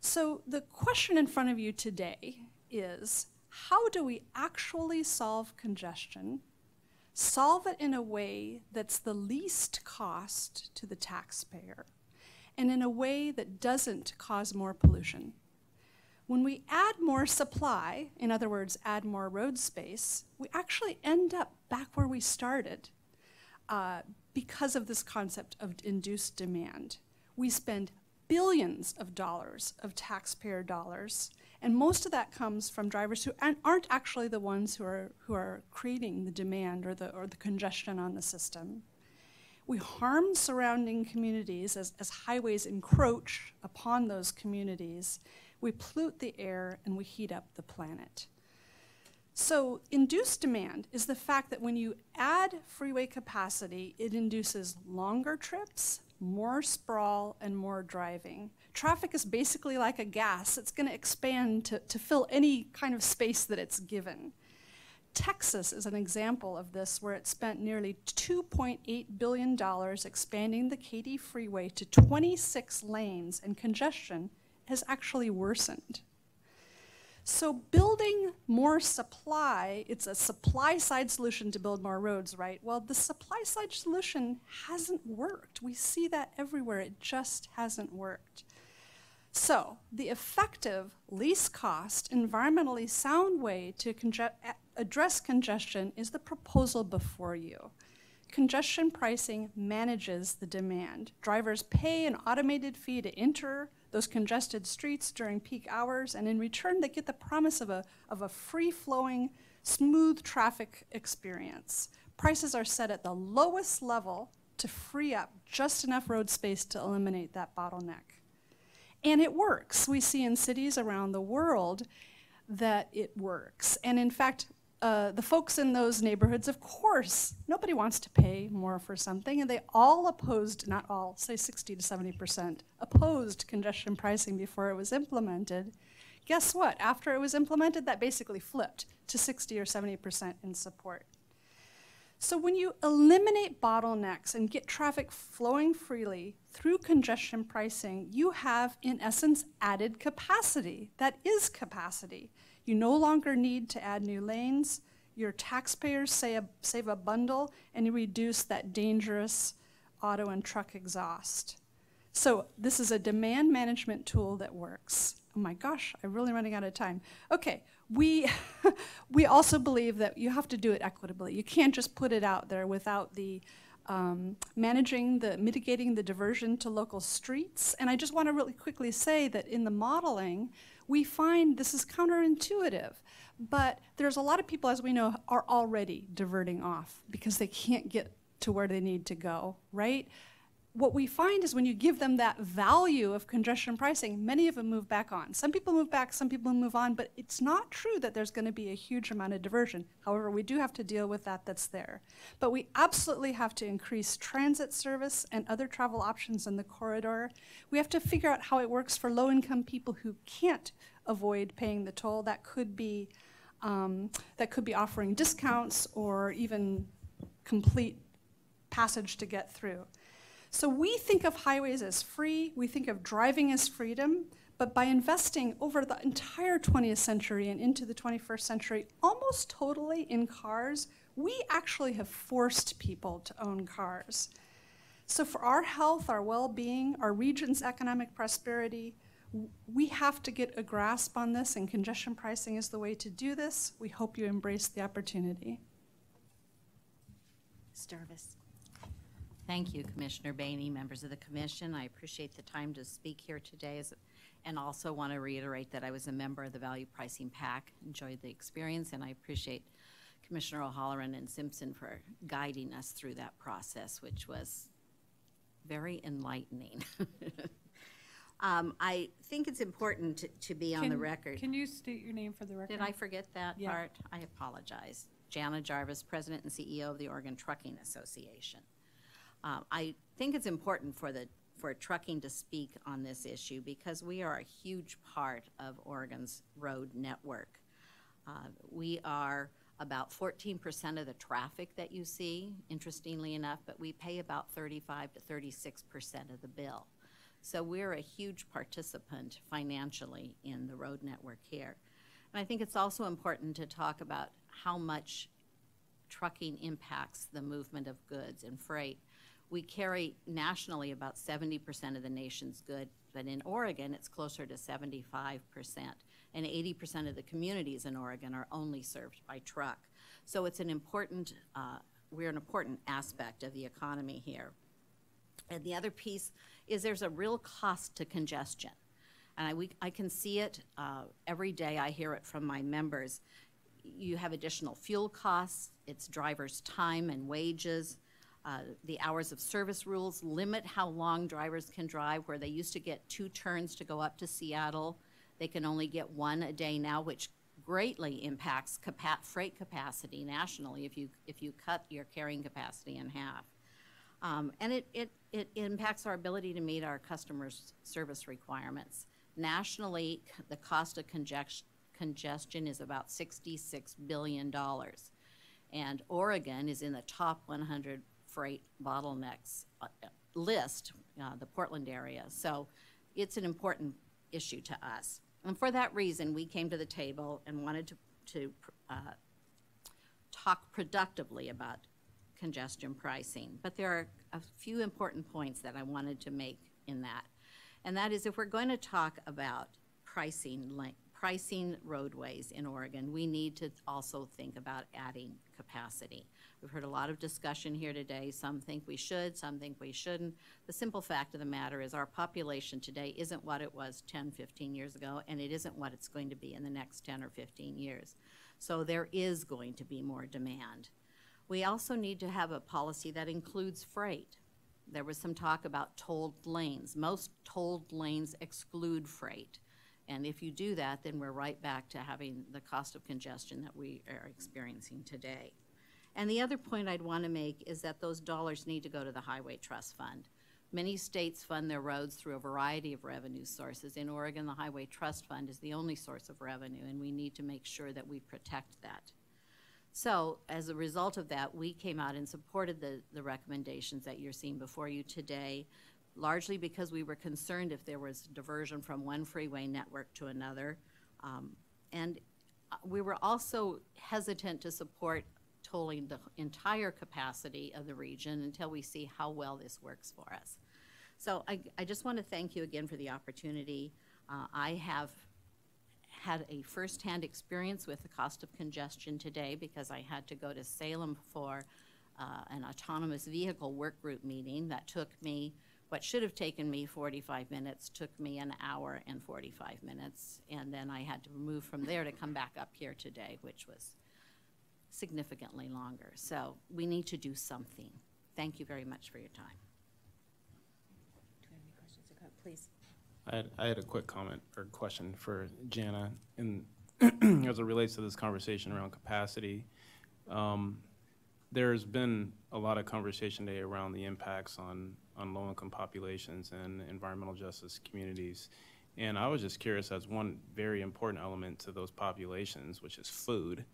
So the question in front of you today is, how do we actually solve congestion, solve it in a way that's the least cost to the taxpayer, and in a way that doesn't cause more pollution? When we add more supply, in other words, add more road space, we actually end up back where we started because of this concept of induced demand. We spend billions of dollars of taxpayer dollars, and most of that comes from drivers who aren't actually the ones who are creating the demand or the congestion on the system. We harm surrounding communities as highways encroach upon those communities. We pollute the air and we heat up the planet. So induced demand is the fact that when you add freeway capacity, it induces longer trips, more sprawl, and more driving. Traffic is basically like a gas. It's going to expand to fill any kind of space that it's given. Texas is an example of this, where it spent nearly $2.8 billion expanding the Katy Freeway to 26 lanes, and congestion has actually worsened. So building more supply, it's a supply side solution to build more roads, right? Well, the supply side solution hasn't worked. We see that everywhere. It just hasn't worked. So the effective, least cost, environmentally sound way to address congestion is the proposal before you. Congestion pricing manages the demand. Drivers pay an automated fee to enter those congested streets during peak hours, and in return they get the promise of a free-flowing, smooth traffic experience. Prices are set at the lowest level to free up just enough road space to eliminate that bottleneck. And it works. We see in cities around the world that it works. And in fact, the folks in those neighborhoods, of course, nobody wants to pay more for something, and they all opposed, not all, say 60 to 70%, opposed congestion pricing before it was implemented. Guess what? After it was implemented, that basically flipped to 60 or 70% in support. So when you eliminate bottlenecks and get traffic flowing freely through congestion pricing, you have, in essence, added capacity. That is capacity. You no longer need to add new lanes. Your taxpayers save a bundle, and you reduce that dangerous auto and truck exhaust. So this is a demand management tool that works. Oh my gosh, I'm really running out of time. Okay, we also believe that you have to do it equitably. You can't just put it out there without the mitigating the diversion to local streets. And I just want to really quickly say that in the modeling, we find this is counterintuitive, but there's a lot of people, as we know, are already diverting off because they can't get to where they need to go, right? What we find is when you give them that value of congestion pricing, many of them move back on. Some people move back, some people move on, but it's not true that there's going to be a huge amount of diversion. However, we do have to deal with that's there. But we absolutely have to increase transit service and other travel options in the corridor. We have to figure out how it works for low-income people who can't avoid paying the toll. That could be offering discounts or even complete passage to get through. So we think of highways as free, we think of driving as freedom, but by investing over the entire 20th century and into the 21st century, almost totally in cars, we actually have forced people to own cars. So for our health, our well-being, our region's economic prosperity, we have to get a grasp on this, and congestion pricing is the way to do this. We hope you embrace the opportunity. Sturvis. Thank you, Commissioner Boehne, members of the Commission. I appreciate the time to speak here today, and also want to reiterate that I was a member of the Value Pricing PAC, enjoyed the experience, and I appreciate Commissioner O'Halloran and Simpson for guiding us through that process, which was very enlightening. I think it's important to be on the record. Can you state your name for the record? Did I forget that Yeah. part? I apologize. Jana Jarvis, President and CEO of the Oregon Trucking Association. I think it's important for trucking to speak on this issue because we are a huge part of Oregon's road network. We are about 14% of the traffic that you see, interestingly enough, but we pay about 35 to 36% of the bill. So we're a huge participant financially in the road network here. And I think it's also important to talk about how much trucking impacts the movement of goods and freight. We carry nationally about 70% of the nation's goods, but in Oregon it's closer to 75%. And 80% of the communities in Oregon are only served by truck. So it's an important, we're an important aspect of the economy here. And the other piece is there's a real cost to congestion. And I can see it every day. I hear it from my members. You have additional fuel costs, it's drivers' time and wages. The hours of service rules limit how long drivers can drive. Where they used to get 2 turns to go up to Seattle, they can only get 1 a day now, which greatly impacts freight capacity nationally if you cut your carrying capacity in half. And it impacts our ability to meet our customers' service requirements. Nationally, the cost of congestion is about $66 billion. And Oregon is in the top 100 freight bottlenecks list, the Portland area. So it's an important issue to us. And for that reason, we came to the table and wanted to talk productively about congestion pricing. But there are a few important points that I wanted to make in that. And that is, if we're going to talk about pricing roadways in Oregon, we need to also think about adding capacity. We've heard a lot of discussion here today. Some think we should, some think we shouldn't. The simple fact of the matter is our population today isn't what it was 10, 15 years ago, and it isn't what it's going to be in the next 10 or 15 years. So there is going to be more demand. We also need to have a policy that includes freight. There was some talk about tolled lanes. Most tolled lanes exclude freight. And if you do that, then we're right back to having the cost of congestion that we are experiencing today. And the other point I'd want to make is that those dollars need to go to the Highway Trust Fund. Many states fund their roads through a variety of revenue sources. In Oregon, the Highway Trust Fund is the only source of revenue, and we need to make sure that we protect that. So as a result of that, we came out and supported the recommendations that you're seeing before you today, largely because we were concerned if there was diversion from one freeway network to another. And we were also hesitant to support tolling the entire capacity of the region until we see how well this works for us. So I just want to thank you again for the opportunity. I have had a firsthand experience with the cost of congestion today because I had to go to Salem for an autonomous vehicle work group meeting that took me, what should have taken me 45 minutes, took me an hour and 45 minutes. And then I had to move from there to come back up here today, which was significantly longer. So we need to do something. Thank you very much for your time. Do you have any questions or comments? Please. I had a quick comment or question for Jana, and as it relates to this conversation around capacity. There's been a lot of conversation today around the impacts on low-income populations and environmental justice communities. And I was just curious, as one very important element to those populations, which is food,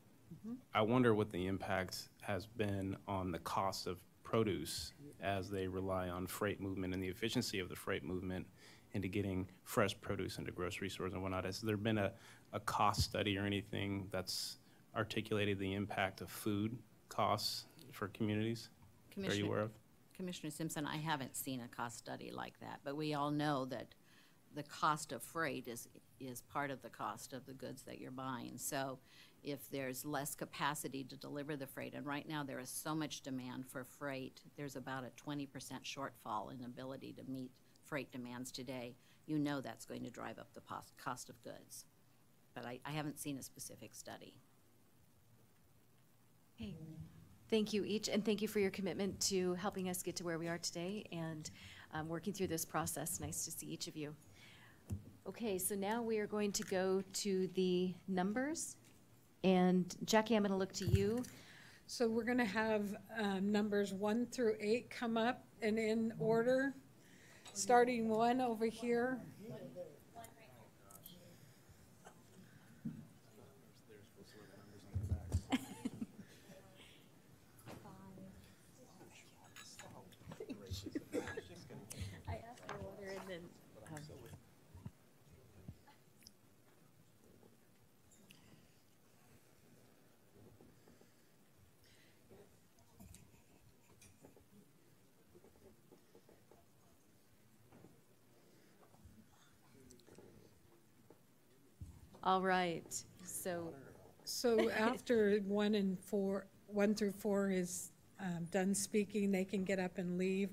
I wonder what the impact has been on the cost of produce as they rely on freight movement and the efficiency of the freight movement into getting fresh produce into grocery stores and whatnot. Has there been a cost study or anything that's articulated the impact of food costs for communities? Are you aware of? Commissioner Simpson, I haven't seen a cost study like that, but we all know that the cost of freight is part of the cost of the goods that you're buying. So if there's less capacity to deliver the freight, and right now there is so much demand for freight, there's about a 20% shortfall in ability to meet freight demands today, you know that's going to drive up the cost of goods. But I haven't seen a specific study. Hey, thank you each, and thank you for your commitment to helping us get to where we are today and working through this process. Nice to see each of you. Okay, so now we are going to go to the numbers. And Jackie, I'm going to look to you. So we're going to have numbers 1 through 8 come up and in order, starting 1 over here. I asked for water and then. All right, so after 1 through 4 is done speaking, they can get up and leave,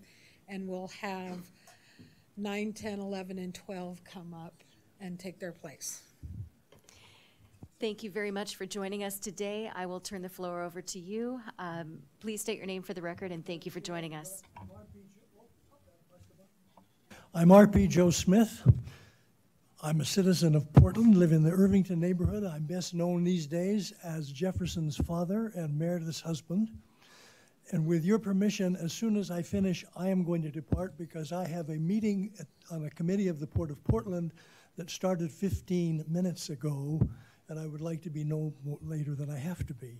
and we'll have 9, 10, 11, and 12 come up and take their place. Thank you very much for joining us today. I will turn the floor over to you. Please state your name for the record, and thank you for joining us. I'm R.P. Joe Smith. I'm a citizen of Portland, live in the Irvington neighborhood. I'm best known these days as Jefferson's father and Meredith's husband. And with your permission, as soon as I finish, I am going to depart because I have a meeting on a committee of the Port of Portland that started 15 minutes ago, and I would like to be no later than I have to be.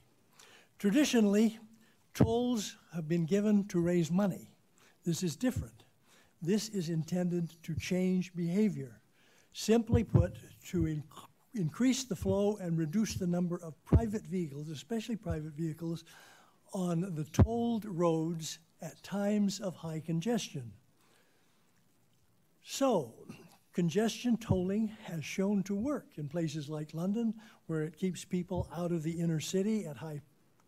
Traditionally, tolls have been given to raise money. This is different. This is intended to change behavior. Simply put, to increase the flow and reduce the number of private vehicles, especially private vehicles, on the tolled roads at times of high congestion. So, congestion tolling has shown to work in places like London, where it keeps people out of the inner city at high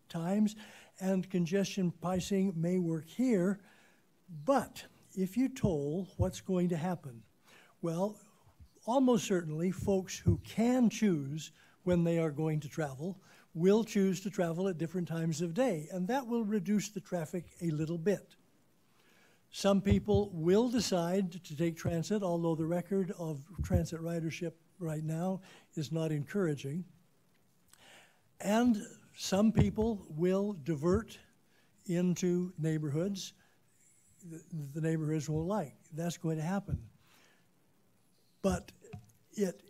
times, and congestion pricing may work here, but if you toll, what's going to happen? Well, almost certainly, folks who can choose when they are going to travel will choose to travel at different times of day, and that will reduce the traffic a little bit. Some people will decide to take transit, although the record of transit ridership right now is not encouraging. And some people will divert into neighborhoods the neighborhoods won't like. That's going to happen. But it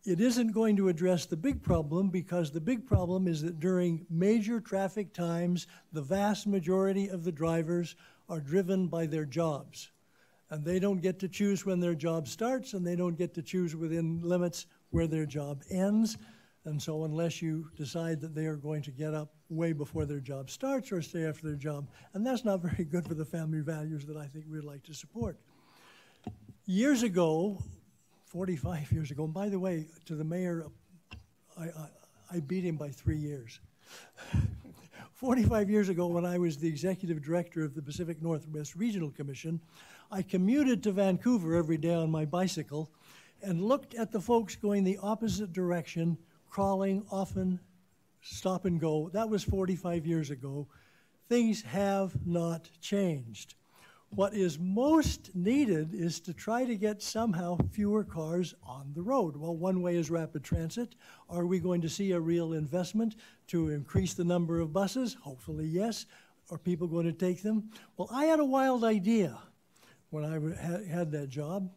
isn't going to address the big problem, because the big problem is that during major traffic times, the vast majority of the drivers are driven by their jobs. And they don't get to choose when their job starts, and they don't get to choose within limits where their job ends. And so unless you decide that they are going to get up way before their job starts or stay after their job, and that's not very good for the family values that I think we'd like to support. Years ago, 45 years ago, and by the way, to the mayor, I beat him by 3 years. 45 years ago, when I was the executive director of the Pacific Northwest Regional Commission, I commuted to Vancouver every day on my bicycle and looked at the folks going the opposite direction, crawling, often stop and go. That was 45 years ago. Things have not changed. What is most needed is to try to get somehow fewer cars on the road. Well, one way is rapid transit. Are we going to see a real investment to increase the number of buses? Hopefully, yes. Are people going to take them? Well, I had a wild idea when I had that job.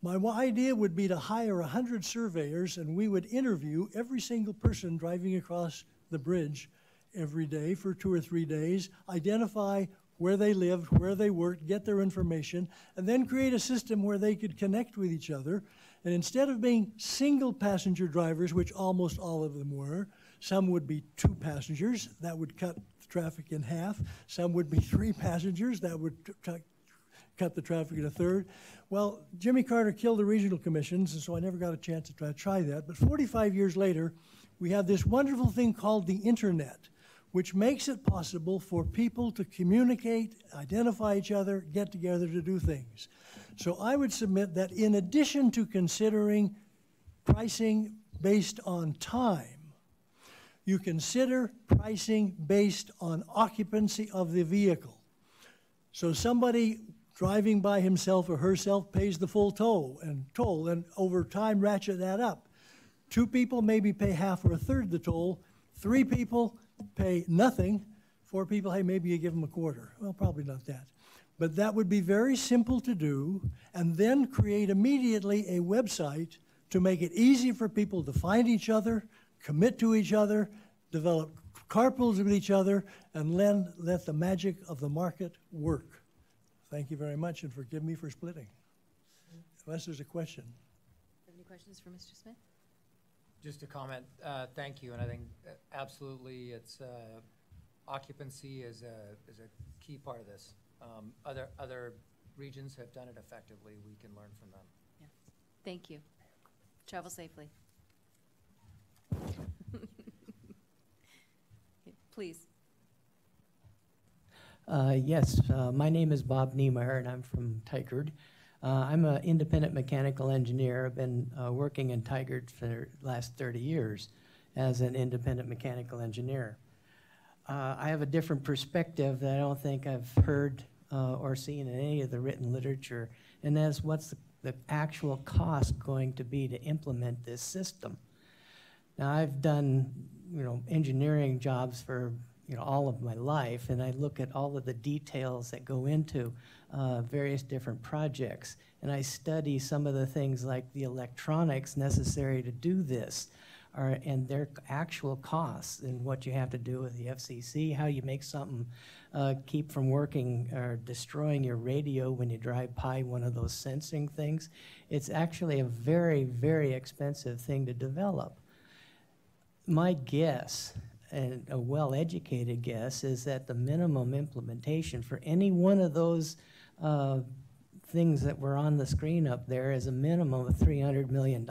My idea would be to hire 100 surveyors, and we would interview every single person driving across the bridge every day for 2 or 3 days, identify where they lived, where they worked, get their information, and then create a system where they could connect with each other. And instead of being single passenger drivers, which almost all of them were, some would be 2 passengers, that would cut the traffic in half. Some would be 3 passengers, that would cut the traffic in a third. Well, Jimmy Carter killed the regional commissions, and so I never got a chance to try that. But 45 years later, we have this wonderful thing called the internet, which makes it possible for people to communicate, identify each other, get together to do things. So I would submit that in addition to considering pricing based on time, you consider pricing based on occupancy of the vehicle. So somebody driving by himself or herself pays the full toll, and over time ratchet that up. 2 people maybe pay half or a third the toll. 3 people pay nothing. 4 people, hey, maybe you give them a quarter. Well, probably not that. But that would be very simple to do, and then create immediately a website to make it easy for people to find each other, commit to each other, develop carpools with each other, and let the magic of the market work. Thank you very much, and forgive me for splitting. Unless there's a question. Any questions for Mr. Smith? Just a comment. Thank you, and I think absolutely it's occupancy is a key part of this. Other regions have done it effectively. We can learn from them. Yes. Thank you. Travel safely. Please. Yes, my name is Bob Niemeyer, and I'm from Tigard. I'm an independent mechanical engineer. I've been working in Tigard for the last 30 years as an independent mechanical engineer. I have a different perspective that I don't think I've heard or seen in any of the written literature, and that's what's the actual cost going to be to implement this system. Now, I've done, engineering jobs for, all of my life, and I look at all of the details that go into various different projects, and I study some of the things like the electronics necessary to do this, and their actual costs, and what you have to do with the FCC, how you make something keep from working or destroying your radio when you drive by one of those sensing things. It's actually a very, very expensive thing to develop. My guess, and a well-educated guess, is that the minimum implementation for any one of those things that were on the screen up there is a minimum of $300 million.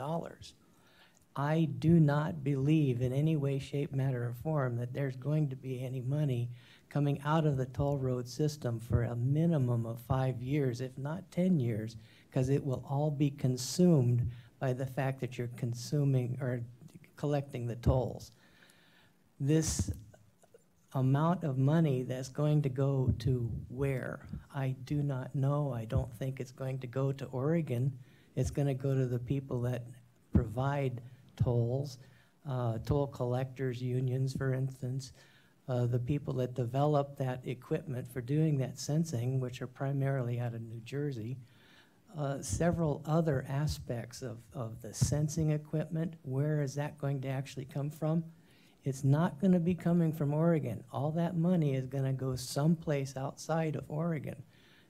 I do not believe in any way, shape, matter, or form that there's going to be any money coming out of the toll road system for a minimum of 5 years, if not 10 years, because it will all be consumed by the fact that you're consuming or collecting the tolls. This amount of money that's going to go to where, I do not know. I don't think it's going to go to Oregon. It's going to go to the people that provide tolls, toll collectors unions, for instance, the people that develop that equipment for doing that sensing, which are primarily out of New Jersey, several other aspects of the sensing equipment. Where is that going to actually come from? It's not going to be coming from Oregon. All that money is going to go someplace outside of Oregon.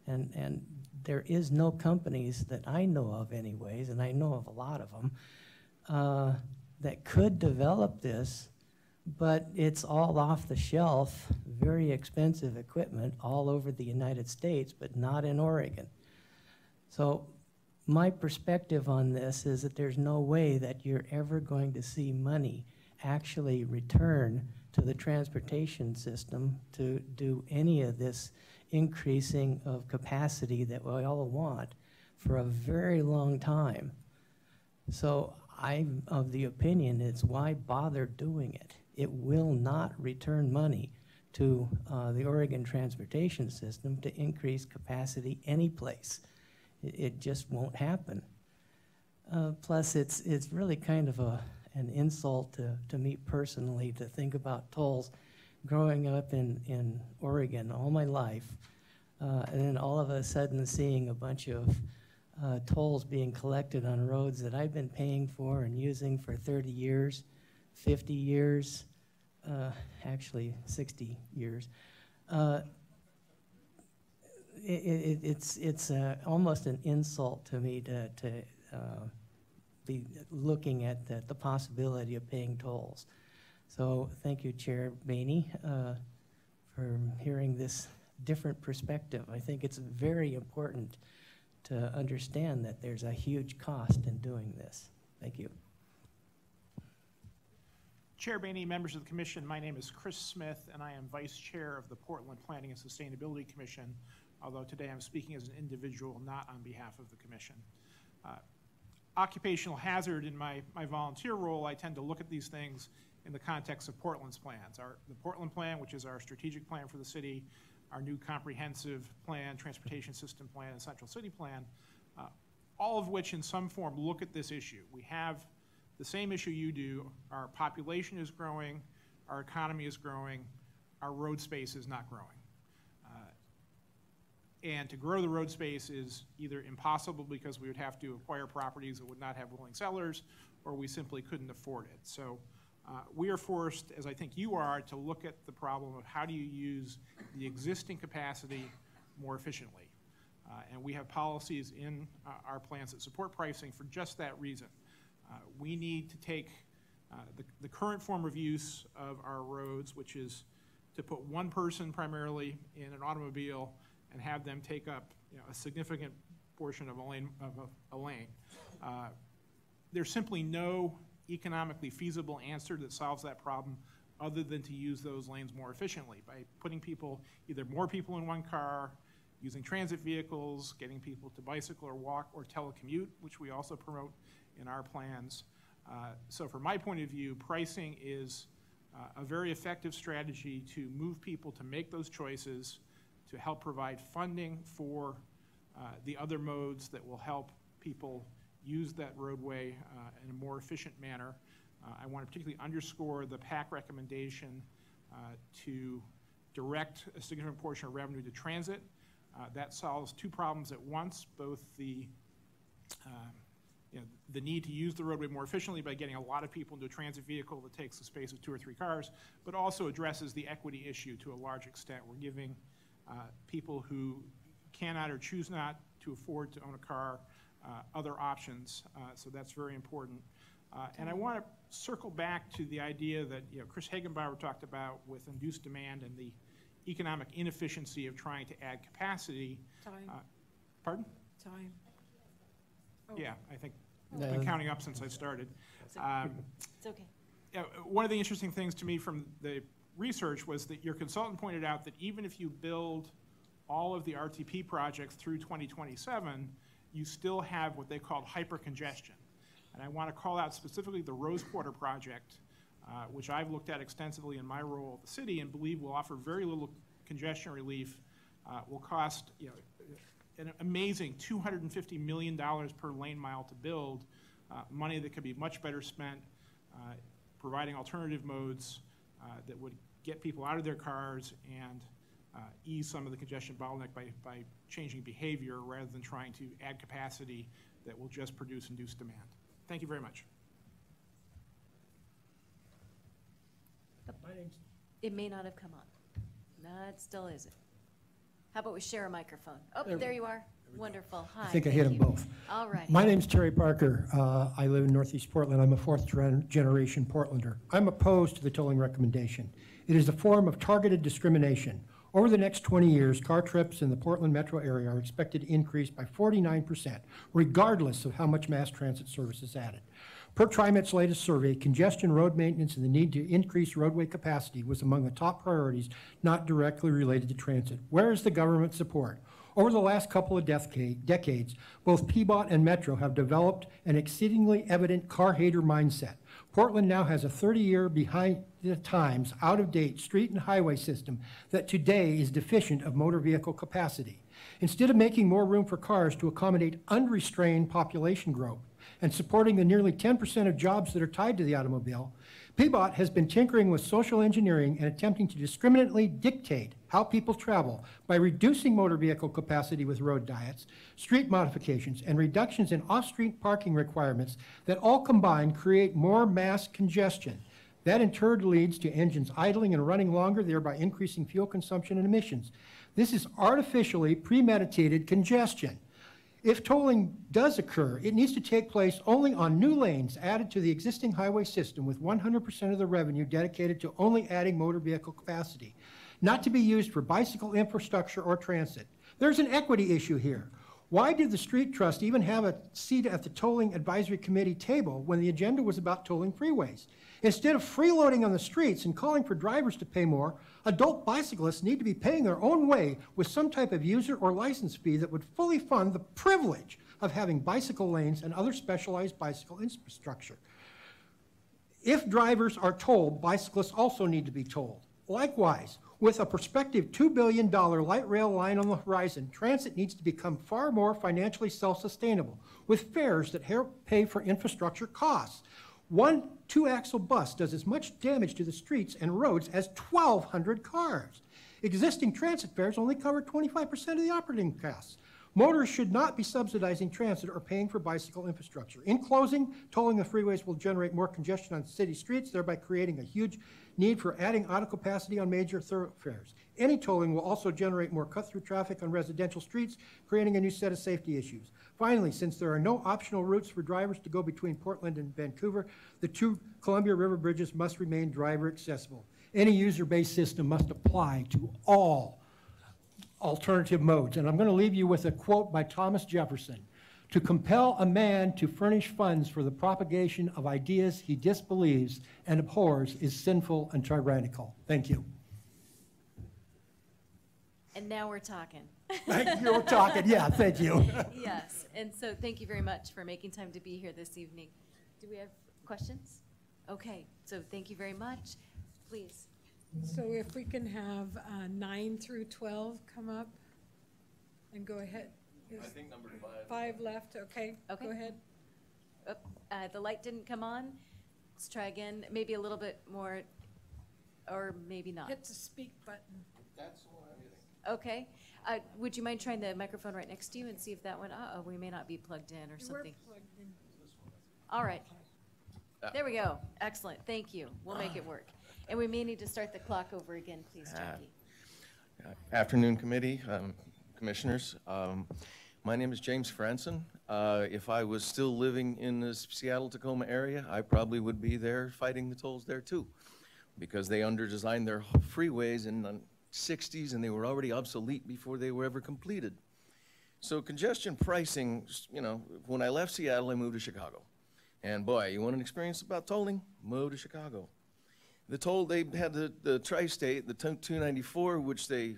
And there is no companies that I know of anyways, and I know of a lot of them, that could develop this, but it's all off the shelf, very expensive equipment all over the United States, but not in Oregon. So my perspective on this is that there's no way that you're ever going to see money actually return to the transportation system to do any of this increasing of capacity that we all want for a very long time. So I'm of the opinion it's why bother doing it. It will not return money to the Oregon transportation system to increase capacity any place. It just won't happen. Plus, it's really kind of an insult to me personally to think about tolls. Growing up in Oregon all my life, and then all of a sudden seeing a bunch of tolls being collected on roads that I've been paying for and using for 30 years, 50 years, actually 60 years. It's almost an insult to me to be looking at the possibility of paying tolls. So thank you, Chair Boehne, for hearing this different perspective. I think it's very important to understand that there's a huge cost in doing this. Thank you. Chair Boehne, members of the Commission, my name is Chris Smith, and I am Vice Chair of the Portland Planning and Sustainability Commission, although today I'm speaking as an individual, not on behalf of the Commission. Occupational hazard, in my volunteer role, I tend to look at these things in the context of Portland's plans. The Portland plan, which is our strategic plan for the city, our new comprehensive plan, transportation system plan, and central city plan, all of which in some form look at this issue. We have the same issue you do. Our population is growing, our economy is growing, our road space is not growing. And to grow the road space is either impossible because we would have to acquire properties that would not have willing sellers, or we simply couldn't afford it. So we are forced, as I think you are, to look at the problem of how do you use the existing capacity more efficiently. And we have policies in our plans that support pricing for just that reason. We need to take the current form of use of our roads, which is to put one person primarily in an automobile and have them take up a significant portion of a lane. There's simply no economically feasible answer that solves that problem other than to use those lanes more efficiently by putting people, either more people in one car, using transit vehicles, getting people to bicycle or walk or telecommute, which we also promote in our plans. So from my point of view, pricing is a very effective strategy to move people to make those choices, to help provide funding for the other modes that will help people use that roadway in a more efficient manner. I want to particularly underscore the PAC recommendation to direct a significant portion of revenue to transit. That solves two problems at once, both the need to use the roadway more efficiently by getting a lot of people into a transit vehicle that takes the space of 2 or 3 cars, but also addresses the equity issue to a large extent. We're giving people who cannot or choose not to afford to own a car other options, so that's very important. And I want to circle back to the idea that Chris Hagenbauer talked about with induced demand and the economic inefficiency of trying to add capacity. Time. Pardon? Time. Oh. Yeah, I think I've been counting up since I started. It's okay. One of the interesting things to me from the research was that your consultant pointed out that even if you build all of the RTP projects through 2027, you still have what they called hypercongestion. And I want to call out specifically the Rose Quarter project, which I've looked at extensively in my role at the city and believe will offer very little congestion relief, will cost an amazing $250 million per lane mile to build, money that could be much better spent providing alternative modes that would get people out of their cars and ease some of the congestion bottleneck by changing behavior rather than trying to add capacity that will just produce induced demand. Thank you very much. It may not have come on. No, it still isn't. How about we share a microphone? Oh, there you are. Wonderful. Hi. I think I hit them both. All right. My name's Terry Parker. I live in Northeast Portland. I'm a fourth-generation Portlander. I'm opposed to the tolling recommendation. It is a form of targeted discrimination. Over the next 20 years, car trips in the Portland metro area are expected to increase by 49%, regardless of how much mass transit service is added. Per TriMet's latest survey, congestion, road maintenance, and the need to increase roadway capacity was among the top priorities not directly related to transit. Where is the government support? Over the last couple of decades, both PBOT and Metro have developed an exceedingly evident car hater mindset. Portland now has a 30-year behind the times, out-of-date street and highway system that today is deficient of motor vehicle capacity. Instead of making more room for cars to accommodate unrestrained population growth and supporting the nearly 10% of jobs that are tied to the automobile, PBOT has been tinkering with social engineering and attempting to discriminately dictate how people travel by reducing motor vehicle capacity with road diets, street modifications, and reductions in off-street parking requirements that all combined create more mass congestion. That in turn leads to engines idling and running longer, thereby increasing fuel consumption and emissions. This is artificially premeditated congestion. If tolling does occur, it needs to take place only on new lanes added to the existing highway system with 100% of the revenue dedicated to only adding motor vehicle capacity, not to be used for bicycle infrastructure or transit. There's an equity issue here. Why did the Street Trust even have a seat at the Tolling Advisory Committee table when the agenda was about tolling freeways? Instead of freeloading on the streets and calling for drivers to pay more, adult bicyclists need to be paying their own way with some type of user or license fee that would fully fund the privilege of having bicycle lanes and other specialized bicycle infrastructure. If drivers are tolled, bicyclists also need to be tolled. Likewise, With a prospective $2 billion light rail line on the horizon, transit needs to become far more financially self-sustainable, with fares that help pay for infrastructure costs. One two-axle bus does as much damage to the streets and roads as 1,200 cars. Existing transit fares only cover 25% of the operating costs. Motorists should not be subsidizing transit or paying for bicycle infrastructure. In closing, tolling the freeways will generate more congestion on city streets, thereby creating a huge need for adding auto capacity on major thoroughfares. Any tolling will also generate more cut-through traffic on residential streets, creating a new set of safety issues. Finally, since there are no optional routes for drivers to go between Portland and Vancouver, the two Columbia River bridges must remain driver accessible. Any user-based system must apply to all alternative modes. And I'm going to leave you with a quote by Thomas Jefferson. To compel a man to furnish funds for the propagation of ideas he disbelieves and abhors is sinful and tyrannical. Thank you. And now we're talking. You're talking, yeah, thank you. Yes, and so thank you very much for making time to be here this evening. Do we have questions? Okay, so thank you very much. Please. So if we can have 9 through 12 come up and go ahead. I think number 5. 5 left, okay, Okay. go ahead. The light didn't come on. Let's try again, maybe a little bit more, or maybe not. Hit the speak button. That's what I'm getting. Okay. Would you mind trying the microphone right next to you and see if that one, uh-oh, we may not be plugged in or You something. were plugged in. All right. There we go. Excellent. Thank you. We'll make it work. And we may need to start the clock over again, please, Jackie. Afternoon, committee, commissioners. My name is James Franson. If I was still living in the Seattle-Tacoma area, I probably would be there fighting the tolls there too, because they under-designed their freeways in the 60s and they were already obsolete before they were ever completed. So congestion pricing, you know, when I left Seattle, I moved to Chicago. And boy, you want an experience about tolling? Move to Chicago. The toll, they had the tri-state, the 294, which they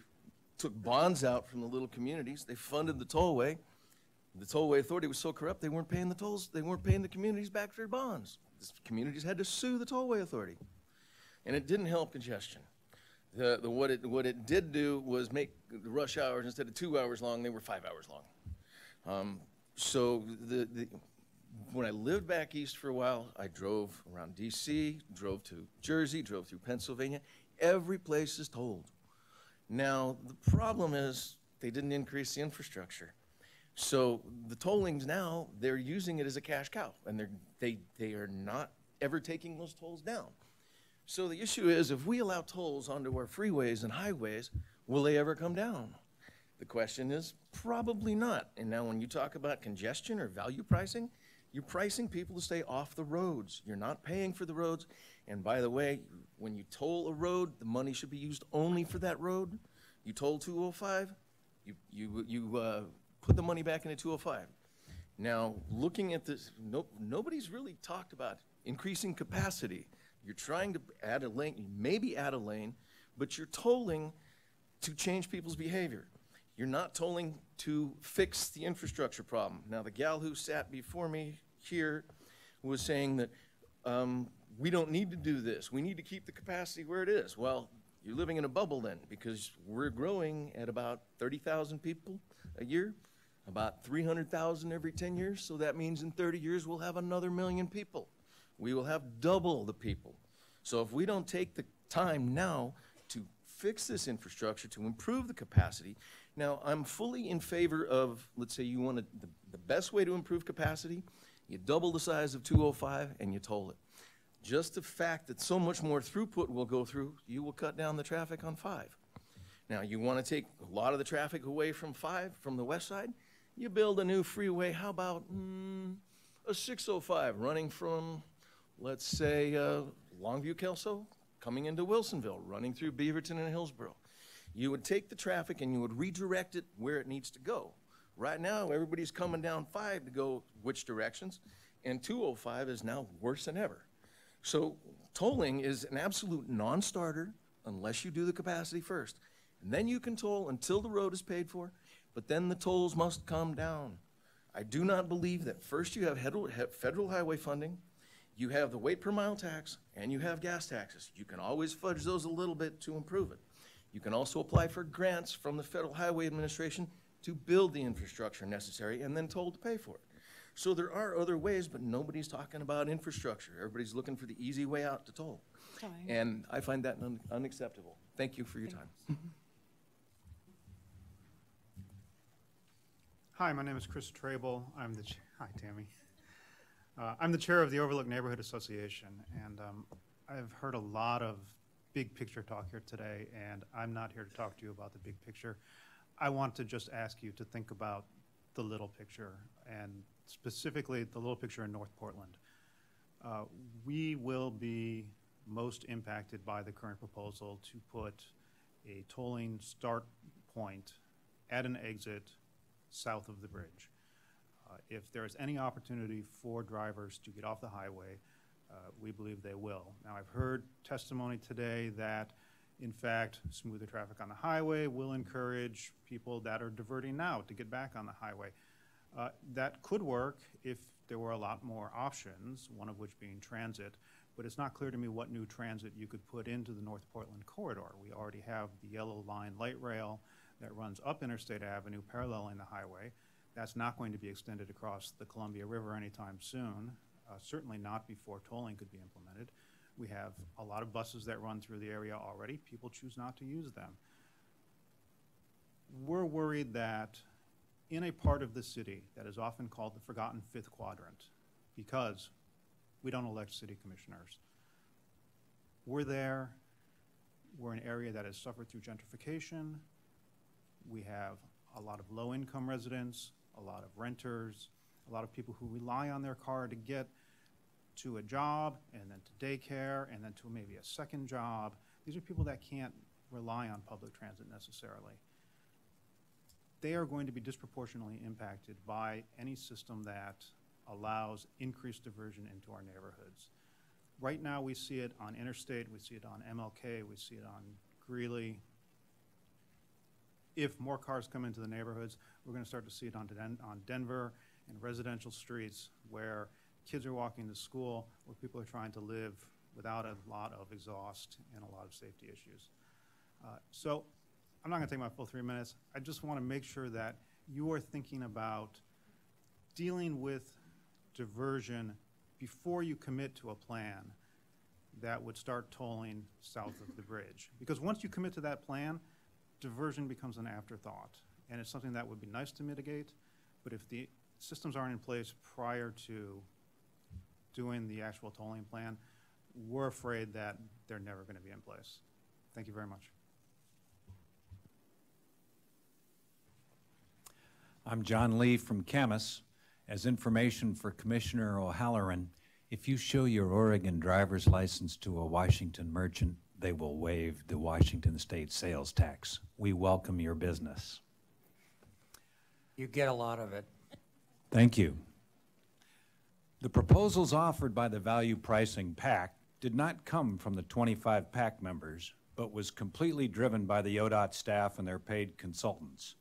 took bonds out from the little communities. They funded the tollway. The tollway authority was so corrupt, they weren't paying the tolls, they weren't paying the communities back their bonds. The communities had to sue the tollway authority. And it didn't help congestion. What it did do was make the rush hours, instead of 2 hours long, they were 5 hours long. So when I lived back east for a while, I drove around DC, drove to Jersey, drove through Pennsylvania. Every place is tolled. Now, the problem is they didn't increase the infrastructure. So the tollings now, they're using it as a cash cow, and they are not ever taking those tolls down. So the issue is, if we allow tolls onto our freeways and highways, will they ever come down? The question is, probably not. And now when you talk about congestion or value pricing, you're pricing people to stay off the roads. You're not paying for the roads. And by the way, when you toll a road, the money should be used only for that road. You toll 205, you put the money back into 205. Now, looking at this, nobody's really talked about increasing capacity. You're trying to add a lane, maybe add a lane, but you're tolling to change people's behavior. You're not tolling to fix the infrastructure problem. Now, the gal who sat before me here was saying that we don't need to do this. We need to keep the capacity where it is. Well, you're living in a bubble then, because we're growing at about 30,000 people a year, about 300,000 every 10 years. So that means in 30 years, we'll have another 1 million people. We will have double the people. So if we don't take the time now to fix this infrastructure, to improve the capacity. Now, I'm fully in favor of, let's say you want the best way to improve capacity, you double the size of 205 and you toll it. Just the fact that so much more throughput will go through, you will cut down the traffic on 5. Now, you want to take a lot of the traffic away from 5, from the west side, you build a new freeway. How about a 605 running from, let's say, Longview, Kelso, coming into Wilsonville, running through Beaverton and Hillsborough. You would take the traffic and you would redirect it where it needs to go. Right now, everybody's coming down 5 to go which directions, and 205 is now worse than ever. So tolling is an absolute non-starter unless you do the capacity first. And then you can toll until the road is paid for, but then the tolls must come down. I do not believe that first you have federal highway funding, you have the weight per mile tax, and you have gas taxes. You can always fudge those a little bit to improve it. You can also apply for grants from the Federal Highway Administration to build the infrastructure necessary and then toll to pay for it. So there are other ways, but nobody's talking about infrastructure. Everybody's looking for the easy way out to toll. And I find that unacceptable. Thank you for your time. Hi, my name is Chris Trable. Hi, Tammy. I'm the chair of the Overlook Neighborhood Association, and I've heard a lot of big picture talk here today, and I'm not here to talk to you about the big picture. I want to just ask you to think about the little picture, and specifically the little picture in North Portland. We will be most impacted by the current proposal to put a tolling start point at an exit south of the bridge. If there is any opportunity for drivers to get off the highway, we believe they will. Now, I've heard testimony today that, in fact, smoother traffic on the highway will encourage people that are diverting now to get back on the highway. That could work if there were a lot more options, one of which being transit, but it's not clear to me what new transit you could put into the North Portland corridor. We already have the yellow line light rail that runs up Interstate Avenue paralleling the highway. That's not going to be extended across the Columbia River anytime soon, certainly not before tolling could be implemented. We have a lot of buses that run through the area already. People choose not to use them. We're worried that in a part of the city that is often called the forgotten fifth quadrant, because we don't elect city commissioners, we're there. We're an area that has suffered through gentrification. We have a lot of low-income residents, a lot of renters, a lot of people who rely on their car to get to a job and then to daycare and then to maybe a second job. These are people that can't rely on public transit necessarily. They are going to be disproportionately impacted by any system that allows increased diversion into our neighborhoods. Right now we see it on Interstate, we see it on MLK, we see it on Greeley. If more cars come into the neighborhoods, we're going to start to see it on Denver and residential streets where kids are walking to school, where people are trying to live without a lot of exhaust and a lot of safety issues. So I'm not going to take my full 3 minutes. I just want to make sure that you are thinking about dealing with diversion before you commit to a plan that would start tolling south of the bridge. Because once you commit to that plan, diversion becomes an afterthought. And it's something that would be nice to mitigate, but if the systems aren't in place prior to doing the actual tolling plan, we're afraid that they're never going to be in place. Thank you very much. I'm John Lee from Camas. As information for Commissioner O'Halloran, if you show your Oregon driver's license to a Washington merchant, they will waive the Washington state sales tax. We welcome your business. You get a lot of it. Thank you. The proposals offered by the Value Pricing PAC did not come from the 25 PAC members, but was completely driven by the ODOT staff and their paid consultants.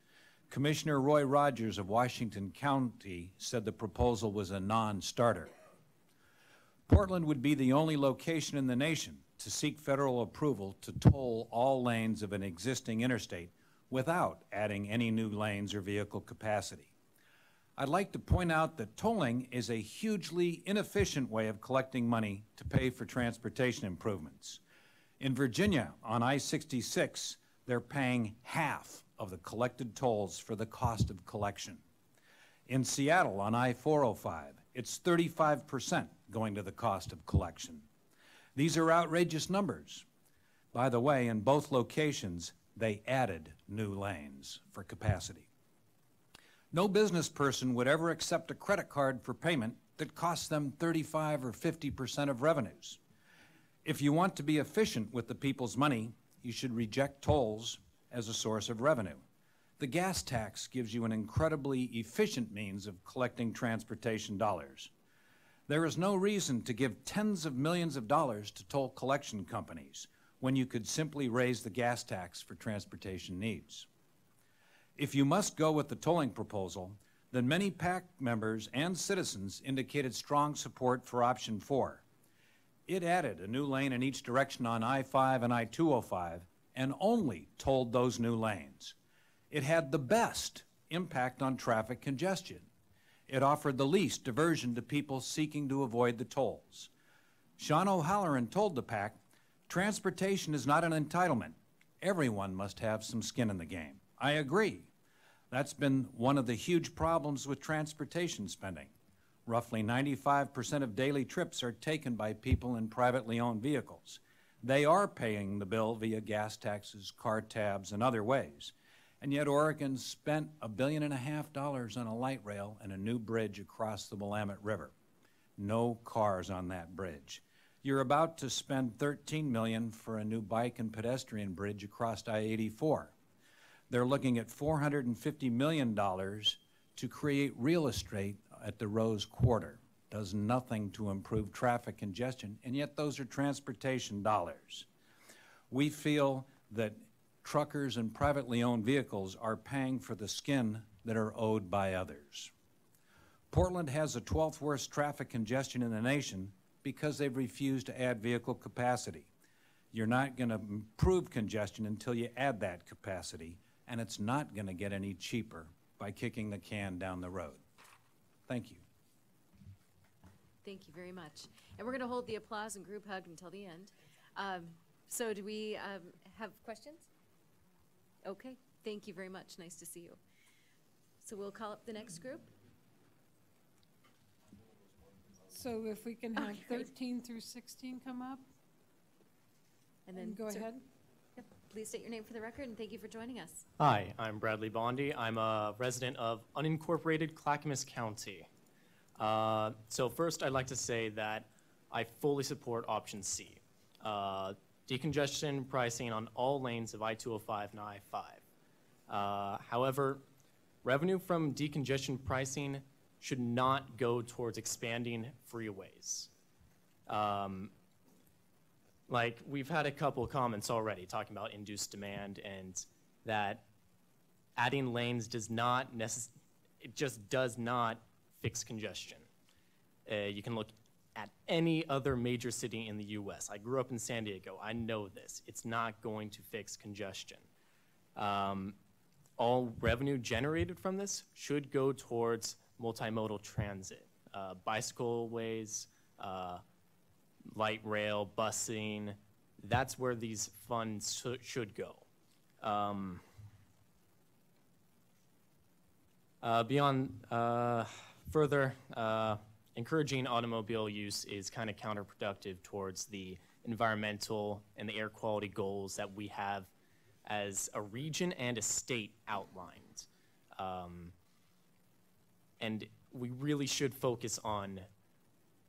Commissioner Roy Rogers of Washington County said the proposal was a non-starter. Portland would be the only location in the nation to seek federal approval to toll all lanes of an existing interstate without adding any new lanes or vehicle capacity. I'd like to point out that tolling is a hugely inefficient way of collecting money to pay for transportation improvements. In Virginia, on I-66, they're paying half of the collected tolls for the cost of collection. In Seattle, on I-405, it's 35% going to the cost of collection. These are outrageous numbers. By the way, in both locations, they added new lanes for capacity. No business person would ever accept a credit card for payment that costs them 35 or 50% of revenues. If you want to be efficient with the people's money, you should reject tolls as a source of revenue. The gas tax gives you an incredibly efficient means of collecting transportation dollars. There is no reason to give tens of millions of dollars to toll collection companies when you could simply raise the gas tax for transportation needs. If you must go with the tolling proposal, then many PAC members and citizens indicated strong support for option 4. It added a new lane in each direction on I-5 and I-205 and only tolled those new lanes. It had the best impact on traffic congestion. It offered the least diversion to people seeking to avoid the tolls. Sean O'Halloran told the PAC, transportation is not an entitlement. Everyone must have some skin in the game. I agree. That's been one of the huge problems with transportation spending. Roughly 95% of daily trips are taken by people in privately owned vehicles. They are paying the bill via gas taxes, car tabs, and other ways. And yet Oregon spent $1.5 billion on a light rail and a new bridge across the Willamette River. No cars on that bridge. You're about to spend $13 million for a new bike and pedestrian bridge across I-84. They're looking at $450 million to create real estate at the Rose Quarter. Does nothing to improve traffic congestion, and yet those are transportation dollars. We feel that truckers and privately owned vehicles are paying for the skin that are owed by others. Portland has the 12th worst traffic congestion in the nation because they've refused to add vehicle capacity. You're not going to improve congestion until you add that capacity, and it's not going to get any cheaper by kicking the can down the road. Thank you. Thank you very much. And we're going to hold the applause and group hug until the end. So do we have questions? Okay, thank you very much. Nice to see you. So we'll call up the next group. So if we can have 13 through 16 come up. And then go ahead. Yep. Please state your name for the record, and thank you for joining us. Hi, I'm Bradley Bondi. I'm a resident of unincorporated Clackamas County. So first, I'd like to say that I fully support option C, decongestion pricing on all lanes of I-205 and I-5. However, revenue from decongestion pricing should not go towards expanding freeways. Like, we've had a couple of comments already talking about induced demand, and that adding lanes does not it just does not fix congestion. You can look at any other major city in the US. I grew up in San Diego. I know this. It's not going to fix congestion. All revenue generated from this should go towards multimodal transit, bicycle ways, light rail, busing. That's where these funds should go. Beyond further, encouraging automobile use is kind of counterproductive towards the environmental and the air quality goals that we have as a region and a state outlined. And we really should focus on,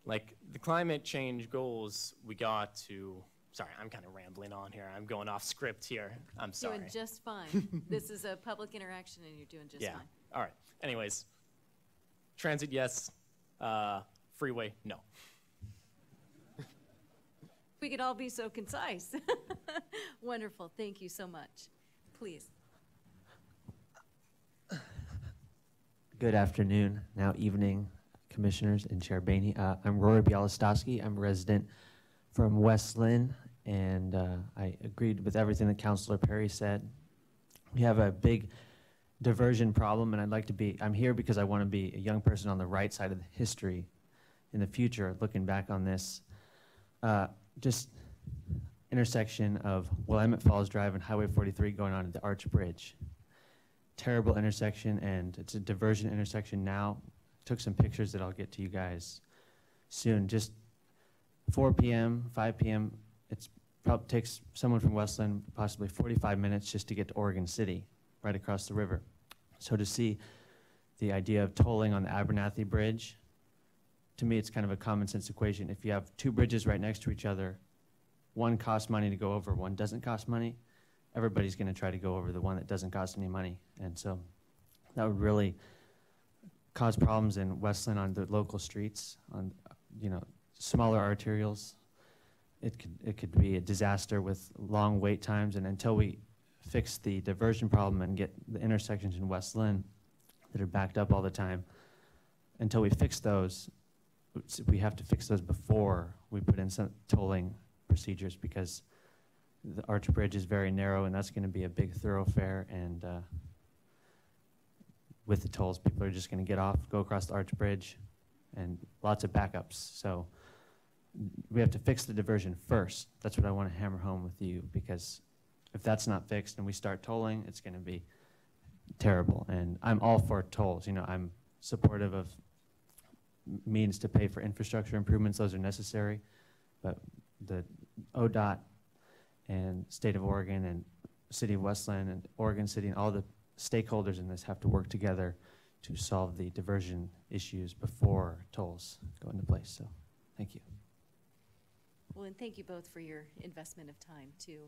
like, the climate change goals we got to, sorry, I'm kind of rambling on here. I'm going off script here. I'm sorry. Doing just fine. This is a public interaction, and you're doing just fine. All right. Anyways, transit, yes. Freeway, no. We could all be so concise. Wonderful. Thank you so much. Please. Good afternoon, now evening, commissioners and Chair Boehne. I'm Rory Bialostowski. I'm a resident from West Lynn, and I agreed with everything that Councilor Perry said. We have a big diversion problem, and I'm here because I want to be a young person on the right side of the history in the future, looking back on this. Just intersection of Willamette Falls Drive and Highway 43 going on to the Arch Bridge. Terrible intersection, and it's a diversion intersection now. Took some pictures that I'll get to you guys soon. Just 4 p.m., 5 p.m., it probably takes someone from Westland possibly 45 minutes just to get to Oregon City, right across the river. So to see the idea of tolling on the Abernathy Bridge, to me it's kind of a common sense equation. If you have two bridges right next to each other, one costs money to go over, one doesn't cost money, everybody's going to try to go over the one that doesn't cost any money. And so that would really cause problems in Westland on the local streets, on smaller arterials. It could be a disaster with long wait times, and until we fix the diversion problem and get the intersections in West Lynn that are backed up all the time, until we fix those, we have to fix those before we put in some tolling procedures, because The Arch Bridge is very narrow, and that's going to be a big thoroughfare, and with the tolls, people are just going to get off, go across the Arch Bridge, and lots of backups. So we have to fix the diversion first. That's what I want to hammer home with you, because if that's not fixed and we start tolling, it's going to be terrible. And I'm all for tolls. You know, I'm supportive of means to pay for infrastructure improvements. Those are necessary. But the ODOT and State of Oregon and City of Westland and Oregon City and all the stakeholders in this have to work together to solve the diversion issues before tolls go into place. So thank you. Well, and thank you both for your investment of time, too.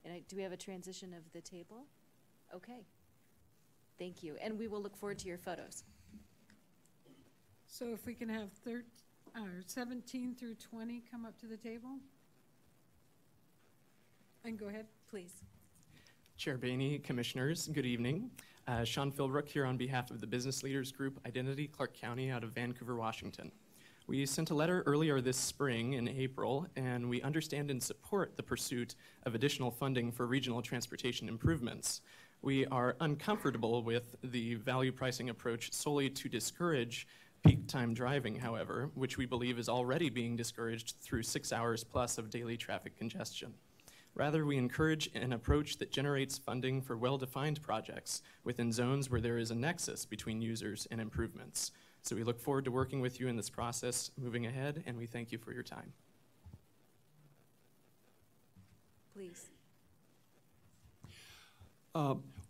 And do we have a transition of the table? Okay. Thank you. And we will look forward to your photos. So if we can have 17 through 20 come up to the table. And go ahead, please. Chair Boehne, Commissioners, good evening. Sean Philbrook here on behalf of the Business Leaders Group Identity Clark County out of Vancouver, Washington. We sent a letter earlier this spring in April, and we understand and support the pursuit of additional funding for regional transportation improvements. We are uncomfortable with the value pricing approach solely to discourage peak time driving, however, which we believe is already being discouraged through 6 hours plus of daily traffic congestion. Rather, we encourage an approach that generates funding for well-defined projects within zones where there is a nexus between users and improvements. So we look forward to working with you in this process moving ahead, and we thank you for your time. Please.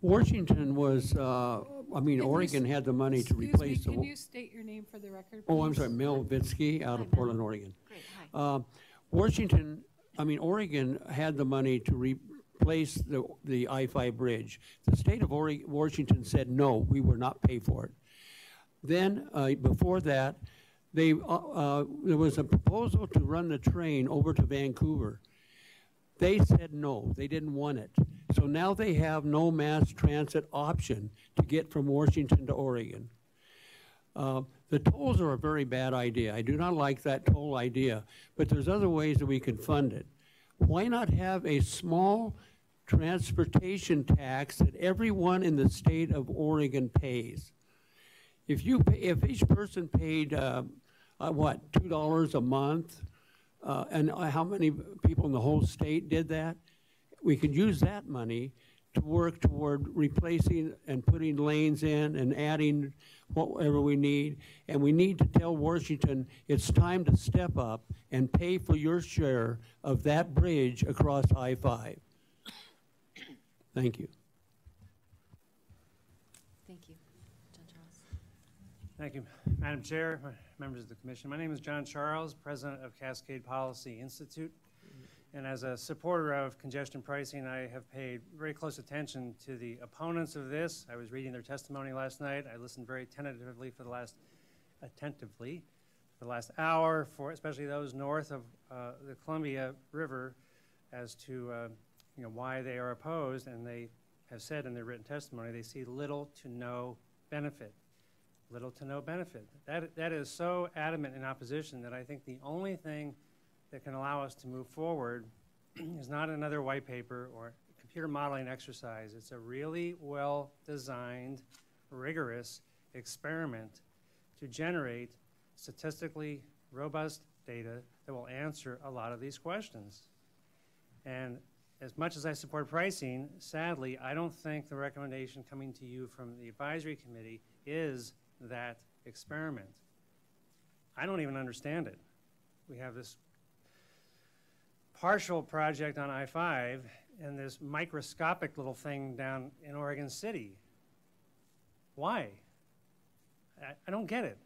Washington was, Oregon had the money to replace the... Can you state your name for the record, please? Oh, I'm sorry, Mel Vitsky out of Portland, Oregon. Great, hi. Oregon had the money to replace the I-5 bridge. The state of Washington said, no, we will not pay for it. Then, before that, there was a proposal to run the train over to Vancouver. They said no, they didn't want it. So now they have no mass transit option to get from Washington to Oregon. The tolls are a very bad idea. I do not like that toll idea, but there's other ways that we can fund it. Why not have a small transportation tax that everyone in the state of Oregon pays? If each person paid, $2 a month, and how many people in the whole state did that? We could use that money to work toward replacing and putting lanes in and adding whatever we need. And we need to tell Washington it's time to step up and pay for your share of that bridge across I-5. Thank you. Thank you. John Charles. Thank you, Madam Chair, members of the Commission. My name is John Charles, President of Cascade Policy Institute. And as a supporter of congestion pricing, I have paid very close attention to the opponents of this. I was reading their testimony last night. I listened very attentively for the last hour, especially those north of the Columbia River, as to why they are opposed. And they have said in their written testimony they see little to no benefit. Little to no benefit. That is so adamant in opposition that I think the only thing that can allow us to move forward is not another white paper or computer modeling exercise. It's a really well-designed, rigorous experiment to generate statistically robust data that will answer a lot of these questions. And as much as I support pricing, sadly, I don't think the recommendation coming to you from the advisory committee is that experiment. I don't even understand it. We have this partial project on I-5 and this microscopic little thing down in Oregon City. Why? I don't get it.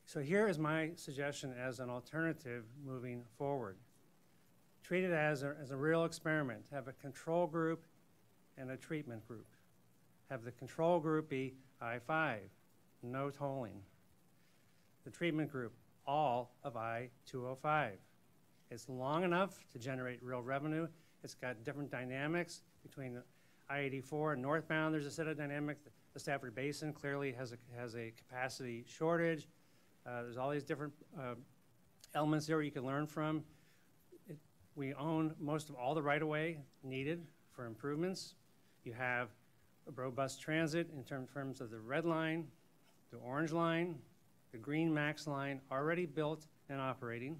So here is my suggestion as an alternative moving forward. Treat it as a real experiment. Have a control group and a treatment group. Have the control group be I-5, no tolling. The treatment group, all of I-205. It's long enough to generate real revenue. It's got different dynamics between I-84 and northbound. There's a set of dynamics. The Stafford Basin clearly has a capacity shortage. There's all these different elements there you can learn from. We own most of all the right-of-way needed for improvements. You have a robust transit in terms of the red line, the orange line, the green max line already built and operating.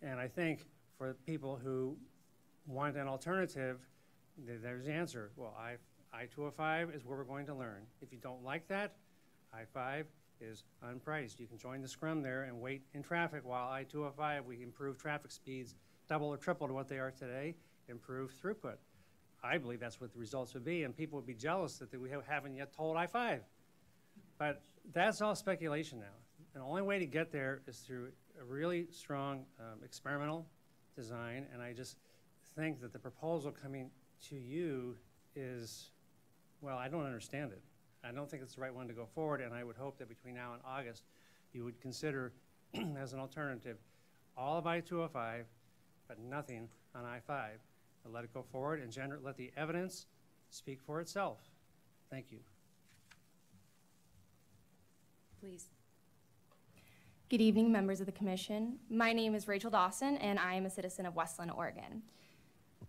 And I think for people who want an alternative, there's the answer. Well, I-205 is where we're going to learn. If you don't like that, I-5 is unpriced. You can join the scrum there and wait in traffic while I-205, we improve traffic speeds double or triple to what they are today, improve throughput. I believe that's what the results would be, and people would be jealous that we haven't yet told I-5. But that's all speculation now. And the only way to get there is through a really strong experimental design, and I just think that the proposal coming to you is, well, I don't understand it. I don't think it's the right one to go forward, and I would hope that between now and August, you would consider as an alternative all of I-205, but nothing on I-5. And let it go forward and let the evidence speak for itself. Thank you. Please. Good evening, members of the commission. My name is Rachel Dawson, and I am a citizen of Westland, Oregon.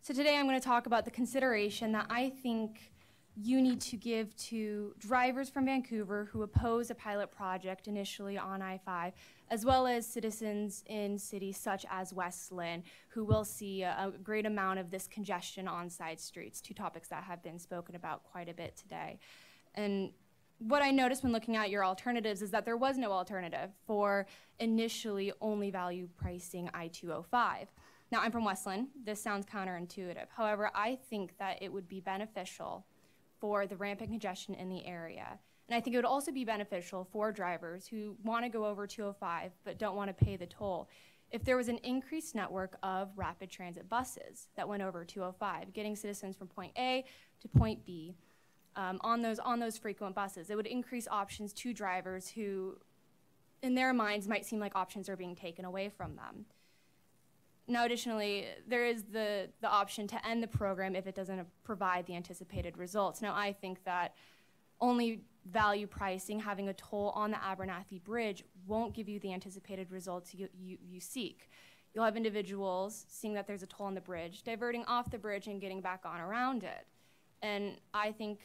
So today I'm going to talk about the consideration that I think you need to give to drivers from Vancouver who oppose a pilot project initially on I-5, as well as citizens in cities such as Westland who will see a great amount of this congestion on side streets, two topics that have been spoken about quite a bit today. And what I noticed when looking at your alternatives is that there was no alternative for initially only value pricing I-205. Now, I'm from Westland. This sounds counterintuitive. However, I think that it would be beneficial for the rampant congestion in the area. And I think it would also be beneficial for drivers who want to go over 205 but don't want to pay the toll if there was an increased network of rapid transit buses that went over 205, getting citizens from point A to point B on those frequent buses. It would increase options to drivers who, in their minds, might seem like options are being taken away from them. Now, additionally, there is the option to end the program if it doesn't provide the anticipated results. Now, I think that only value pricing, having a toll on the Abernathy Bridge, won't give you the anticipated results you seek. You'll have individuals seeing that there's a toll on the bridge, diverting off the bridge and getting back on around it. And I think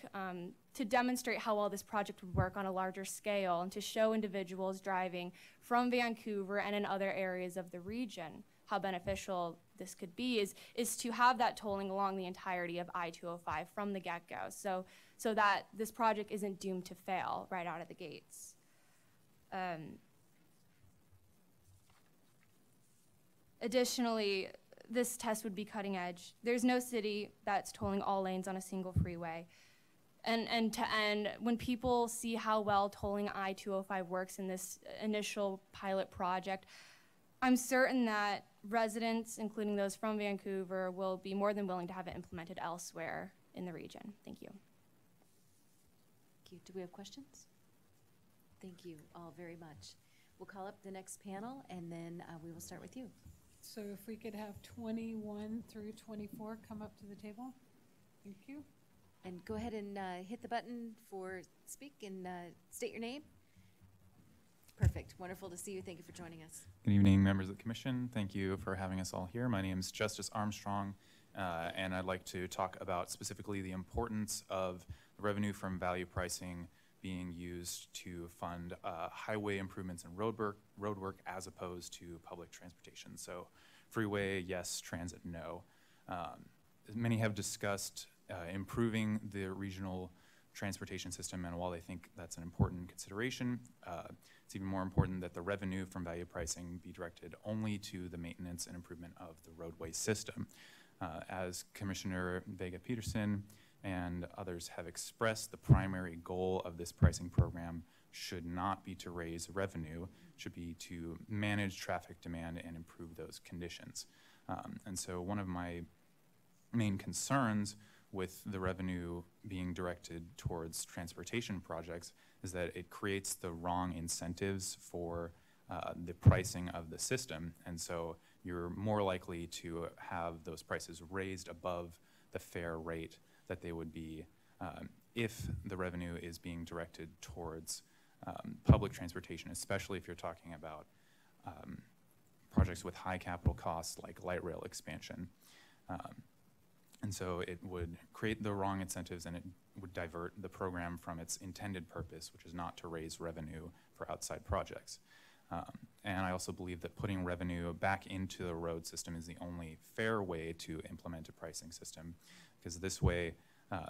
to demonstrate how well this project would work on a larger scale and to show individuals driving from Vancouver and in other areas of the region how beneficial this could be is to have that tolling along the entirety of I-205 from the get-go, so that this project isn't doomed to fail right out of the gates. Additionally, this test would be cutting edge. There's no city that's tolling all lanes on a single freeway. And to end, when people see how well tolling I-205 works in this initial pilot project, I'm certain that residents, including those from Vancouver, will be more than willing to have it implemented elsewhere in the region. Thank you. Thank you. Do we have questions? Thank you all very much. We'll call up the next panel, and then we will start with you. So if we could have 21 through 24 come up to the table. Thank you. And go ahead and hit the button for speak and state your name. Perfect. Wonderful to see you. Thank you for joining us. Good evening, members of the commission. Thank you for having us all here. My name is Justice Armstrong, and I'd like to talk about specifically the importance of the revenue from value pricing being used to fund highway improvements and road work as opposed to public transportation. So freeway, yes, transit, no. Many have discussed improving the regional transportation system, and while they think that's an important consideration, it's even more important that the revenue from value pricing be directed only to the maintenance and improvement of the roadway system. As Commissioner Vega Peterson and others have expressed, the primary goal of this pricing program should not be to raise revenue, should be to manage traffic demand and improve those conditions. And so one of my main concerns with the revenue being directed towards transportation projects is that it creates the wrong incentives for the pricing of the system. And so you're more likely to have those prices raised above the fair rate that they would be if the revenue is being directed towards public transportation, especially if you're talking about projects with high capital costs like light rail expansion. And so it would create the wrong incentives, and it would divert the program from its intended purpose, which is not to raise revenue for outside projects. And I also believe that putting revenue back into the road system is the only fair way to implement a pricing system, because this way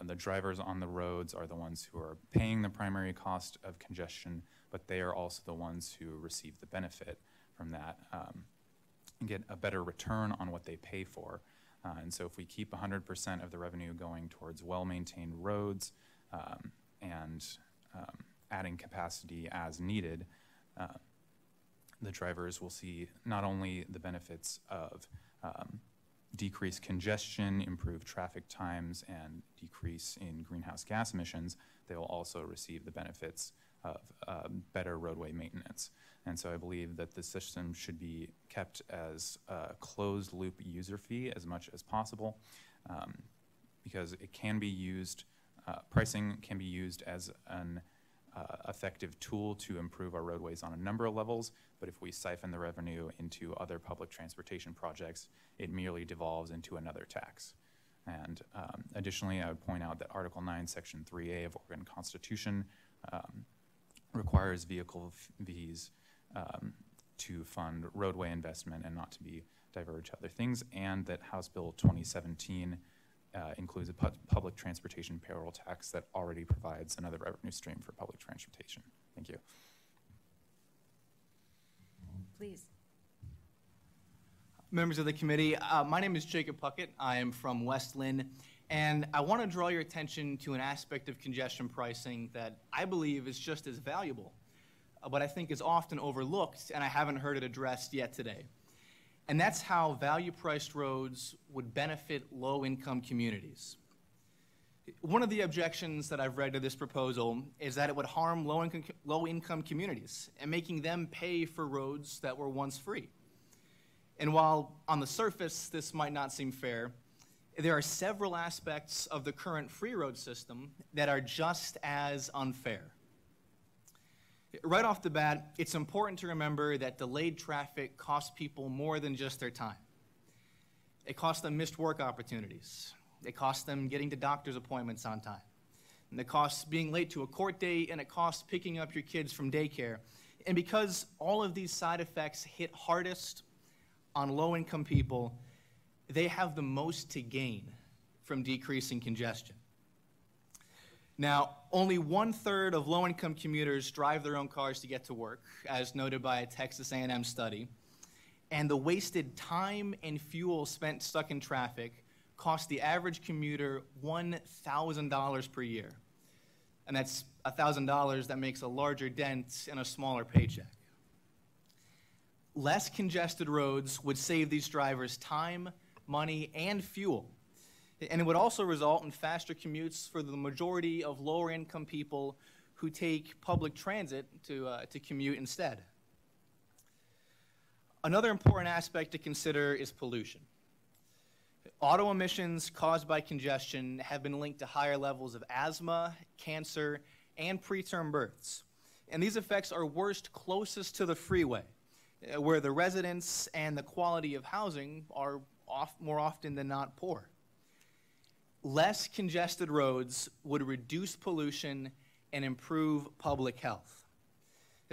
the drivers on the roads are the ones who are paying the primary cost of congestion, but they are also the ones who receive the benefit from that and get a better return on what they pay for. And so if we keep 100% of the revenue going towards well-maintained roads and adding capacity as needed, the drivers will see not only the benefits of decreased congestion, improved traffic times, and decrease in greenhouse gas emissions, they will also receive the benefits of better roadway maintenance. And so I believe that the system should be kept as a closed loop user fee as much as possible, because it can be used, pricing can be used as an effective tool to improve our roadways on a number of levels, but if we siphon the revenue into other public transportation projects, it merely devolves into another tax. And additionally, I would point out that Article 9, Section 3A of Oregon Constitution requires vehicle fees to fund roadway investment and not to be diverted to other things, and that House Bill 2017 includes a public transportation payroll tax that already provides another revenue stream for public transportation. Thank you. Please. Members of the committee, my name is Jacob Puckett. I am from West Lynn, and I want to draw your attention to an aspect of congestion pricing that I believe is just as valuable, but I think is often overlooked, and I haven't heard it addressed yet today. And that's how value-priced roads would benefit low-income communities. One of the objections that I've read to this proposal is that it would harm low-income communities and making them pay for roads that were once free. And while on the surface this might not seem fair, there are several aspects of the current free road system that are just as unfair. Right off the bat, it's important to remember that delayed traffic costs people more than just their time. It costs them missed work opportunities. It costs them getting to doctor's appointments on time. And it costs being late to a court date, and it costs picking up your kids from daycare. And because all of these side effects hit hardest on low-income people, they have the most to gain from decreasing congestion. Now, only 1/3 of low-income commuters drive their own cars to get to work, as noted by a Texas A&M study, and the wasted time and fuel spent stuck in traffic cost the average commuter $1,000 per year. And that's $1,000 that makes a larger dent in a smaller paycheck. Less congested roads would save these drivers time, money, and fuel. And it would also result in faster commutes for the majority of lower-income people who take public transit to commute instead. Another important aspect to consider is pollution. Auto emissions caused by congestion have been linked to higher levels of asthma, cancer, and preterm births. And these effects are worst closest to the freeway, where the residents and the quality of housing are more often than not poor. Less congested roads would reduce pollution and improve public health.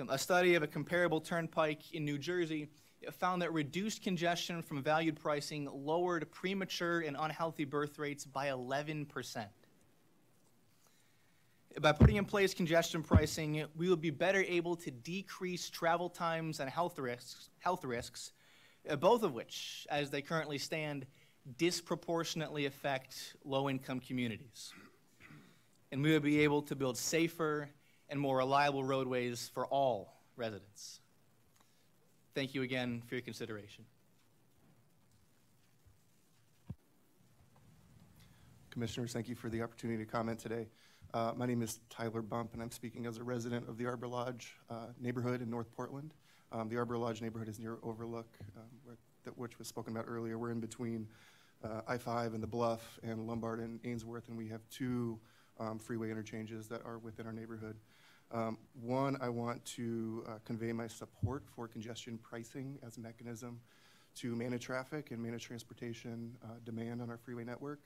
A study of a comparable turnpike in New Jersey found that reduced congestion from valued pricing lowered premature and unhealthy birth rates by 11%. By putting in place congestion pricing, we will be better able to decrease travel times and health risks, both of which, as they currently stand, disproportionately affect low-income communities. And we will be able to build safer and more reliable roadways for all residents. Thank you again for your consideration. Commissioners, thank you for the opportunity to comment today. My name is Tyler Bump, and I'm speaking as a resident of the Arbor Lodge neighborhood in North Portland. The Arbor Lodge neighborhood is near Overlook, which was spoken about earlier. We're in between I-5 and the Bluff and Lombard and Ainsworth, and we have two freeway interchanges that are within our neighborhood. One, I want to convey my support for congestion pricing as a mechanism to manage traffic and manage transportation demand on our freeway network.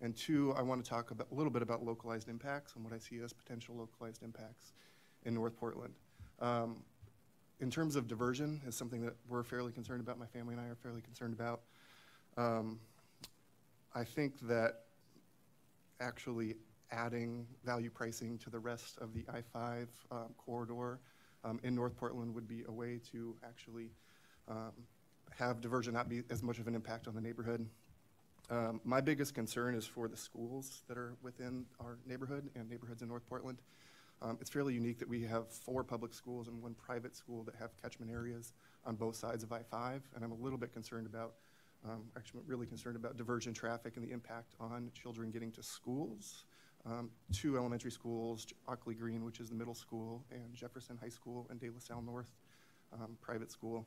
And two, I want to talk a little bit about localized impacts and what I see as potential localized impacts in North Portland. In terms of diversion, is something that we're fairly concerned about, my family and I are fairly concerned about. I think that actually adding value pricing to the rest of the I-5 corridor in North Portland would be a way to actually have diversion not be as much of an impact on the neighborhood. My biggest concern is for the schools that are within our neighborhood and neighborhoods in North Portland. It's fairly unique that we have 4 public schools and 1 private school that have catchment areas on both sides of I-5, and I'm a little bit concerned about, actually really concerned about diversion traffic and the impact on children getting to schools. 2 elementary schools, Ockley Green, which is the middle school, and Jefferson High School and De La Salle North private school.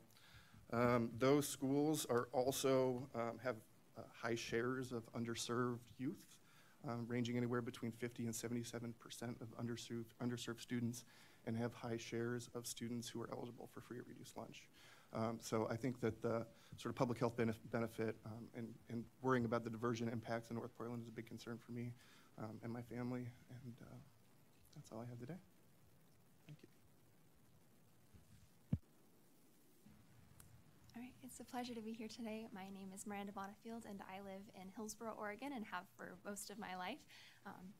Those schools are also have high shares of underserved youth, ranging anywhere between 50 and 77% of underserved students, and have high shares of students who are eligible for free or reduced lunch. So I think that the sort of public health benefit and worrying about the diversion impacts in North Portland is a big concern for me and my family, and that's all I have today. Thank you. All right, it's a pleasure to be here today. My name is Miranda Bonifield, and I live in Hillsboro, Oregon, and have for most of my life.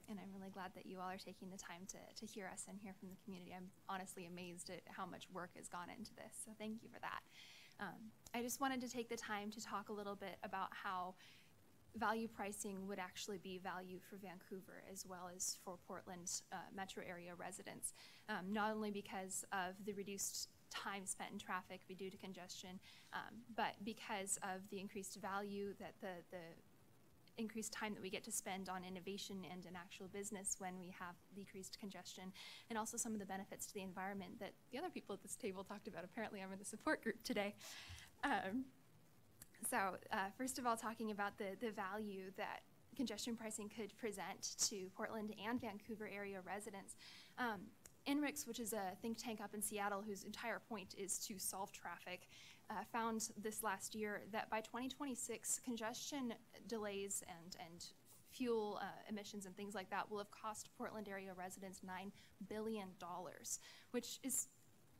And I'm really glad that you all are taking the time to hear us and hear from the community. I'm honestly amazed at how much work has gone into this, so thank you for that. I just wanted to take the time to talk a little bit about how value pricing would actually be value for Vancouver as well as for Portland metro area residents, not only because of the reduced time spent in traffic due to congestion, but because of the increased value that the increased time that we get to spend on innovation and an actual business when we have decreased congestion, and also some of the benefits to the environment that the other people at this table talked about. Apparently I'm in the support group today. First of all, talking about the value that congestion pricing could present to Portland and Vancouver area residents. INRIX, which is a think tank up in Seattle whose entire point is to solve traffic, found this last year that by 2026, congestion delays and fuel emissions and things like that will have cost Portland area residents $9 billion, which is,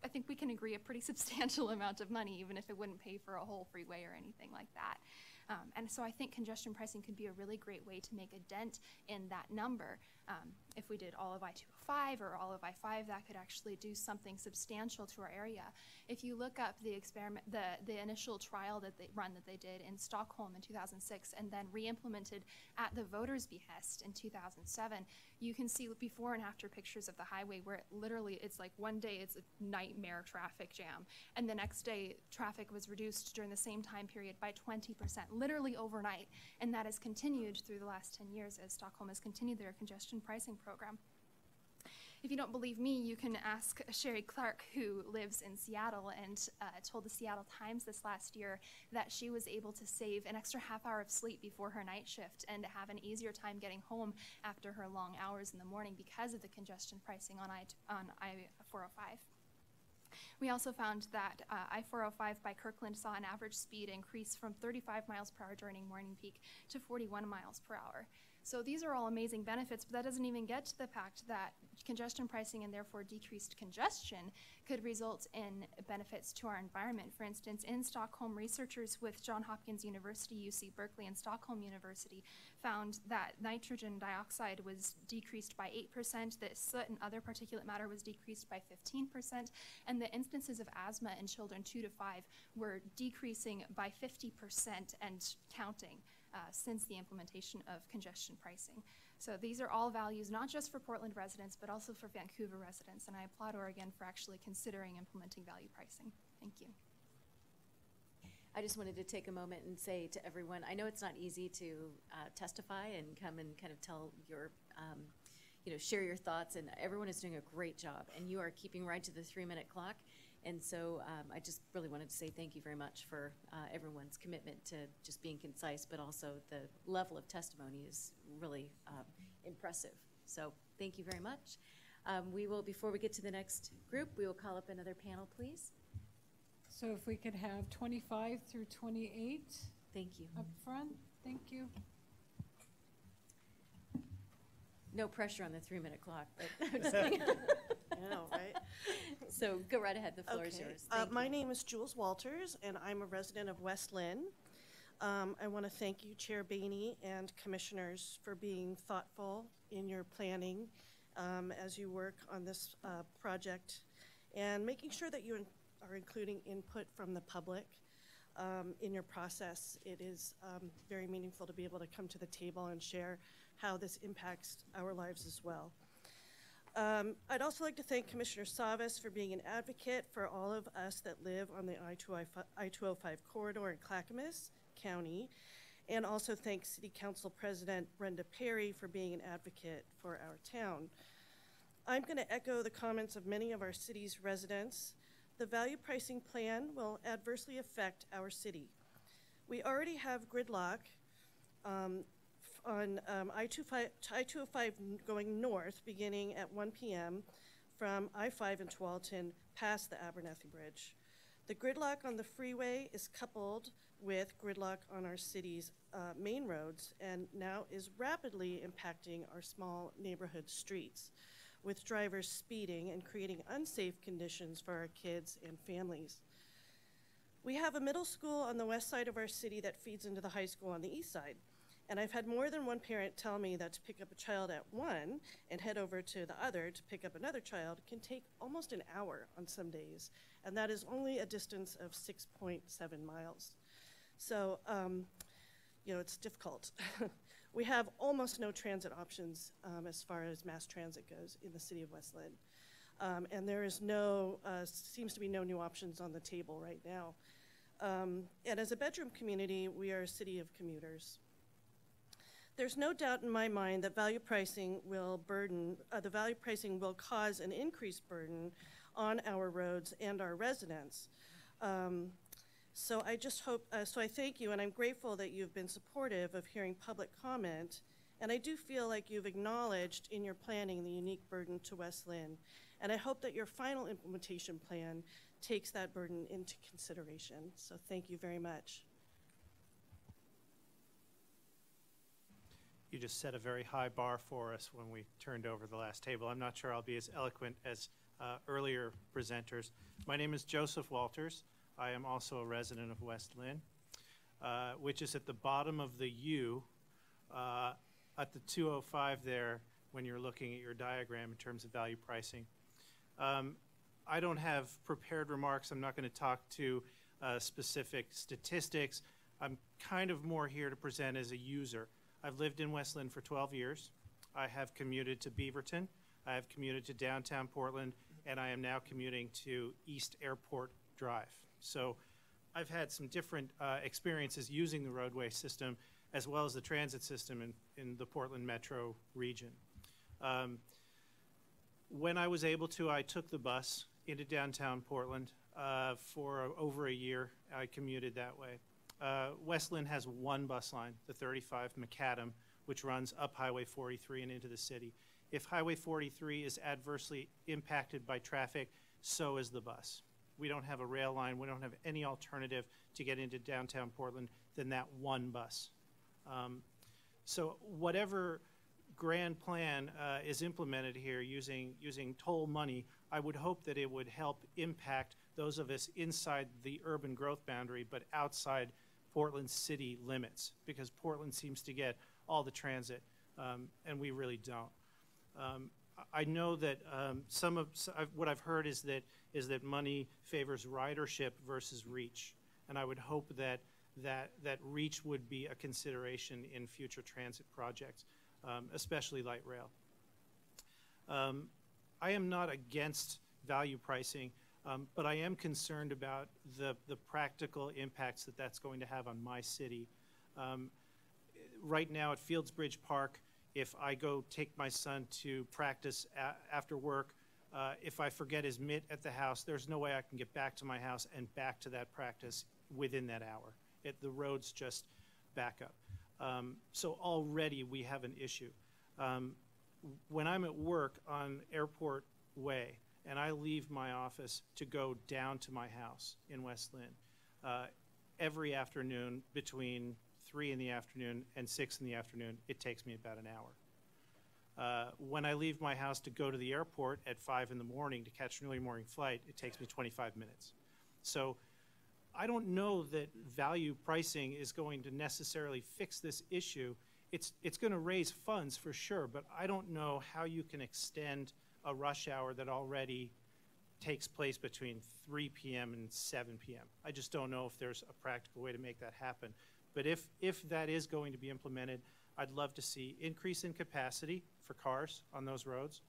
I think we can agree, a pretty substantial amount of money, even if it wouldn't pay for a whole freeway or anything like that. And so I think congestion pricing could be a really great way to make a dent in that number. If we did all of I-205 or all of I-5, that could actually do something substantial to our area. If you look up the experiment, the initial trial that they did in Stockholm in 2006 and then re-implemented at the voters' behest in 2007, you can see before and after pictures of the highway where it's like one day it's a nightmare traffic jam, and the next day traffic was reduced during the same time period by 20%, literally overnight, and that has continued through the last 10 years as Stockholm has continued their congestion pricing program. If you don't believe me, you can ask Sherry Clark, who lives in Seattle and told the Seattle Times this last year that she was able to save an extra half-hour of sleep before her night shift and have an easier time getting home after her long hours in the morning because of the congestion pricing on I-405. We also found that I-405 by Kirkland saw an average speed increase from 35 miles per hour during morning peak to 41 miles per hour. So these are all amazing benefits, but that doesn't even get to the fact that congestion pricing and therefore decreased congestion could result in benefits to our environment. For instance, in Stockholm, researchers with Johns Hopkins University, UC Berkeley, and Stockholm University found that nitrogen dioxide was decreased by 8%, that soot and other particulate matter was decreased by 15%, and the instances of asthma in children 2 to 5 were decreasing by 50% and counting. Since the implementation of congestion pricing. So these are all values not just for Portland residents, but also for Vancouver residents, and I applaud Oregon for actually considering implementing value pricing. Thank you. I just wanted to take a moment and say to everyone, I know it's not easy to testify and come and kind of tell your, share your thoughts, and everyone is doing a great job, and you are keeping right to the 3-minute clock. And so I just really wanted to say thank you very much for everyone's commitment to just being concise, but also the level of testimony is really impressive. So thank you very much. Before we get to the next group, we will call up another panel, please. So if we could have 25 through 28. Thank you. Up front, thank you. No pressure on the 3-minute clock, but I'm just kidding. I know, right? So go right ahead, the floor is yours. My name is Jules Walters, and I'm a resident of West Lynn. I want to thank you, Chair Bainey, and commissioners for being thoughtful in your planning as you work on this project, and making sure that you are including input from the public in your process. It is very meaningful to be able to come to the table and share how this impacts our lives as well. I'd also like to thank Commissioner Savas for being an advocate for all of us that live on the I-205 corridor in Clackamas County, and also thank City Council President Brenda Perry for being an advocate for our town. I'm going to echo the comments of many of our city's residents. The value pricing plan will adversely affect our city. We already have gridlock on I-205 going north beginning at 1 p.m. from I-5 in Tualatin past the Abernathy Bridge. The gridlock on the freeway is coupled with gridlock on our city's main roads and now is rapidly impacting our small neighborhood streets, with drivers speeding and creating unsafe conditions for our kids and families. We have a middle school on the west side of our city that feeds into the high school on the east side. And I've had more than one parent tell me that to pick up a child at one and head over to the other to pick up another child can take almost an hour on some days. And that is only a distance of 6.7 miles. So, it's difficult. We have almost no transit options as far as mass transit goes in the city of West Lynn. And there is seems to be no new options on the table right now. And as a bedroom community, we are a city of commuters. There's no doubt in my mind that value pricing will cause an increased burden on our roads and our residents. So I thank you, and I'm grateful that you've been supportive of hearing public comment, and I do feel like you've acknowledged in your planning the unique burden to West Lynn, and I hope that your final implementation plan takes that burden into consideration. So thank you very much. You just set a very high bar for us when we turned over the last table. I'm not sure I'll be as eloquent as earlier presenters. My name is Joseph Walters. I am also a resident of West Lynn, which is at the bottom of the U at the 205 there when you're looking at your diagram in terms of value pricing. I don't have prepared remarks. I'm not going to talk to specific statistics. I'm kind of more here to present as a user. I've lived in West Lynn for 12 years. I have commuted to Beaverton. I have commuted to downtown Portland, and I am now commuting to East Airport Drive. So I've had some different experiences using the roadway system as well as the transit system in the Portland metro region. When I was able to, I took the bus into downtown Portland for over a year. I commuted that way. West Lynn has one bus line, the 35 Macadam, which runs up Highway 43 and into the city. If Highway 43 is adversely impacted by traffic, so is the bus. We don't have a rail line. We don't have any alternative to get into downtown Portland than that one bus. So whatever grand plan is implemented here using toll money, I would hope that it would help impact those of us inside the urban growth boundary but outside Portland city limits, because Portland seems to get all the transit and we really don't. I know that what I've heard is that money favors ridership versus reach, and I would hope that reach would be a consideration in future transit projects, especially light rail. I am not against value pricing, but I am concerned about the practical impacts that's going to have on my city. Right now at Fieldsbridge Park, if I go take my son to practice after work, if I forget his mitt at the house, there's no way I can get back to my house and back to that practice within that hour. The roads just back up. So already we have an issue. when I'm at work on Airport Way and I leave my office to go down to my house in West Lynn, every afternoon between 3 in the afternoon and 6 in the afternoon, it takes me about an hour. When I leave my house to go to the airport at 5 in the morning to catch an early morning flight, it takes me 25 minutes. So I don't know that value pricing is going to necessarily fix this issue. It's going to raise funds for sure, but I don't know how you can extend a rush hour that already takes place between 3 p.m. and 7 p.m. I just don't know if there's a practical way to make that happen. But if that is going to be implemented, I'd love to see increase in capacity for cars on those roads,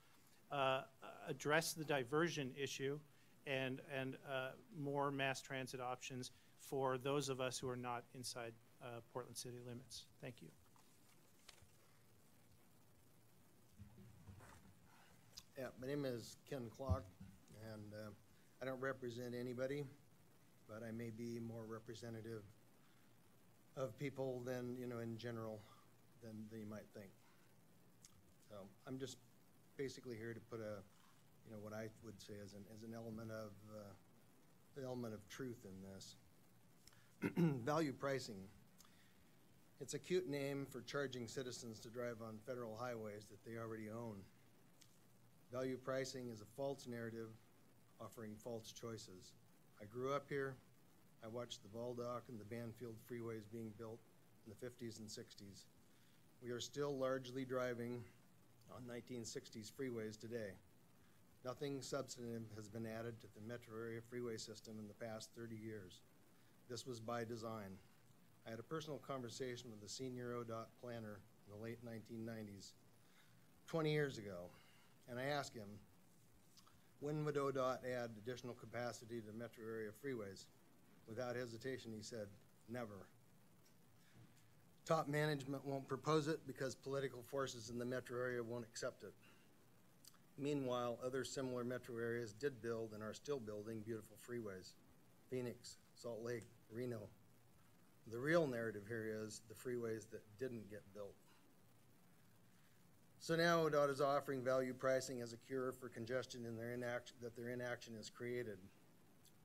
address the diversion issue, and more mass transit options for those of us who are not inside Portland city limits. Thank you. Yeah, my name is Ken Clark, and I don't represent anybody, but I may be more representative of people than, in general, than you might think. So I'm just basically here to put what I would say as an element of the element of truth in this. Value pricing. It's a cute name for charging citizens to drive on federal highways that they already own. Value pricing is a false narrative offering false choices. I grew up here. I watched the Baldock and the Banfield freeways being built in the 50s and 60s. We are still largely driving on 1960s freeways today. Nothing substantive has been added to the metro area freeway system in the past 30 years. This was by design. I had a personal conversation with a senior ODOT planner in the late 1990s, 20 years ago, and I asked him, when would ODOT add additional capacity to metro area freeways? Without hesitation, he said, never. Top management won't propose it because political forces in the metro area won't accept it. Meanwhile, other similar metro areas did build and are still building beautiful freeways. Phoenix, Salt Lake, Reno. The real narrative here is the freeways that didn't get built. So now ODOT is offering value pricing as a cure for congestion in their inaction has created.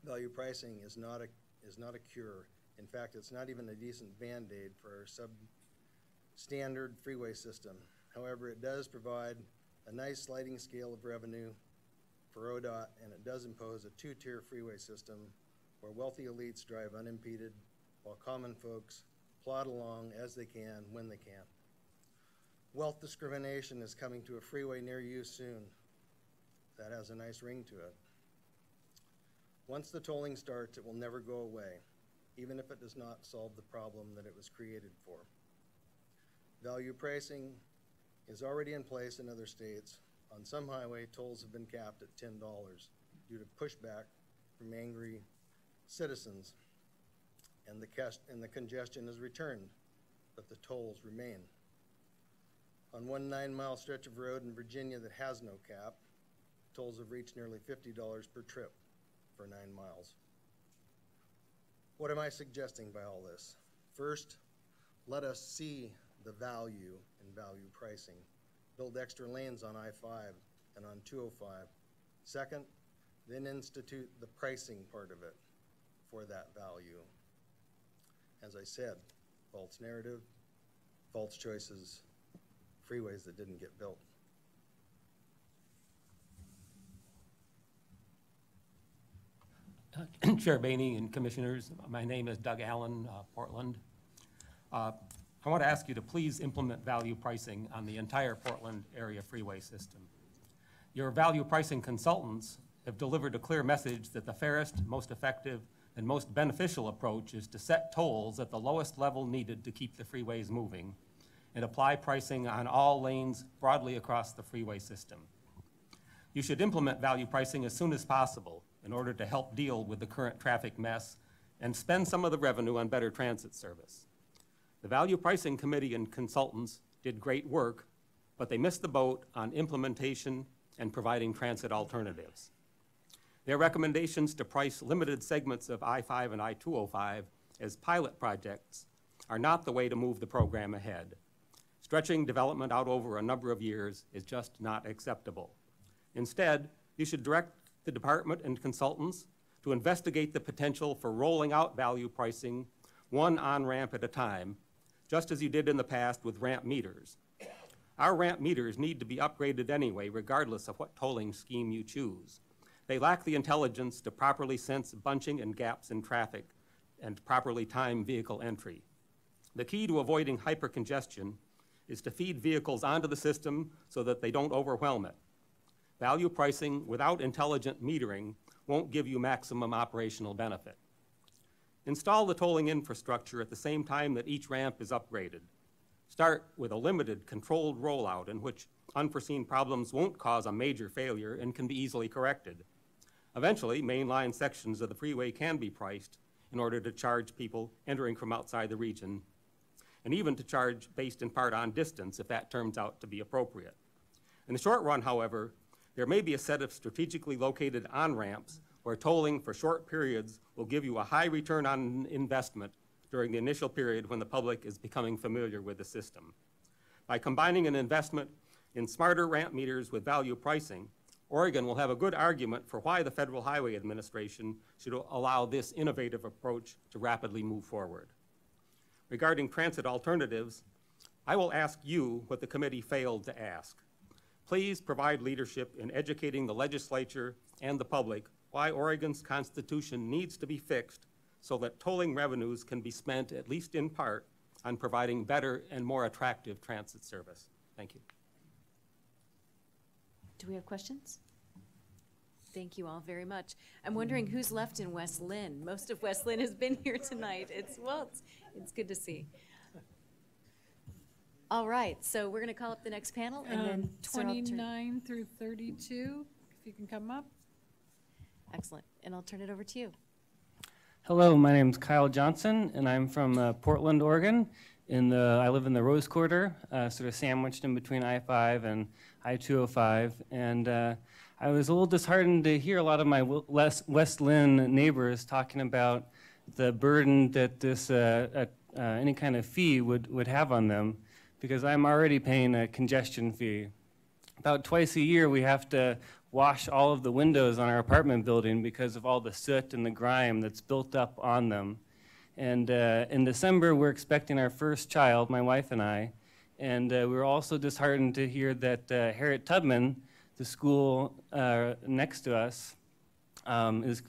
Value pricing is not a cure. In fact, it's not even a decent Band-Aid for our substandard freeway system. However, it does provide a nice sliding scale of revenue for ODOT, and it does impose a two-tier freeway system where wealthy elites drive unimpeded while common folks plod along as they can when they can. Wealth discrimination is coming to a freeway near you soon. That has a nice ring to it. Once the tolling starts, it will never go away, even if it does not solve the problem that it was created for. Value pricing is already in place in other states. On some highway, tolls have been capped at $10 due to pushback from angry citizens, and the congestion is returned, but the tolls remain. On one 9-mile stretch of road in Virginia that has no cap, tolls have reached nearly $50 per trip for 9 miles. What am I suggesting by all this? First, let us see the value in value pricing. Build extra lanes on I-5 and on 205. Second, then institute the pricing part of it for that value. As I said, false narrative, false choices, freeways that didn't get built. Chair Boehne and Commissioners, my name is Doug Allen, Portland. I want to ask you to please implement value pricing on the entire Portland area freeway system. Your value pricing consultants have delivered a clear message that the fairest, most effective, and most beneficial approach is to set tolls at the lowest level needed to keep the freeways moving and apply pricing on all lanes broadly across the freeway system. You should implement value pricing as soon as possible in order to help deal with the current traffic mess and spend some of the revenue on better transit service. The Value Pricing Committee and consultants did great work, but they missed the boat on implementation and providing transit alternatives. Their recommendations to price limited segments of I-5 and I-205 as pilot projects are not the way to move the program ahead. Stretching development out over a number of years is just not acceptable. Instead, you should direct the department and consultants to investigate the potential for rolling out value pricing one on-ramp at a time, just as you did in the past with ramp meters. Our ramp meters need to be upgraded anyway, regardless of what tolling scheme you choose. They lack the intelligence to properly sense bunching and gaps in traffic and properly time vehicle entry. The key to avoiding hypercongestion is to feed vehicles onto the system so that they don't overwhelm it. Value pricing without intelligent metering won't give you maximum operational benefit. Install the tolling infrastructure at the same time that each ramp is upgraded. Start with a limited, controlled rollout in which unforeseen problems won't cause a major failure and can be easily corrected. Eventually, mainline sections of the freeway can be priced in order to charge people entering from outside the region, and even to charge based in part on distance if that turns out to be appropriate. In the short run, however, there may be a set of strategically located on-ramps where tolling for short periods will give you a high return on investment during the initial period when the public is becoming familiar with the system. By combining an investment in smarter ramp meters with value pricing, Oregon will have a good argument for why the Federal Highway Administration should allow this innovative approach to rapidly move forward. Regarding transit alternatives, I will ask you what the committee failed to ask. Please provide leadership in educating the legislature and the public why Oregon's Constitution needs to be fixed so that tolling revenues can be spent, at least in part, on providing better and more attractive transit service. Thank you. Do we have questions? Thank you all very much. I'm wondering who's left in West Lynn. Most of West Lynn has been here tonight. It's good to see. All right, so we're going to call up the next panel, and then 29 through 32, if you can come up. Excellent, and I'll turn it over to you. Hello, my name is Kyle Johnson, and I'm from Portland, Oregon. I live in the Rose Quarter, sort of sandwiched in between I-5 and I-205, and I was a little disheartened to hear a lot of my West Lynn neighbors talking about the burden that this any kind of fee would have on them, because I'm already paying a congestion fee. About twice a year, we have to wash all of the windows on our apartment building because of all the soot and the grime that's built up on them. And in December, we're expecting our first child, my wife and I, and we were also disheartened to hear that Harriet Tubman, the school next to us,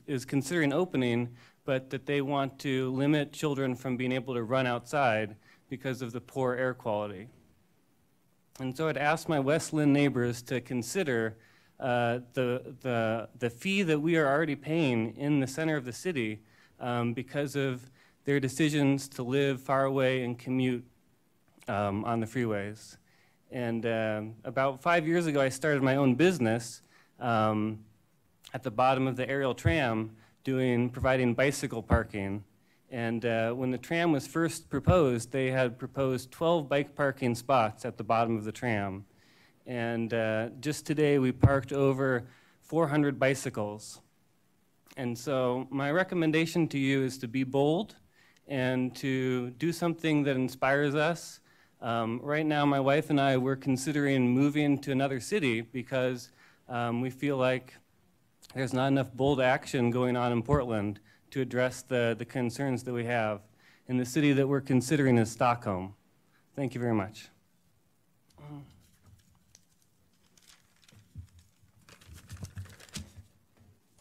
is considering opening, but that they want to limit children from being able to run outside because of the poor air quality. And so I'd asked my West Lynn neighbors to consider the fee that we are already paying in the center of the city because of their decisions to live far away and commute on the freeways. And about 5 years ago, I started my own business at the bottom of the aerial tram providing bicycle parking. And when the tram was first proposed, they had proposed 12 bike parking spots at the bottom of the tram. And just today, we parked over 400 bicycles. And so my recommendation to you is to be bold and to do something that inspires us. Right now, my wife and I, we're considering moving to another city because we feel like there's not enough bold action going on in Portland to address the concerns that we have. And the city that we're considering is Stockholm. Thank you very much.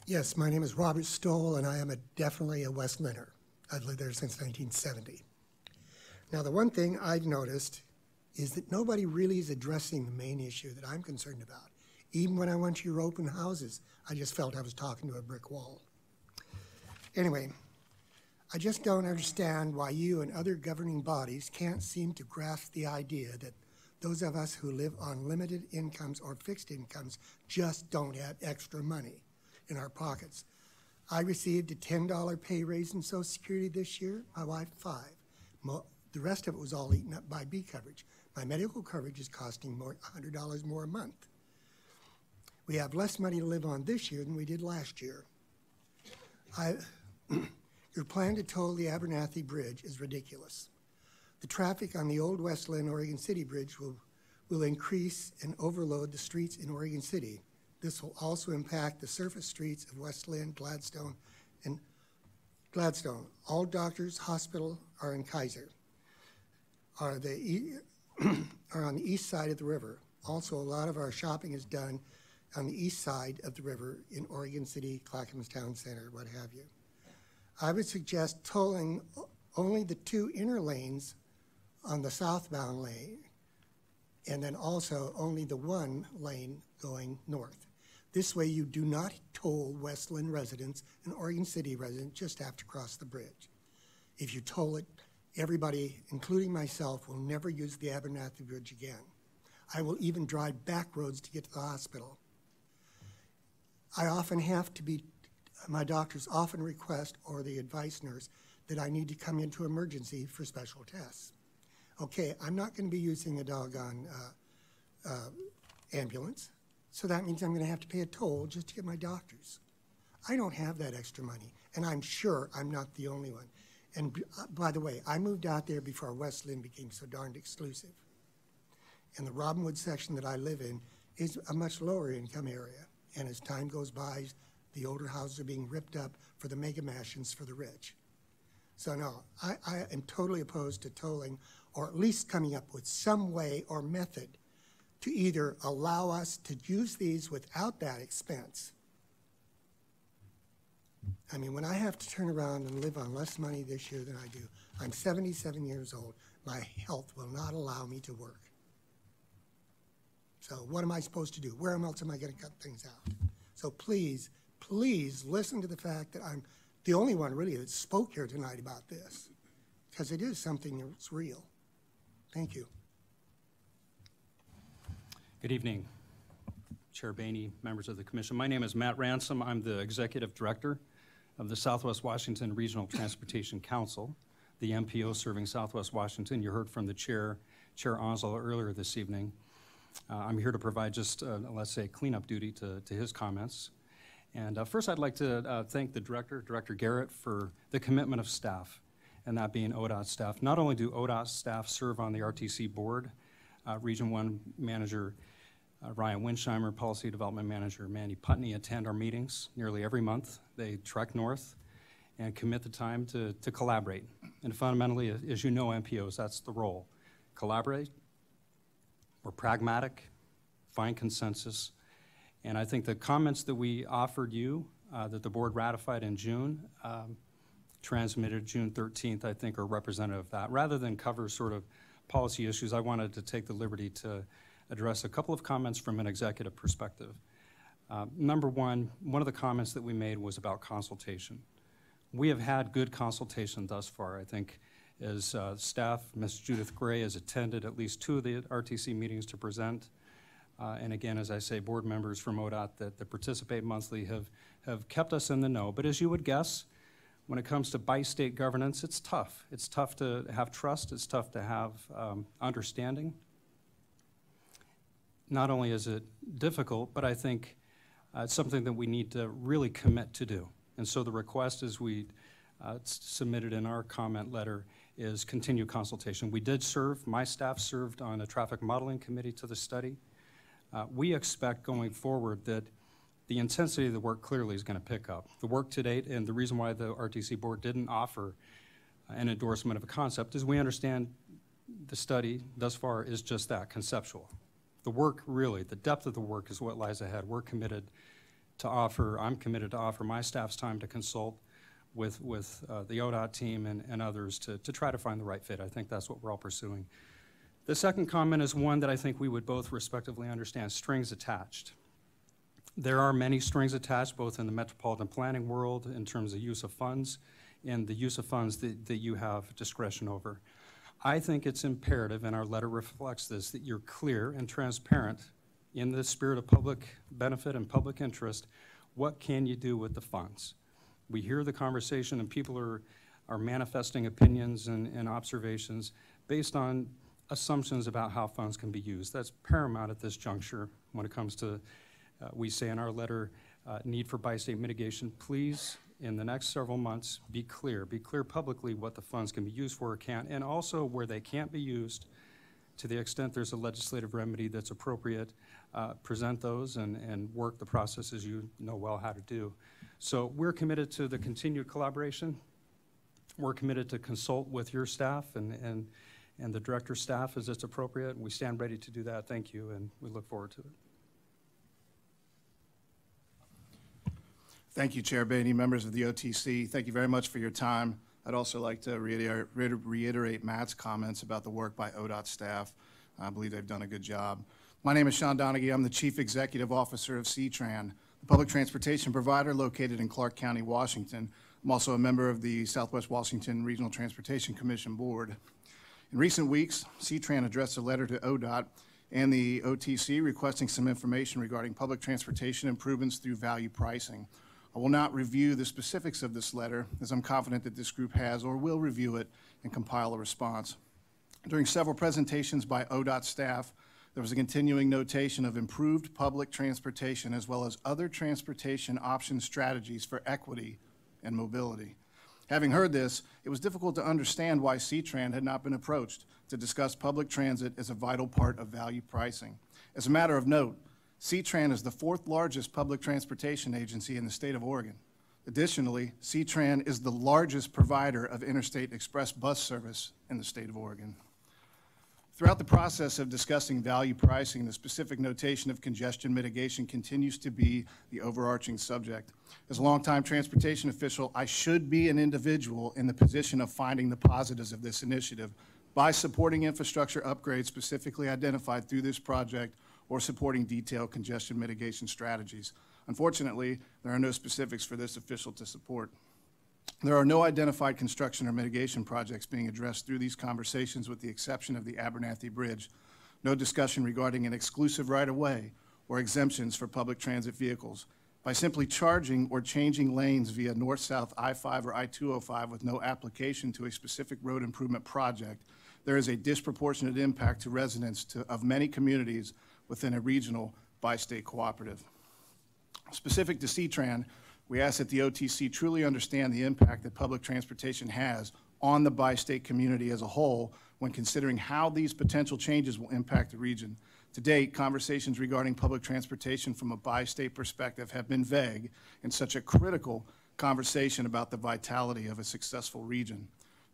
Yes, my name is Robert Stoll, and I am definitely a West Lynner. I've lived there since 1970. Now, the one thing I've noticed is that nobody really is addressing the main issue that I'm concerned about. Even when I went to your open houses, I just felt I was talking to a brick wall. Anyway, I just don't understand why you and other governing bodies can't seem to grasp the idea that those of us who live on limited incomes or fixed incomes just don't have extra money in our pockets. I received a $10 pay raise in Social Security this year, my wife $5. The rest of it was all eaten up by B coverage. My medical coverage is costing $100 more a month. We have less money to live on this year than we did last year. Your plan to toll the Abernathy Bridge is ridiculous. The traffic on the old West Lynn Oregon City Bridge will increase and overload the streets in Oregon City. This will also impact the surface streets of West Lynn, Gladstone, and Gladstone. All doctors' hospital are in Kaiser, are on the east side of the river. Also, a lot of our shopping is done on the east side of the river in Oregon City, Clackamas Town Center, what have you. I would suggest tolling only the 2 inner lanes on the southbound lane, and then also only the 1 lane going north. This way you do not toll West Lynn residents and Oregon City residents just have to cross the bridge. If you toll it, everybody, including myself, will never use the Abernathy Bridge again. I will even drive back roads to get to the hospital. I often have to be, my doctors often request, or the advice nurse, that I need to come into emergency for special tests. Okay, I'm not going to be using a doggone ambulance, so that means I'm going to have to pay a toll just to get my doctors. I don't have that extra money, and I'm sure I'm not the only one. And by the way, I moved out there before West Lynn became so darned exclusive. And the Robinwood section that I live in is a much lower income area. And as time goes by, the older houses are being ripped up for the mega mansions for the rich. So no, I am totally opposed to tolling, or at least coming up with some way or method to either allow us to use these without that expense. I mean, when I have to turn around and live on less money this year than I do, I'm 77 years old. My health will not allow me to work. So what am I supposed to do? Where else am I going to cut things out? So please, please listen to the fact that I'm the only one really that spoke here tonight about this, because it is something that's real. Thank you. Good evening, Chair Boehne, members of the commission. My name is Matt Ransom. I'm the executive director of the Southwest Washington Regional Transportation Council, the MPO serving Southwest Washington. You heard from the chair, Chair Onslow, earlier this evening. I'm here to provide just, let's say, cleanup duty to his comments. And first, I'd like to thank the director, Director Garrett, for the commitment of staff, and that being ODOT staff. Not only do ODOT staff serve on the RTC board, Region 1 Manager Ryan Winsheimer, Policy Development Manager Mandy Putney attend our meetings nearly every month. They trek north and commit the time to collaborate. And fundamentally, as you know, MPOs, that's the role. Collaborate, we're pragmatic, find consensus. And I think the comments that we offered you, that the board ratified in June, transmitted June 13th, I think are representative of that. Rather than cover sort of policy issues, I wanted to take the liberty to address a couple of comments from an executive perspective. Number one of the comments that we made was about consultation. We have had good consultation thus far. I think as staff, Ms. Judith Gray has attended at least 2 of the RTC meetings to present. And again, as I say, board members from ODOT that participate monthly have kept us in the know. But as you would guess, when it comes to bi-state governance, it's tough. It's tough to have trust. It's tough to have understanding. Not only is it difficult, but I think it's something that we need to really commit to do. And so the request, as we submitted in our comment letter, is continued consultation. We did serve, my staff served on a traffic modeling committee to the study. We expect going forward that the intensity of the work clearly is going to pick up. The work to date, and the reason why the RTC board didn't offer an endorsement of a concept is we understand the study thus far is just that, conceptual. The work really, the depth of the work is what lies ahead. We're committed to offer, I'm committed to offer my staff's time to consult with the ODOT team and others to try to find the right fit. I think that's what we're all pursuing. The second comment is one that I think we would both respectively understand, strings attached. There are many strings attached, both in the metropolitan planning world in terms of use of funds and the use of funds that you have discretion over. I think it's imperative, and our letter reflects this, that you're clear and transparent in the spirit of public benefit and public interest. What can you do with the funds? We hear the conversation and people are manifesting opinions and observations based on assumptions about how funds can be used. That's paramount at this juncture when it comes to, we say in our letter, need for bi-state mitigation. Please, in the next several months, be clear publicly what the funds can be used for or can't, and also where they can't be used, to the extent there's a legislative remedy that's appropriate, present those and work the processes you know well how to do. So we're committed to the continued collaboration. We're committed to consult with your staff and the director's staff as it's appropriate. We stand ready to do that. Thank you, and we look forward to it. Thank you, Chair Beatty, members of the OTC. Thank you very much for your time. I'd also like to reiterate Matt's comments about the work by ODOT staff. I believe they've done a good job. My name is Sean Donaghy. I'm the Chief Executive Officer of CTRAN, the public transportation provider located in Clark County, Washington. I'm also a member of the Southwest Washington Regional Transportation Commission Board. In recent weeks, CTRAN addressed a letter to ODOT and the OTC requesting some information regarding public transportation improvements through value pricing. I will not review the specifics of this letter, as I'm confident that this group has or will review it and compile a response. During several presentations by ODOT staff, there was a continuing notation of improved public transportation as well as other transportation option strategies for equity and mobility. Having heard this, it was difficult to understand why CTRAN had not been approached to discuss public transit as a vital part of value pricing. As a matter of note, CTRAN is the 4th largest public transportation agency in the state of Oregon. Additionally, CTRAN is the largest provider of interstate express bus service in the state of Oregon. Throughout the process of discussing value pricing, the specific notation of congestion mitigation continues to be the overarching subject. As a longtime transportation official, I should be an individual in the position of finding the positives of this initiative by supporting infrastructure upgrades specifically identified through this project or supporting detailed congestion mitigation strategies. Unfortunately, there are no specifics for this official to support. There are no identified construction or mitigation projects being addressed through these conversations with the exception of the Abernathy Bridge. No discussion regarding an exclusive right-of-way or exemptions for public transit vehicles. By simply charging or changing lanes via north-south I-5 or I-205 with no application to a specific road improvement project, there is a disproportionate impact to residents of many communities within a regional bi-state cooperative. Specific to CTRAN, we ask that the OTC truly understand the impact that public transportation has on the bi-state community as a whole when considering how these potential changes will impact the region. To date, conversations regarding public transportation from a bi-state perspective have been vague in such a critical conversation about the vitality of a successful region.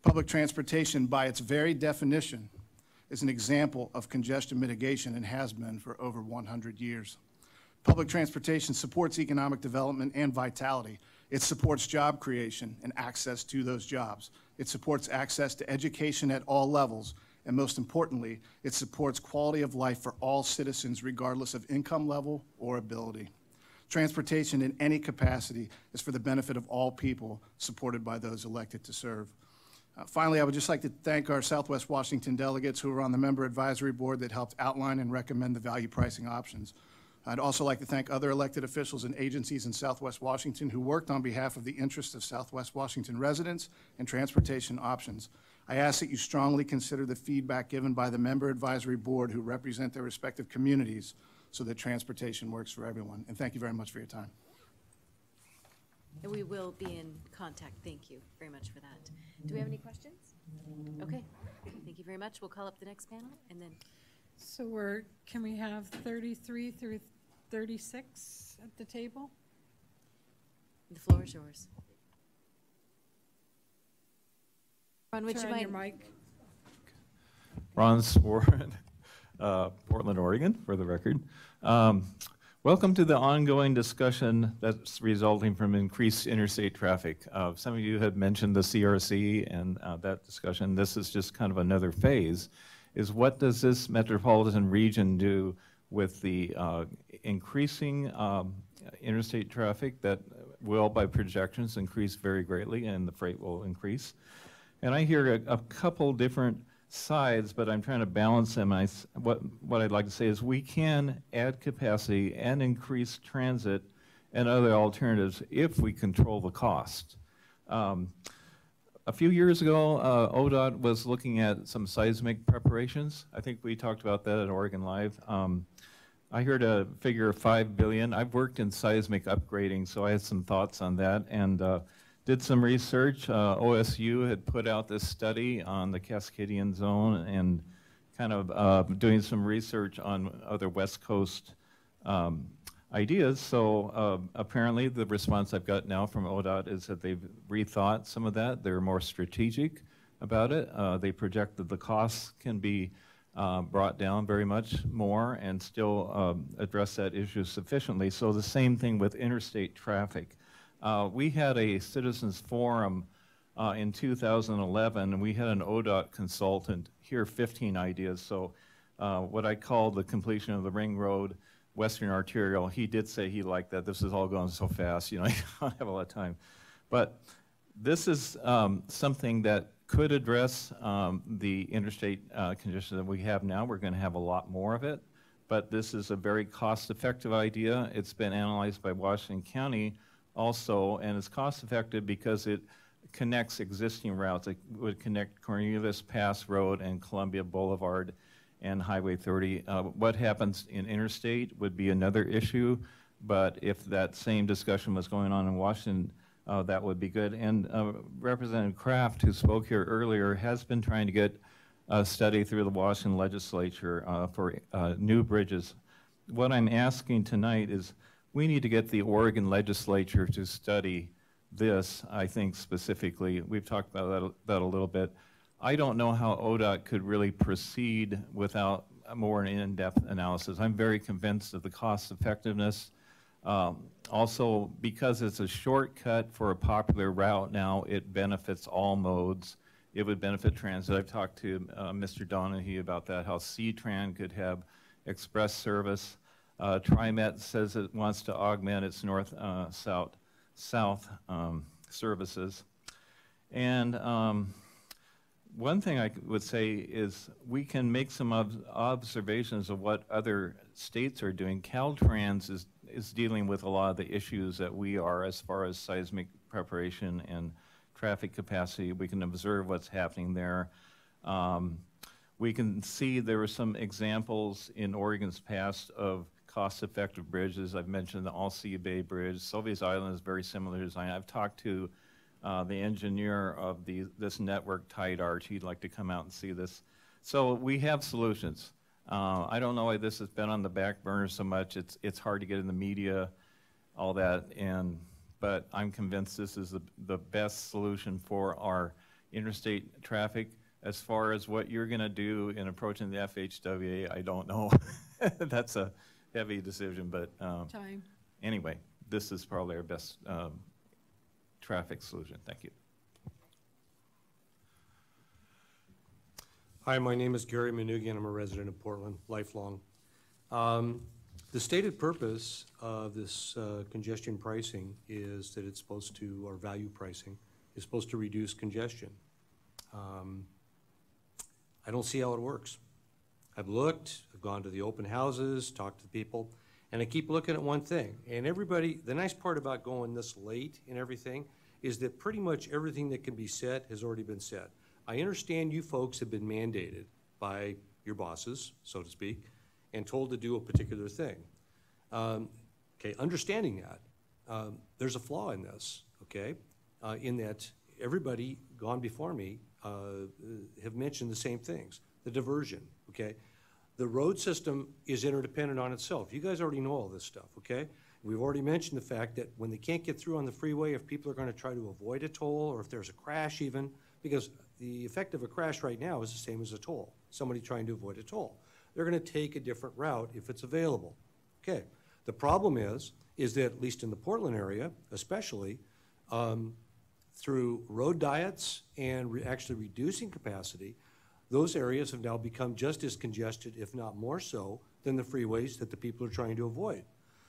Public transportation, by its very definition, is an example of congestion mitigation and has been for over 100 years. Public transportation supports economic development and vitality. It supports job creation and access to those jobs. It supports access to education at all levels. And most importantly, it supports quality of life for all citizens regardless of income level or ability. Transportation in any capacity is for the benefit of all people, supported by those elected to serve. Finally, I would just like to thank our Southwest Washington delegates who are on the member advisory board that helped outline and recommend the value pricing options. I'd also like to thank other elected officials and agencies in Southwest Washington who worked on behalf of the interests of Southwest Washington residents and transportation options. I ask that you strongly consider the feedback given by the member advisory board who represent their respective communities so that transportation works for everyone. And thank you very much for your time. And we will be in contact. Thank you very much for that. Do we have any questions? Okay. Thank you very much. We'll call up the next panel and then. So can we have 33 through 36 at the table? The floor is yours. Ron, would Turn you on your mind? mic. Ron Sword, Portland, Oregon, for the record. Welcome to the ongoing discussion that's resulting from increased interstate traffic. Some of you have mentioned the CRC and that discussion. This is just kind of another phase, is what does this metropolitan region do with the increasing interstate traffic that will, by projections, increase very greatly, and the freight will increase. And I hear a couple different sides, but I'm trying to balance them. What I'd like to say is we can add capacity and increase transit and other alternatives if we control the cost. A few years ago, ODOT was looking at some seismic preparations. I think we talked about that at Oregon Live. I heard a figure of 5 billion. I've worked in seismic upgrading, so I had some thoughts on that and did some research. OSU had put out this study on the Cascadian zone and kind of doing some research on other West Coast ideas. So apparently the response I've got now from ODOT is that they've rethought some of that. They're more strategic about it. They project that the costs can be brought down very much more and still address that issue sufficiently. So the same thing with interstate traffic. We had a citizens forum in 2011, and we had an ODOT consultant hear 15 ideas. So what I call the completion of the ring road, Western Arterial, he did say he liked that. This is all going so fast, you know, you don't have a lot of time. But this is something that could address the interstate congestion that we have now. We're going to have a lot more of it, but this is a very cost-effective idea. It's been analyzed by Washington County also, and it's cost-effective because it connects existing routes. It would connect Cornelius Pass Road and Columbia Boulevard and Highway 30. What happens in interstate would be another issue, but if that same discussion was going on in Washington, that would be good. And Representative Kraft, who spoke here earlier, has been trying to get a study through the Washington legislature for new bridges. What I'm asking tonight is we need to get the Oregon legislature to study this, I think specifically. We've talked about that a little bit. I don't know how ODOT could really proceed without a more in-depth analysis. I'm very convinced of the cost effectiveness. Also, because it's a shortcut for a popular route now, it benefits all modes. It would benefit transit. I've talked to Mr. Donahue about that, how C-Tran could have express service. TriMet says it wants to augment its north-south services. And one thing I would say is we can make some observations of what other states are doing. Caltrans is dealing with a lot of the issues that we are as far as seismic preparation and traffic capacity. We can observe what's happening there. We can see there were some examples in Oregon's past of cost-effective bridges. I've mentioned the All-Sea Bay Bridge. Sylvia's Island is very similar design. I've talked to the engineer of this network, Tide Arch. He'd like to come out and see this. So we have solutions. I don't know why this has been on the back burner so much. It's hard to get in the media, all that, but I'm convinced this is the best solution for our interstate traffic. As far as what you're going to do in approaching the FHWA, I don't know. That's a heavy decision, but anyway, this is probably our best traffic solution. Thank you. Hi, my name is Gary Manugian. I'm a resident of Portland, lifelong. The stated purpose of this congestion pricing is that it's supposed to, or value pricing, is supposed to reduce congestion. I don't see how it works. I've looked, I've gone to the open houses, talked to people, and I keep looking at one thing. And everybody, the nice part about going this late and everything is that pretty much everything that can be said has already been said. I understand you folks have been mandated by your bosses, so to speak, and told to do a particular thing. Okay, understanding that, there's a flaw in this, okay? In that everybody gone before me have mentioned the same things. The diversion, okay? The road system is interdependent on itself. You guys already know all this stuff, okay? We've already mentioned the fact that when they can't get through on the freeway, if people are going to try to avoid a toll, or if there's a crash even, because the effect of a crash right now is the same as a toll, somebody trying to avoid a toll. They're going to take a different route if it's available. Okay, the problem is that at least in the Portland area, especially, through road diets and actually reducing capacity, those areas have now become just as congested, if not more so, than the freeways that the people are trying to avoid.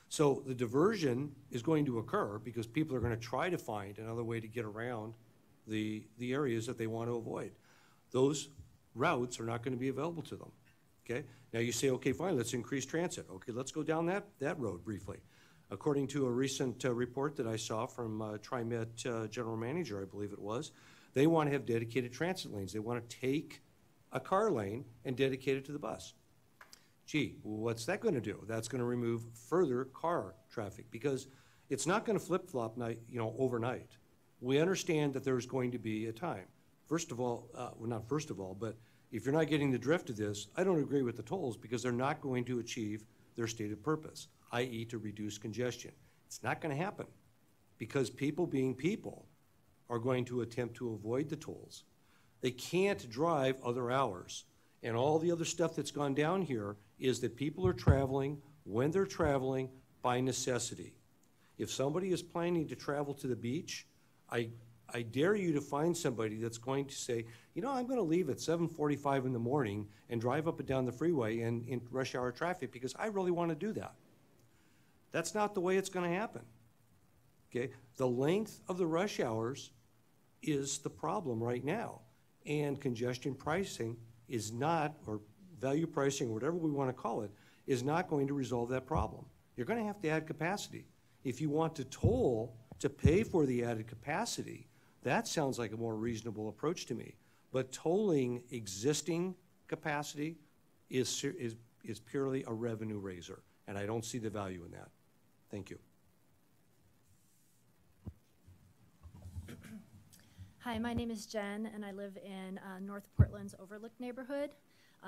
So the diversion is going to occur because people are going to try to find another way to get around the areas that they want to avoid. Those routes are not going to be available to them, okay? Now you say, okay, fine, let's increase transit. Okay, let's go down that road briefly. According to a recent report that I saw from TriMet general manager, I believe it was, they want to have dedicated transit lanes. They want to take a car lane and dedicate it to the bus. gee, what's that going to do? That's going to remove further car traffic because it's not going to flip-flop overnight. We understand that there's going to be a time. First of all, well, not first of all, but if you're not getting the drift of this, I don't agree with the tolls because they're not going to achieve their stated purpose, i.e. to reduce congestion. It's not going to happen because people being people are going to attempt to avoid the tolls. They can't drive other hours. And all the other stuff that's gone down here is that people are traveling when they're traveling by necessity. If somebody is planning to travel to the beach, I dare you to find somebody that's going to say, you know, I'm going to leave at 7:45 in the morning and drive up and down the freeway in rush hour traffic because I really want to do that. That's not the way it's going to happen. Okay? The length of the rush hours is the problem right now. And congestion pricing is not, or value pricing, or whatever we want to call it, is not going to resolve that problem. You're going to have to add capacity. If you want to toll to pay for the added capacity, that sounds like a more reasonable approach to me. But tolling existing capacity is purely a revenue raiser, and I don't see the value in that. Thank you. Hi, my name is Jen, and I live in North Portland's Overlook neighborhood.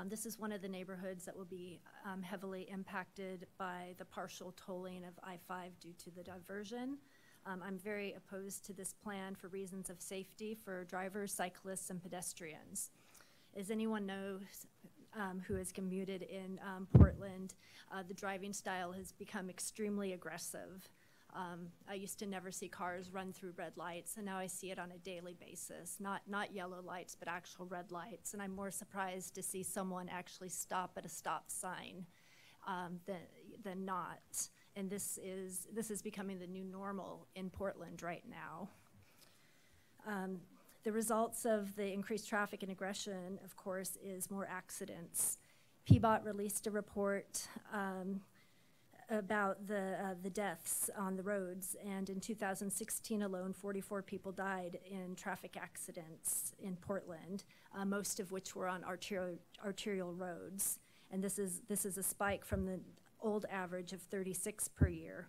This is one of the neighborhoods that will be heavily impacted by the partial tolling of I-5 due to the diversion. I'm very opposed to this plan for reasons of safety for drivers, cyclists, and pedestrians. As anyone knows who has commuted in Portland, the driving style has become extremely aggressive. I used to never see cars run through red lights, and now I see it on a daily basis. Not yellow lights, but actual red lights. And I'm more surprised to see someone actually stop at a stop sign than not. And this is becoming the new normal in Portland right now. The results of the increased traffic and aggression, of course, is more accidents. PBOT released a report about the deaths on the roads, and in 2016 alone, 44 people died in traffic accidents in Portland, most of which were on arterial roads. And this is a spike from the old average of 36 per year.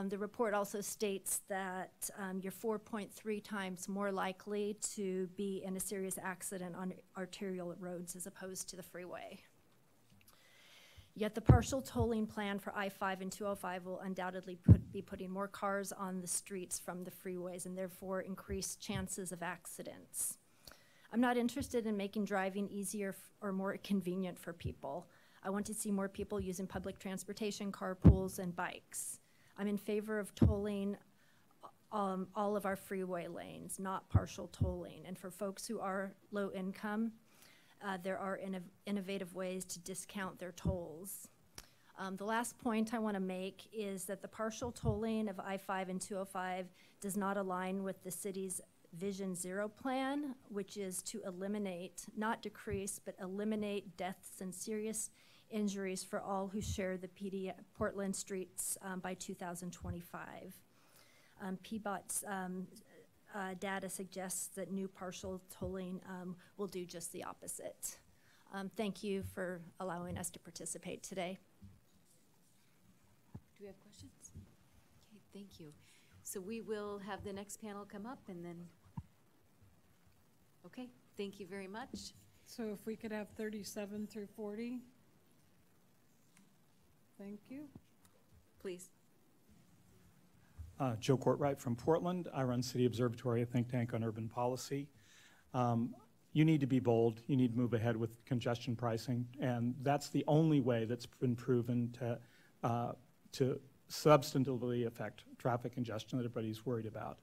The report also states that you're 4.3 times more likely to be in a serious accident on arterial roads as opposed to the freeway. Yet the partial tolling plan for I-5 and 205 will undoubtedly be putting more cars on the streets from the freeways and therefore increase chances of accidents. I'm not interested in making driving easier or more convenient for people. I want to see more people using public transportation, carpools, and bikes. I'm in favor of tolling all of our freeway lanes, not partial tolling. And for folks who are low income, there are innovative ways to discount their tolls. The last point I want to make is that the partial tolling of I-5 and 205 does not align with the city's Vision Zero plan, which is to eliminate, not decrease, but eliminate deaths and serious injuries for all who share the Portland streets by 2025. PBOT's data suggests that new partial tolling will do just the opposite. Thank you for allowing us to participate today. Do we have questions? Okay, thank you. So we will have the next panel come up and then, okay, thank you very much. So if we could have 37 through 40. Thank you. Please. Joe Courtwright from Portland. I run City Observatory, a think tank on urban policy. You need to be bold. You need to move ahead with congestion pricing, and that's the only way that's been proven to substantively affect traffic congestion that everybody's worried about.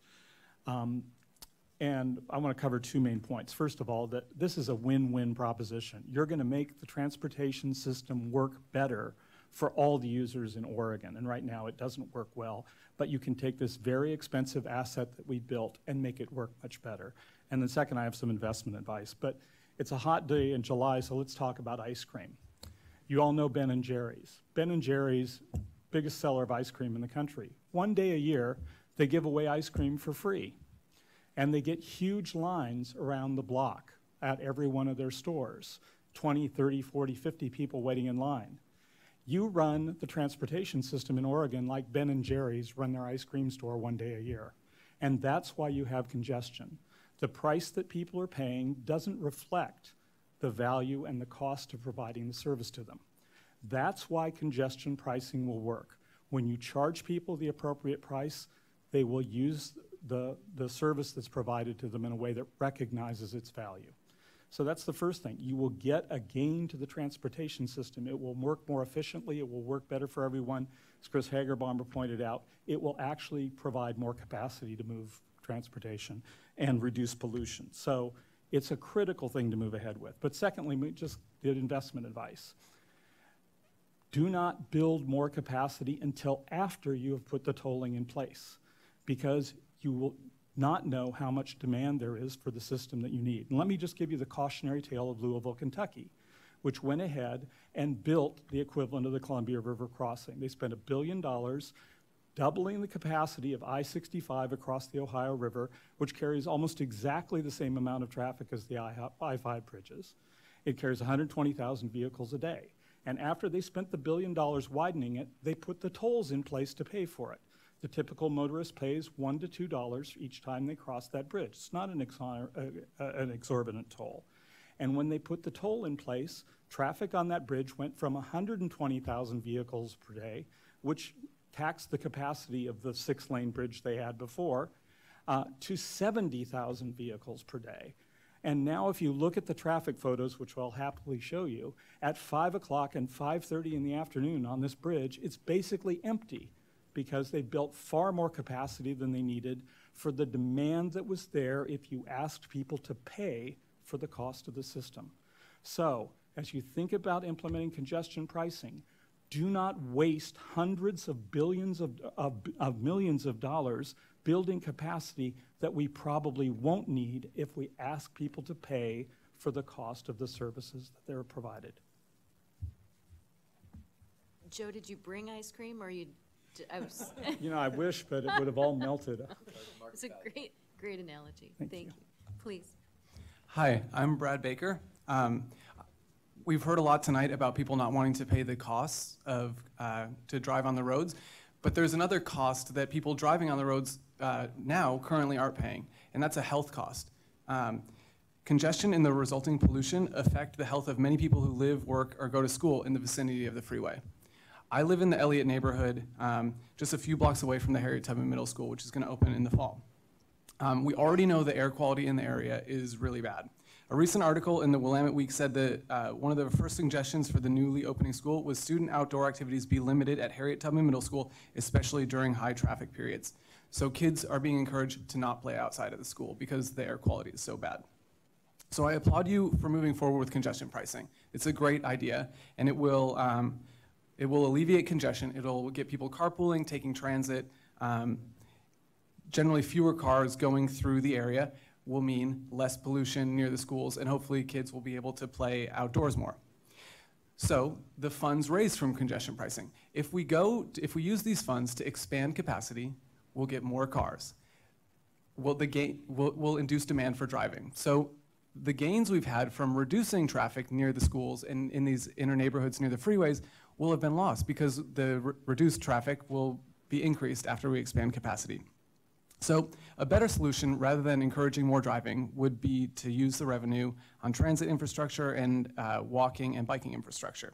And I want to cover two main points. First of all, that this is a win-win proposition. You're going to make the transportation system work better for all the users in Oregon, and right now it doesn't work well, but you can take this very expensive asset that we built and make it work much better. And then second, I have some investment advice, but it's a hot day in July, so let's talk about ice cream. You all know Ben & Jerry's. Ben & Jerry's, biggest seller of ice cream in the country. One day a year, they give away ice cream for free, and they get huge lines around the block at every one of their stores, 20, 30, 40, 50 people waiting in line. You run the transportation system in Oregon like Ben and Jerry's run their ice cream store one day a year. And that's why you have congestion. The price that people are paying doesn't reflect the value and the cost of providing the service to them. That's why congestion pricing will work. When you charge people the appropriate price, they will use the service that's provided to them in a way that recognizes its value. So that's the first thing. You will get a gain to the transportation system. It will work more efficiently. It will work better for everyone. As Chris Hagerbomber pointed out, it will actually provide more capacity to move transportation and reduce pollution. So it's a critical thing to move ahead with. But secondly, we just did investment advice. Do not build more capacity until after you have put the tolling in place, because you will not know how much demand there is for the system that you need. And let me just give you the cautionary tale of Louisville, Kentucky, which went ahead and built the equivalent of the Columbia River crossing. They spent $1 billion doubling the capacity of I-65 across the Ohio River, which carries almost exactly the same amount of traffic as the I-5 bridges. It carries 120,000 vehicles a day. And after they spent the $1 billion widening it, they put the tolls in place to pay for it. The typical motorist pays $1 to $2 each time they cross that bridge. It's not an exorbitant toll. And when they put the toll in place, traffic on that bridge went from 120,000 vehicles per day, which taxed the capacity of the 6-lane bridge they had before, to 70,000 vehicles per day. And now if you look at the traffic photos, which I'll happily show you, at 5 o'clock and 5:30 in the afternoon on this bridge, it's basically empty, because they built far more capacity than they needed for the demand that was there if you asked people to pay for the cost of the system. So, as you think about implementing congestion pricing, do not waste hundreds of billions of millions of dollars building capacity that we probably won't need if we ask people to pay for the cost of the services that they're provided. Joe, did you bring ice cream, or you? I was You know, I wish, but it would have all melted. Okay. It's a great analogy. Thank you. Please. Hi, I'm Brad Baker. We've heard a lot tonight about people not wanting to pay the costs of to drive on the roads, but there's another cost that people driving on the roads now currently aren't paying, and that's a health cost. Congestion and the resulting pollution affect the health of many people who live, work, or go to school in the vicinity of the freeway. I live in the Elliott neighborhood, just a few blocks away from the Harriet Tubman Middle School, which is going to open in the fall. We already know the air quality in the area is really bad. A recent article in the Willamette Week said that one of the first suggestions for the newly opening school was student outdoor activities be limited at Harriet Tubman Middle School, especially during high traffic periods. So kids are being encouraged to not play outside of the school because the air quality is so bad. So I applaud you for moving forward with congestion pricing. It's a great idea, and it will alleviate congestion. It'll get people carpooling, taking transit. Generally, fewer cars going through the area will mean less pollution near the schools, and hopefully kids will be able to play outdoors more. So the funds raised from congestion pricing. If we use these funds to expand capacity, we'll get more cars. We'll induce demand for driving. So the gains we've had from reducing traffic near the schools and in these inner neighborhoods near the freeways will have been lost, because the reduced traffic will be increased after we expand capacity. So a better solution, rather than encouraging more driving, would be to use the revenue on transit infrastructure and walking and biking infrastructure.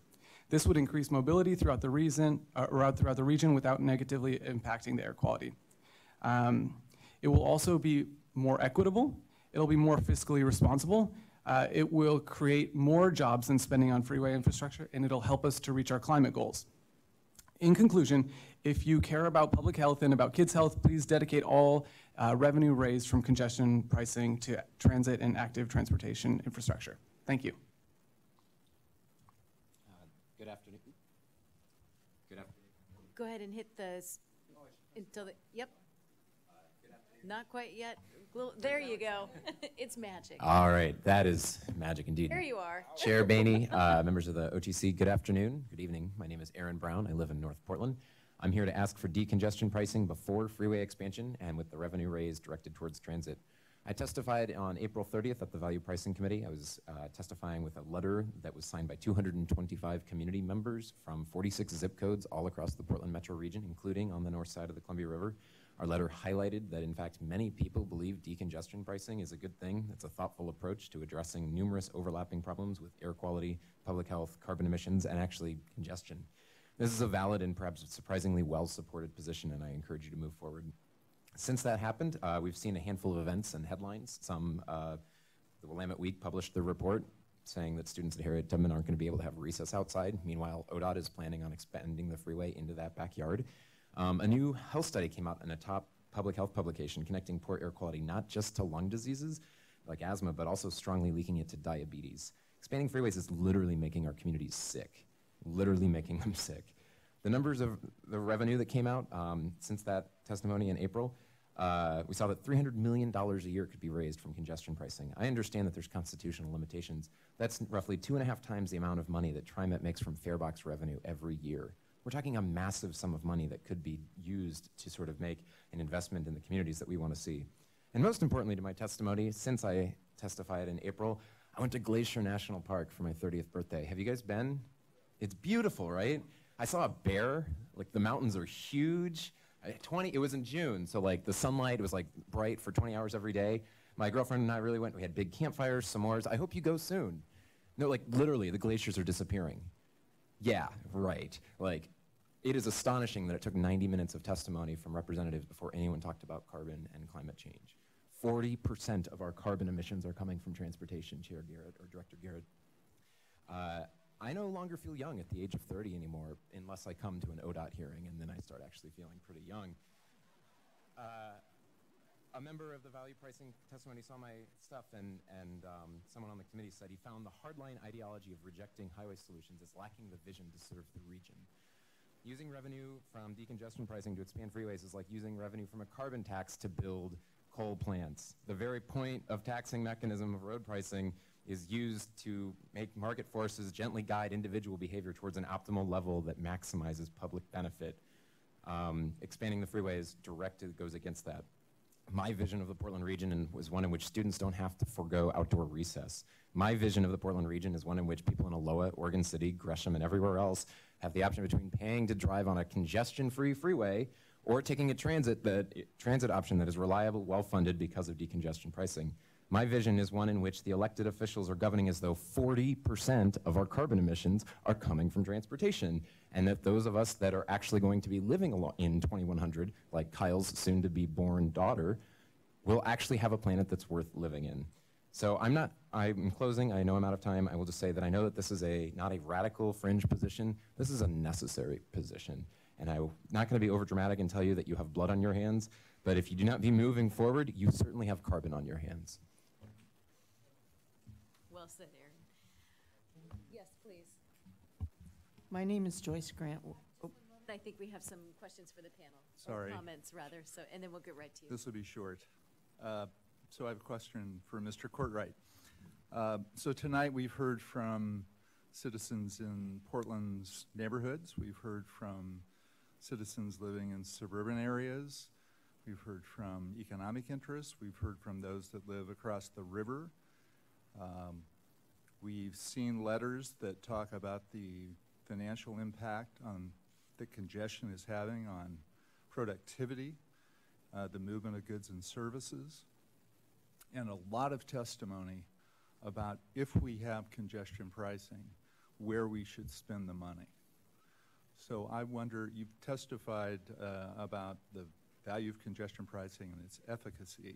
This would increase mobility throughout the region without negatively impacting the air quality. It will also be more equitable. It'll be more fiscally responsible. It will create more jobs than spending on freeway infrastructure, and it'll help us to reach our climate goals. In conclusion, if you care about public health and about kids' health, please dedicate all revenue raised from congestion pricing to transit and active transportation infrastructure. Thank you. Good afternoon. Good afternoon. Go ahead and hit the until the yep. Not quite yet. There you go. It's magic. All right, that is magic indeed. There you are. Chair Bainey, members of the OTC, good afternoon, good evening. My name is Aaron Brown. I live in North Portland. I'm here to ask for decongestion pricing before freeway expansion and with the revenue raised directed towards transit I testified on April 30th at the Value Pricing Committee. I was testifying with a letter that was signed by 225 community members from 46 zip codes all across the Portland metro region, including on the north side of the Columbia River. Our letter highlighted that, in fact, many people believe decongestion pricing is a good thing. It's a thoughtful approach to addressing numerous overlapping problems with air quality, public health, carbon emissions, and actually congestion. This is a valid and perhaps surprisingly well-supported position, and I encourage you to move forward. Since that happened, we've seen a handful of events and headlines. The Willamette Week published their report saying that students at Harriet-Tubman aren't going to be able to have recess outside. Meanwhile, ODOT is planning on expanding the freeway into that backyard. A new health study came out in a top public health publication connecting poor air quality not just to lung diseases like asthma, but also strongly linking it to diabetes. Expanding freeways is literally making our communities sick, literally making them sick. The numbers of the revenue that came out since that testimony in April, we saw that $300 million a year could be raised from congestion pricing. I understand that there's constitutional limitations. That's roughly 2.5 times the amount of money that TriMet makes from farebox revenue every year. We're talking a massive sum of money that could be used to sort of make an investment in the communities that we want to see. And most importantly to my testimony, since I testified in April, I went to Glacier National Park for my 30th birthday. Have you guys been? It's beautiful, right? I saw a bear. Like, the mountains are huge. It was in June, so like the sunlight was like bright for 20 hours every day. My girlfriend and I really went. We had big campfires, s'mores. I hope you go soon. No, like literally, the glaciers are disappearing. Yeah, right. Like, it is astonishing that it took 90 minutes of testimony from representatives before anyone talked about carbon and climate change. 40% of our carbon emissions are coming from transportation, Chair Garrett, or Director Garrett. I no longer feel young at the age of 30 anymore, unless I come to an ODOT hearing, and then I start actually feeling pretty young. A member of the value pricing testimony saw my stuff, and someone on the committee said he found the hardline ideology of rejecting highway solutions as lacking the vision to serve the region. Using revenue from decongestion pricing to expand freeways is like using revenue from a carbon tax to build coal plants. The very point of taxing mechanism of road pricing is used to make market forces gently guide individual behavior towards an optimal level that maximizes public benefit. Expanding the freeways goes against that. My vision of the Portland region was one in which students don't have to forego outdoor recess. My vision of the Portland region is one in which people in Aloha, Oregon City, Gresham, and everywhere else have the option between paying to drive on a congestion-free freeway or taking a transit option that is reliable, well-funded because of decongestion pricing. My vision is one in which the elected officials are governing as though 40% of our carbon emissions are coming from transportation, and that those of us that are actually going to be living in 2100, like Kyle's soon-to-be-born daughter, will actually have a planet that's worth living in. So I'm closing, I know I'm out of time. I will just say that I know that this is not a radical fringe position. This is a necessary position. And I'm not going to be overdramatic and tell you that you have blood on your hands, but if you do not be moving forward, you certainly have carbon on your hands. Well said, Aaron. Yes, please. My name is Joyce Grant. Oh. I think we have some questions for the panel. Sorry. Or comments, rather, and then we'll get right to you. This will be short. So I have a question for Mr. Courtright. So tonight we've heard from citizens in Portland's neighborhoods. We've heard from citizens living in suburban areas. We've heard from economic interests. We've heard from those that live across the river. We've seen letters that talk about the financial impact that congestion is having on productivity, the movement of goods and services, and a lot of testimony about if we have congestion pricing, where we should spend the money. So I wonder, you've testified about the value of congestion pricing and its efficacy.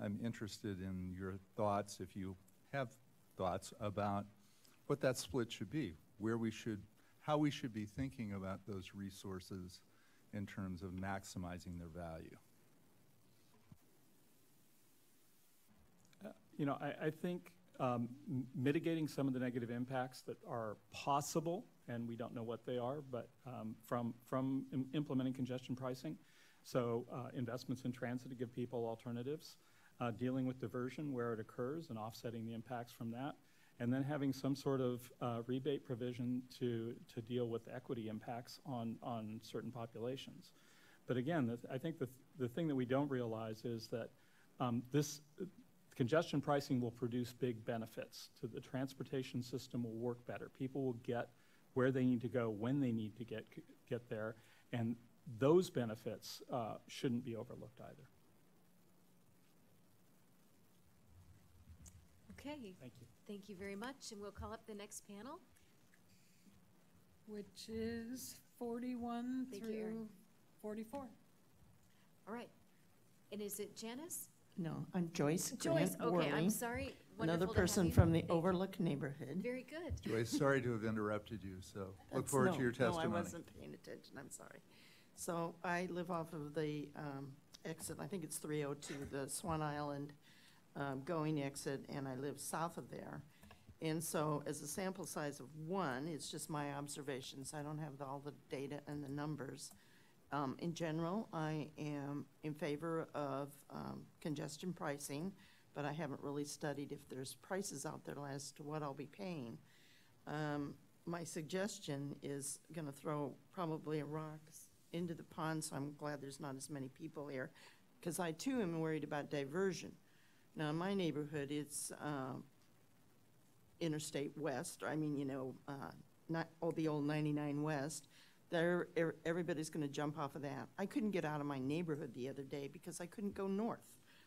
I'm interested in your thoughts, if you have thoughts, about what that split should be, how we should be thinking about those resources in terms of maximizing their value. I think mitigating some of the negative impacts that are possible, and we don't know what they are, but from implementing congestion pricing. So investments in transit to give people alternatives, dealing with diversion where it occurs and offsetting the impacts from that, and then having some sort of rebate provision to deal with equity impacts on certain populations. But again, I think the thing that we don't realize is that This congestion pricing will produce big benefits to the transportation system. Will work better. People will get where they need to go when they need to get there, and those benefits shouldn't be overlooked either. Okay. Thank you. Thank you very much, and we'll call up the next panel. Which is 41 Thank you, through Erin. 44. All right. And is it Janice? No, I'm Joyce Joyce, Grant okay, I'm Worley, sorry. another Wonderful to have person you. from the Thank you. Overlook neighborhood. Very good. Joyce, sorry to have interrupted you, so look That's- forward no, to your testimony. No, I wasn't paying attention, I'm sorry. So I live off of the exit, I think it's 302, the Swan Island going exit, and I live south of there. And so as a sample size of one, it's just my observations. I don't have all the data and the numbers. In general, I am in favor of congestion pricing, but I haven't really studied if there's prices out there as to what I'll be paying. My suggestion is going to throw probably a rock into the pond, so I'm glad there's not as many people here, because I too am worried about diversion. Now, in my neighborhood, it's Interstate West, I mean, you know, not the old 99 West. There, everybody's going to jump off of that. I couldn't get out of my neighborhood the other day because I couldn't go north.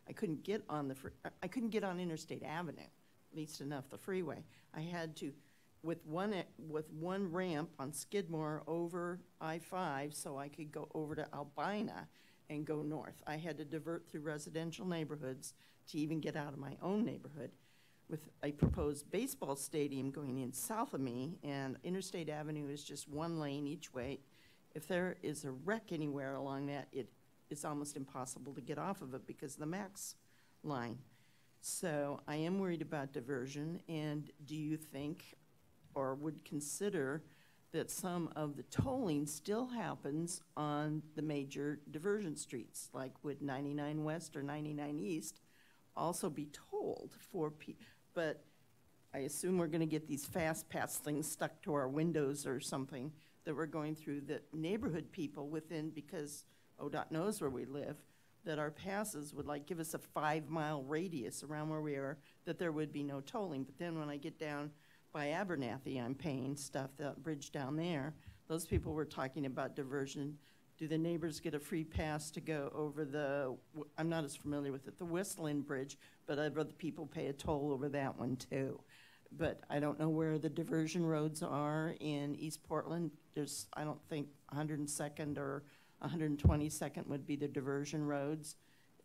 I couldn't get on I couldn't get on Interstate Avenue, at least enough the freeway. I had to, with one ramp on Skidmore over I-5, so I could go over to Albina and go north. I had to divert through residential neighborhoods to even get out of my own neighborhood. With a proposed baseball stadium going in south of me, and Interstate Avenue is just one lane each way. If there is a wreck anywhere along that, it's almost impossible to get off of it because of the MAX line. So I am worried about diversion, and do you think or would consider that some of the tolling still happens on the major diversion streets, like would 99 West or 99 East also be tolled for people? But I assume we're going to get these fast pass things stuck to our windows or something that we're going through, that neighborhood people within, because ODOT knows where we live, that our passes would like give us a 5-mile radius around where we are, that there would be no tolling. But then when I get down by Abernathy, I'm paying stuff, that bridge down there. Those people were talking about diversion. Do the neighbors get a free pass to go over the, I'm not as familiar with it, the Whistling Bridge, but I'd rather people pay a toll over that one too. But I don't know where the diversion roads are in East Portland. There's, I don't think 102nd or 122nd would be the diversion roads.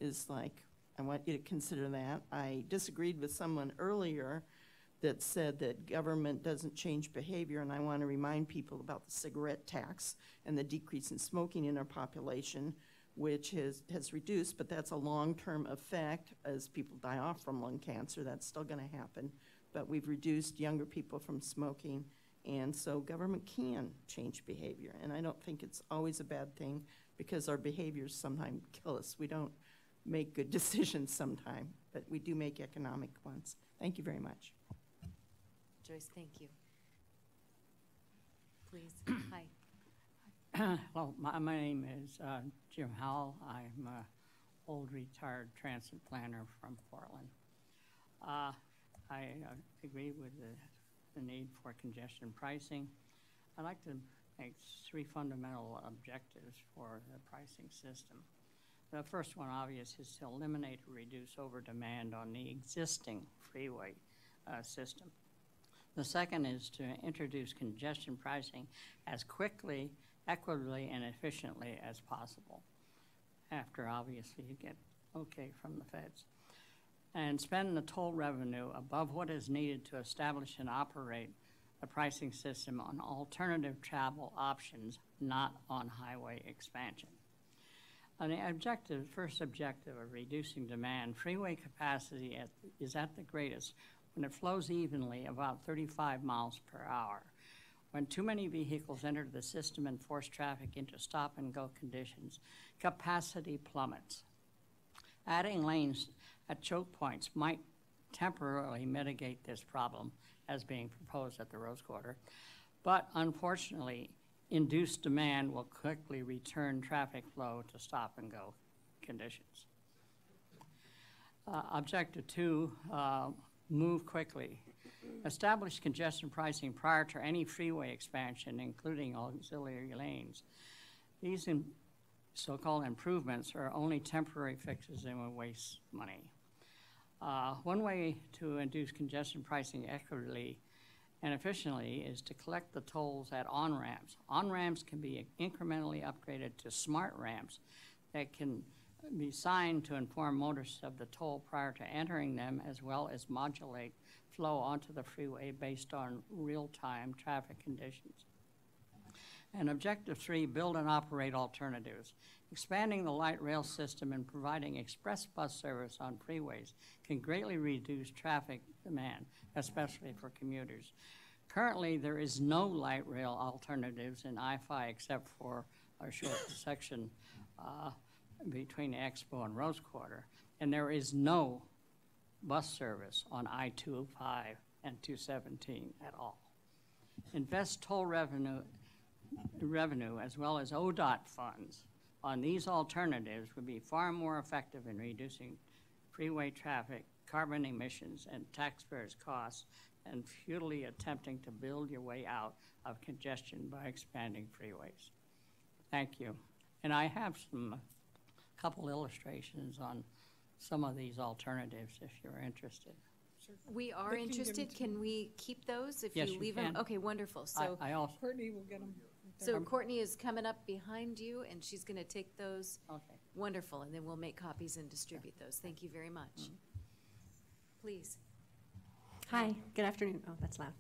Is like, I want you to consider that. I disagreed with someone earlier that said that government doesn't change behavior, and I want to remind people about the cigarette tax and the decrease in smoking in our population, which has reduced, but that's a long-term effect as people die off from lung cancer. That's still going to happen, but we've reduced younger people from smoking, and so government can change behavior, and I don't think it's always a bad thing because our behaviors sometimes kill us. We don't make good decisions sometimes, but we do make economic ones. Thank you very much. Joyce, thank you. Please, hi. Hello, my name is Jim Howell. I'm an old retired transit planner from Portland. I agree with the need for congestion pricing. I'd like to make 3 fundamental objectives for the pricing system. The first one, obvious, is to eliminate or reduce over-demand on the existing freeway system. The second is to introduce congestion pricing as quickly, equitably, and efficiently as possible, after obviously you get okay from the feds. And spend the toll revenue above what is needed to establish and operate the pricing system on alternative travel options, not on highway expansion. On the first objective of reducing demand, freeway capacity is at the greatest when it flows evenly about 35 miles per hour. When too many vehicles enter the system and force traffic into stop-and-go conditions, capacity plummets. Adding lanes at choke points might temporarily mitigate this problem, as being proposed at the Rose Quarter, but unfortunately, induced demand will quickly return traffic flow to stop-and-go conditions. Objective 2, move quickly. Establish congestion pricing prior to any freeway expansion, including auxiliary lanes. These so-called improvements are only temporary fixes and will waste money. One way to induce congestion pricing equitably and efficiently is to collect the tolls at on-ramps. On-ramps can be incrementally upgraded to smart ramps that can be signed to inform motorists of the toll prior to entering them, as well as modulate flow onto the freeway based on real-time traffic conditions. And Objective 3, build and operate alternatives. Expanding the light rail system and providing express bus service on freeways can greatly reduce traffic demand, especially for commuters. Currently, there is no light rail alternatives in I-5 except for a short section between Expo and Rose Quarter, and there is no bus service on I-205 and 217 at all. Invest toll revenue as well as ODOT funds on these alternatives would be far more effective in reducing freeway traffic, carbon emissions, and taxpayers' costs than futilely attempting to build your way out of congestion by expanding freeways. Thank you. And I have a couple illustrations on some of these alternatives if you're interested. We are interested. Can we keep those if Yes, you you leave can. them? Okay, wonderful. So, I also, Courtney will get them. so Courtney is coming up behind you, and she's going to take those. okay. Wonderful, and then we'll make copies and distribute those. Thank you very much. Please. Hi, good afternoon. Oh, that's loud.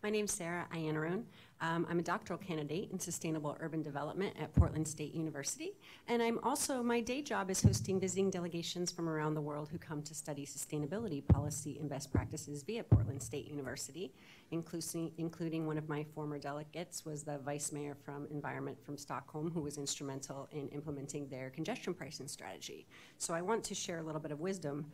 My name's Sarah Iannarone. I'm a doctoral candidate in sustainable urban development at Portland State University. And I'm also, my day job is hosting visiting delegations from around the world who come to study sustainability policy and best practices via Portland State University, including one of my former delegates was the vice mayor from Environment from Stockholm, who was instrumental in implementing their congestion pricing strategy. So I want to share a little bit of wisdom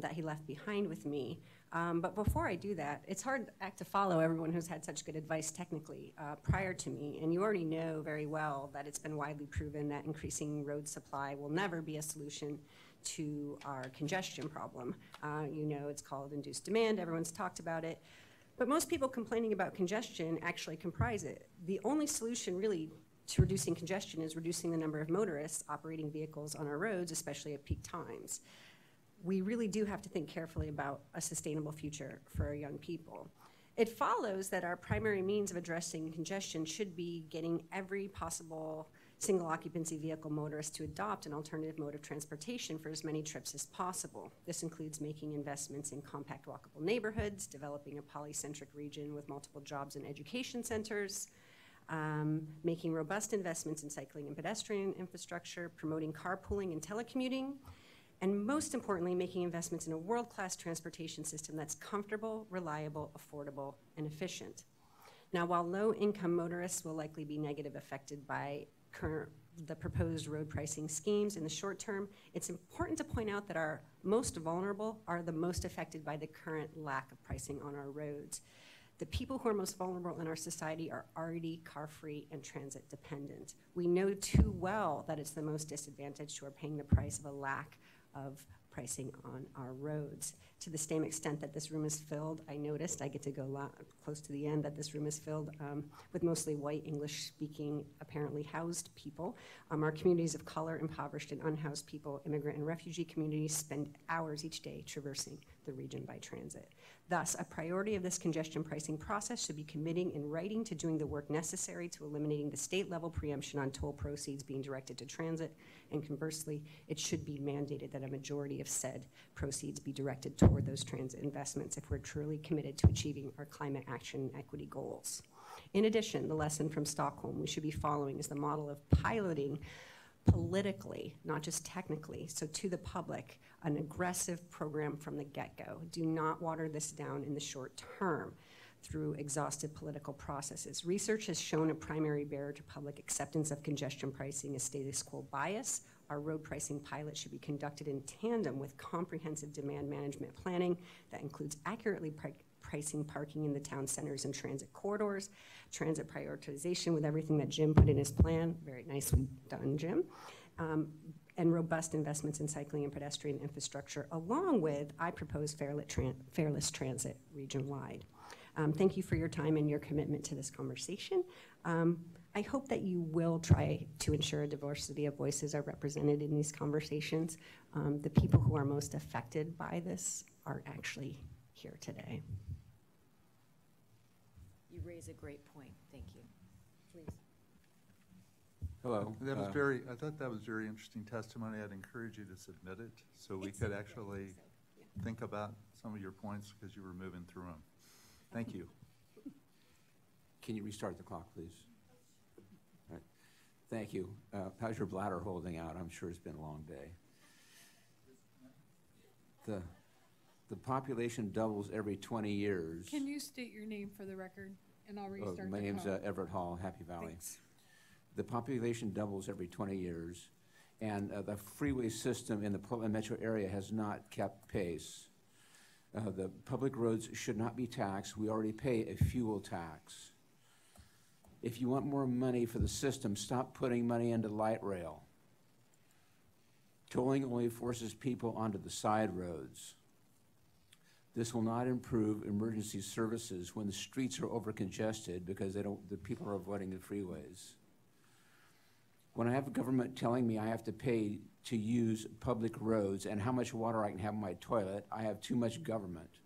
that he left behind with me. But before I do that, it's hard to follow everyone who's had such good advice technically prior to me. And you already know very well that it's been widely proven that increasing road supply will never be a solution to our congestion problem. You know, it's called induced demand. Everyone's talked about it. But most people complaining about congestion actually comprise it. The only solution really to reducing congestion is reducing the number of motorists operating vehicles on our roads, especially at peak times. We really do have to think carefully about a sustainable future for our young people. It follows that our primary means of addressing congestion should be getting every possible single occupancy vehicle motorist to adopt an alternative mode of transportation for as many trips as possible. This includes making investments in compact walkable neighborhoods, developing a polycentric region with multiple jobs and education centers, making robust investments in cycling and pedestrian infrastructure, promoting carpooling and telecommuting, and most importantly, making investments in a world-class transportation system that's comfortable, reliable, affordable, and efficient. Now, while low-income motorists will likely be negatively affected by the proposed road pricing schemes in the short term, it's important to point out that our most vulnerable are the most affected by the current lack of pricing on our roads. The people who are most vulnerable in our society are already car-free and transit-dependent. We know too well that it's the most disadvantaged who are paying the price of a lack of pricing on our roads. To the same extent that this room is filled, I noticed, I get to go close to the end, that this room is filled with mostly white, English-speaking, apparently housed people. Our communities of color, impoverished and unhoused people, immigrant and refugee communities spend hours each day traversing the region by transit. Thus, a priority of this congestion pricing process should be committing in writing to doing the work necessary to eliminating the state-level preemption on toll proceeds being directed to transit, and conversely, it should be mandated that a majority of said proceeds be directed toward those transit investments if we're truly committed to achieving our climate action and equity goals. In addition, the lesson from Stockholm we should be following is the model of piloting politically, not just technically, so to the public, an aggressive program from the get-go. Do not water this down in the short term through exhaustive political processes. Research has shown a primary barrier to public acceptance of congestion pricing is status quo bias. Our road pricing pilot should be conducted in tandem with comprehensive demand management planning that includes accurately pricing parking in the town centers and transit corridors, transit prioritization with everything that Jim put in his plan. Very nicely done, Jim. and robust investments in cycling and pedestrian infrastructure, along with, I propose, fairless transit region-wide. Thank you for your time and your commitment to this conversation. I hope that you will try to ensure a diversity of voices are represented in these conversations. The people who are most affected by this are actually here today. You raise a great point. Thank you. Please. Hello. I thought that was very interesting testimony. I'd encourage you to submit it so we could actually think about some of your points because you were moving through them. Thank you. Can you restart the clock, please? All right. Thank you. How's your bladder holding out? I'm sure it's been a long day. The population doubles every 20 years. Can you state your name for the record, and I'll restart the clock? My name's Everett Hall, Happy Valley. Thanks. The population doubles every 20 years, and the freeway system in the Portland metro area has not kept pace. The public roads should not be taxed. We already pay a fuel tax. If you want more money for the system, stop putting money into light rail. Tolling only forces people onto the side roads. This will not improve emergency services when the streets are over-congested because the people are avoiding the freeways. When I have a government telling me I have to pay to use public roads and how much water I can have in my toilet, I have too much government.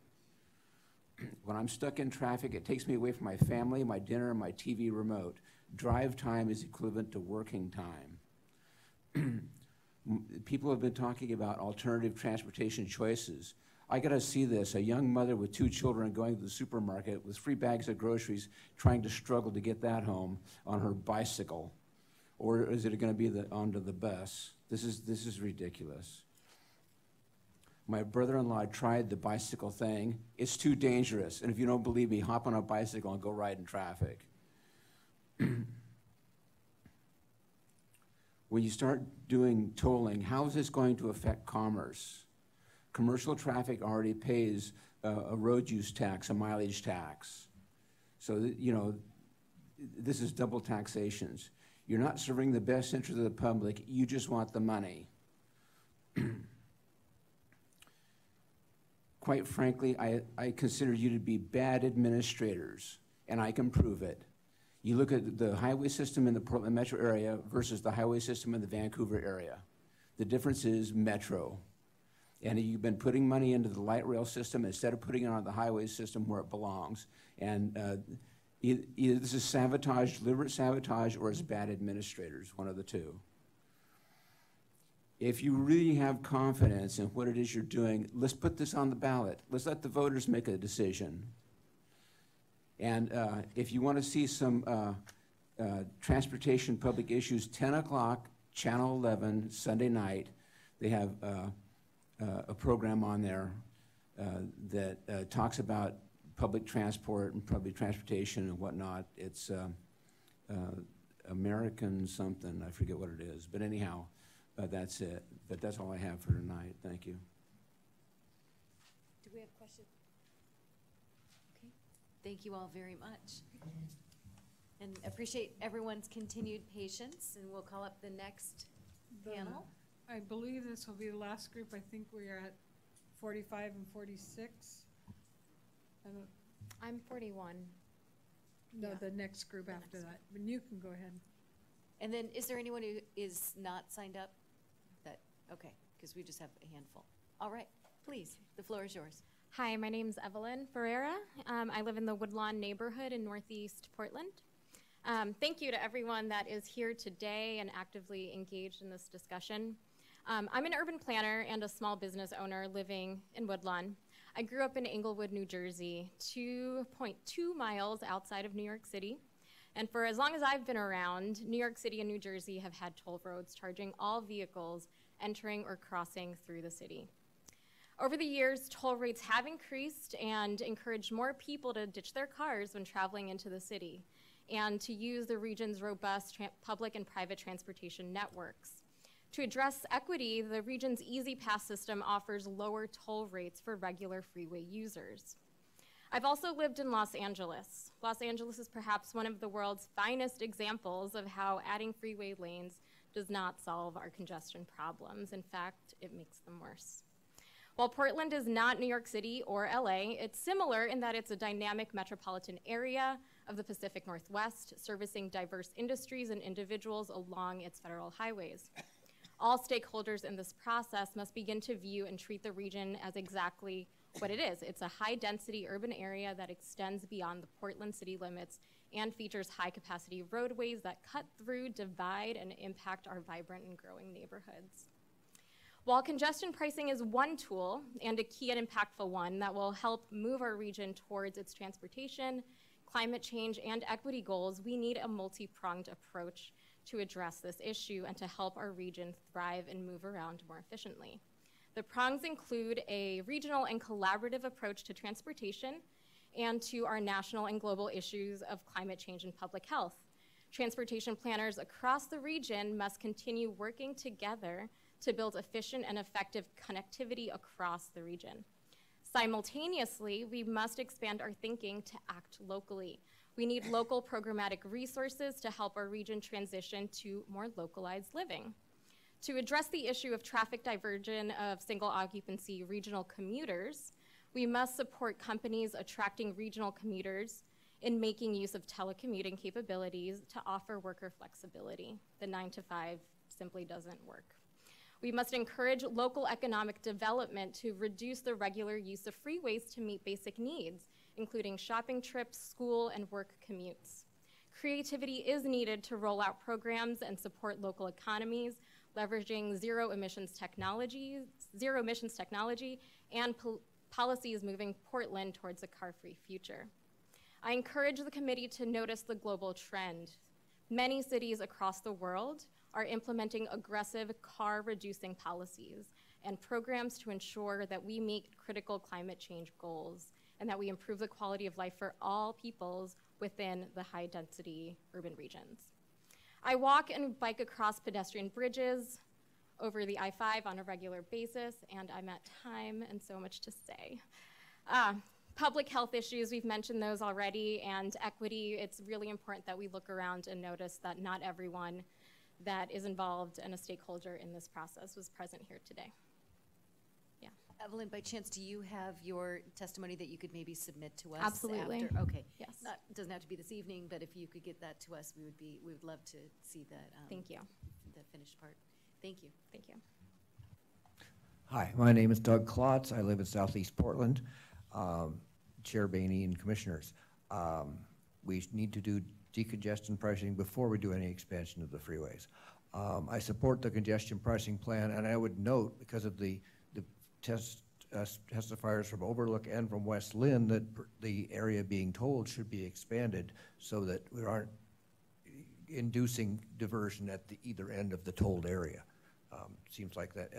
When I'm stuck in traffic, it takes me away from my family, my dinner, and my TV remote. Drive time is equivalent to working time. People have been talking about alternative transportation choices. I got to see this, a young mother with 2 children going to the supermarket with 3 bags of groceries trying to struggle to get that home on her bicycle. Or is it going to be onto the bus? This is ridiculous. My brother-in-law tried the bicycle thing. It's too dangerous. And if you don't believe me, hop on a bicycle and go ride in traffic. When you start doing tolling, how is this going to affect commerce? Commercial traffic already pays a road use tax, a mileage tax. So, this is double taxations. You're not serving the best interest of the public, you just want the money. Quite frankly, I consider you to be bad administrators, and I can prove it. You look at the highway system in the Portland metro area versus the highway system in the Vancouver area. The difference is metro. And you've been putting money into the light rail system instead of putting it on the highway system where it belongs. And either this is sabotage, deliberate sabotage, or it's bad administrators, one of the two. If you really have confidence in what it is you're doing, let's put this on the ballot. Let's let the voters make a decision. And if you want to see some transportation public issues, 10 o'clock, Channel 11, Sunday night, they have a program on there that talks about public transport and public transportation and whatnot. It's American something, I forget what it is. But anyhow, that's it. But that's all I have for tonight. Thank you. Do we have questions? Okay. Thank you all very much. And appreciate everyone's continued patience, and we'll call up the next panel. I believe this will be the last group. I think we are at 45 and 46. I'm 41. No, the next group after that. But you can go ahead. And then, is there anyone who is not signed up? Okay, because we just have a handful. All right, please, the floor is yours. Hi, my name's Evelyn Ferreira. I live in the Woodlawn neighborhood in Northeast Portland. Thank you to everyone that is here today and actively engaged in this discussion. I'm an urban planner and a small business owner living in Woodlawn. I grew up in Englewood, New Jersey, 2.2 miles outside of New York City. And for as long as I've been around, New York City and New Jersey have had toll roads charging all vehicles entering or crossing through the city. Over the years, toll rates have increased and encouraged more people to ditch their cars when traveling into the city and to use the region's robust public and private transportation networks. To address equity, the region's Easy Pass system offers lower toll rates for regular freeway users. I've also lived in Los Angeles. Los Angeles is perhaps one of the world's finest examples of how adding freeway lanes does not solve our congestion problems. In fact, it makes them worse. While Portland is not New York City or LA, it's similar in that it's a dynamic metropolitan area of the Pacific Northwest, servicing diverse industries and individuals along its federal highways. All stakeholders in this process must begin to view and treat the region as exactly what it is. It's a high-density urban area that extends beyond the Portland city limits and features high-capacity roadways that cut through, divide, and impact our vibrant and growing neighborhoods. While congestion pricing is one tool, and a key and impactful one, that will help move our region towards its transportation, climate change, and equity goals, we need a multi-pronged approach to address this issue and to help our region thrive and move around more efficiently. The prongs include a regional and collaborative approach to transportation and to our national and global issues of climate change and public health. Transportation planners across the region must continue working together to build efficient and effective connectivity across the region. Simultaneously, we must expand our thinking to act locally. We need local programmatic resources to help our region transition to more localized living. To address the issue of traffic diversion of single occupancy regional commuters, we must support companies attracting regional commuters in making use of telecommuting capabilities to offer worker flexibility. The 9 to 5 simply doesn't work. We must encourage local economic development to reduce the regular use of freeways to meet basic needs, including shopping trips, school, and work commutes. Creativity is needed to roll out programs and support local economies, leveraging zero emissions technology, and policies moving Portland towards a car-free future. I encourage the committee to notice the global trend. Many cities across the world are implementing aggressive car-reducing policies and programs to ensure that we meet critical climate change goals and that we improve the quality of life for all peoples within the high-density urban regions. I walk and bike across pedestrian bridges over the I-5 on a regular basis, and I'm at time and so much to say. Public health issues, we've mentioned those already, and equity, it's really important that we look around and notice that not everyone that is involved and a stakeholder in this process was present here today. Yeah. Evelyn, by chance, do you have your testimony that you could maybe submit to us? Absolutely. After? Okay. Yes. Doesn't have to be this evening, but if you could get that to us, we would love to see that. Thank you. The finished part. Thank you. Thank you. Hi, my name is Doug Klotz. I live in Southeast Portland. Chair Boehne and Commissioners, we need to do decongestion pricing before we do any expansion of the freeways. I support the congestion pricing plan, and I would note, because of the testifiers from Overlook and from West Lynn, that the area being tolled should be expanded so that we aren't inducing diversion at the either end of the tolled area. Seems like that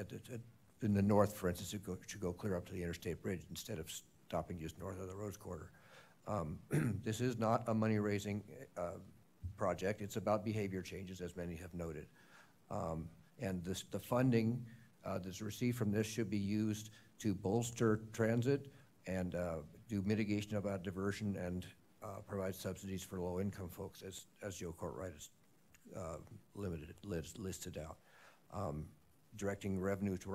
in the north, for instance, it should go clear up to the interstate bridge instead of stopping just north of the Rose Quarter. This is not a money-raising project. It's about behavior changes, as many have noted. And the funding that's received from this should be used to bolster transit and do mitigation about diversion and provide subsidies for low-income folks, as Joe Courtwright has listed out. Directing revenue to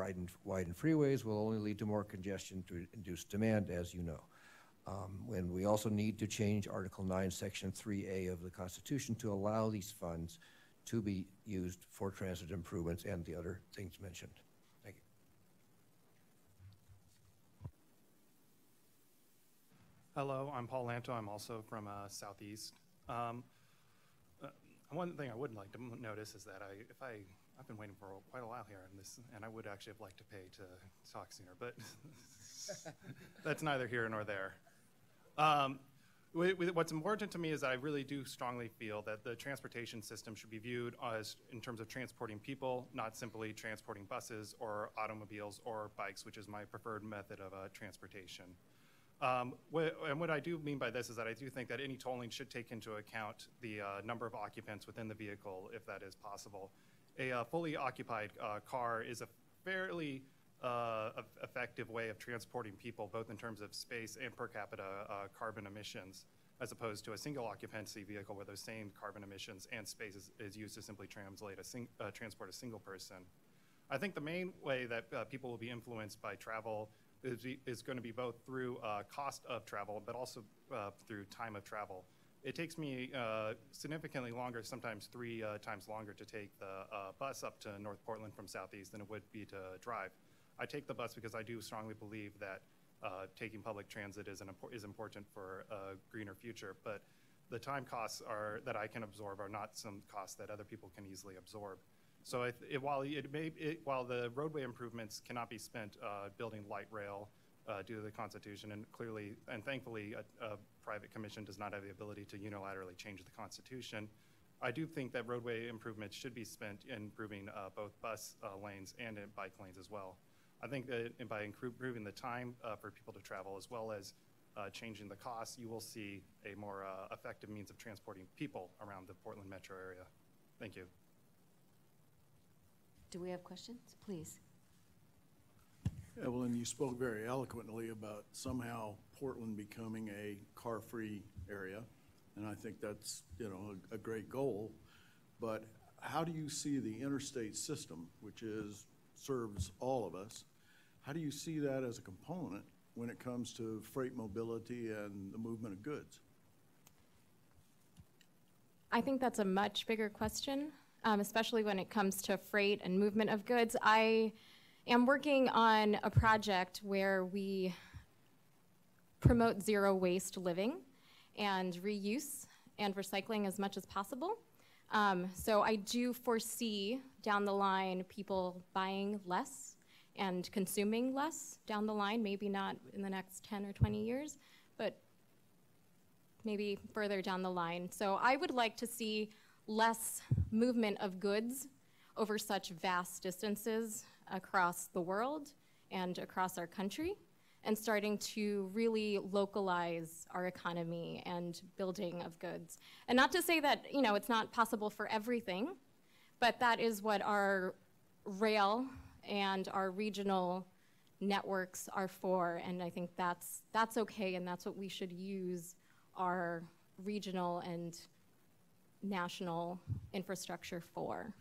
widen freeways will only lead to more congestion to induce demand, as you know. And we also need to change Article 9, Section 3A of the Constitution to allow these funds to be used for transit improvements and the other things mentioned. Thank you. Hello, I'm Paul Lanto. I'm also from Southeast. One thing I would like to notice is that I've been waiting for quite a while here on this, and I would actually have liked to pay to talk sooner, but that's neither here nor there. What's important to me is that I really do strongly feel that the transportation system should be viewed as in terms of transporting people, not simply transporting buses or automobiles or bikes, which is my preferred method of transportation. And what I do mean by this is that I do think that any tolling should take into account the number of occupants within the vehicle, if that is possible. A fully occupied car is a fairly effective way of transporting people, both in terms of space and per capita carbon emissions. as opposed to a single occupancy vehicle where those same carbon emissions and space is used to simply transport a single person. I think the main way that people will be influenced by travel is going to be both through cost of travel, but also through time of travel. It takes me significantly longer, sometimes 3 times longer, to take the bus up to North Portland from Southeast than it would be to drive. I take the bus because I do strongly believe that taking public transit is important for a greener future, but the time costs that I can absorb are not some costs that other people can easily absorb. So while the roadway improvements cannot be spent building light rail due to the Constitution, and thankfully a private commission does not have the ability to unilaterally change the Constitution, I do think that roadway improvements should be spent in improving both bus lanes and bike lanes as well. I think that by improving the time for people to travel as well as changing the costs, you will see a more effective means of transporting people around the Portland metro area. Thank you. Do we have questions? Please. Evelyn, you spoke very eloquently about somehow Portland becoming a car-free area, and I think that's, you know, a great goal. But how do you see the interstate system, which serves all of us? How do you see that as a component when it comes to freight mobility and the movement of goods? I think that's a much bigger question, especially when it comes to freight and movement of goods. I am working on a project where we promote zero waste living and reuse and recycling as much as possible. So I do foresee down the line people buying less and consuming less down the line, maybe not in the next 10 or 20 years, but maybe further down the line. So I would like to see less movement of goods over such vast distances across the world and across our country, and starting to really localize our economy and building of goods. And not to say that, you know, it's not possible for everything, but that is what our rail and our regional networks are for, and I think that's okay, and that's what we should use our regional and national infrastructure for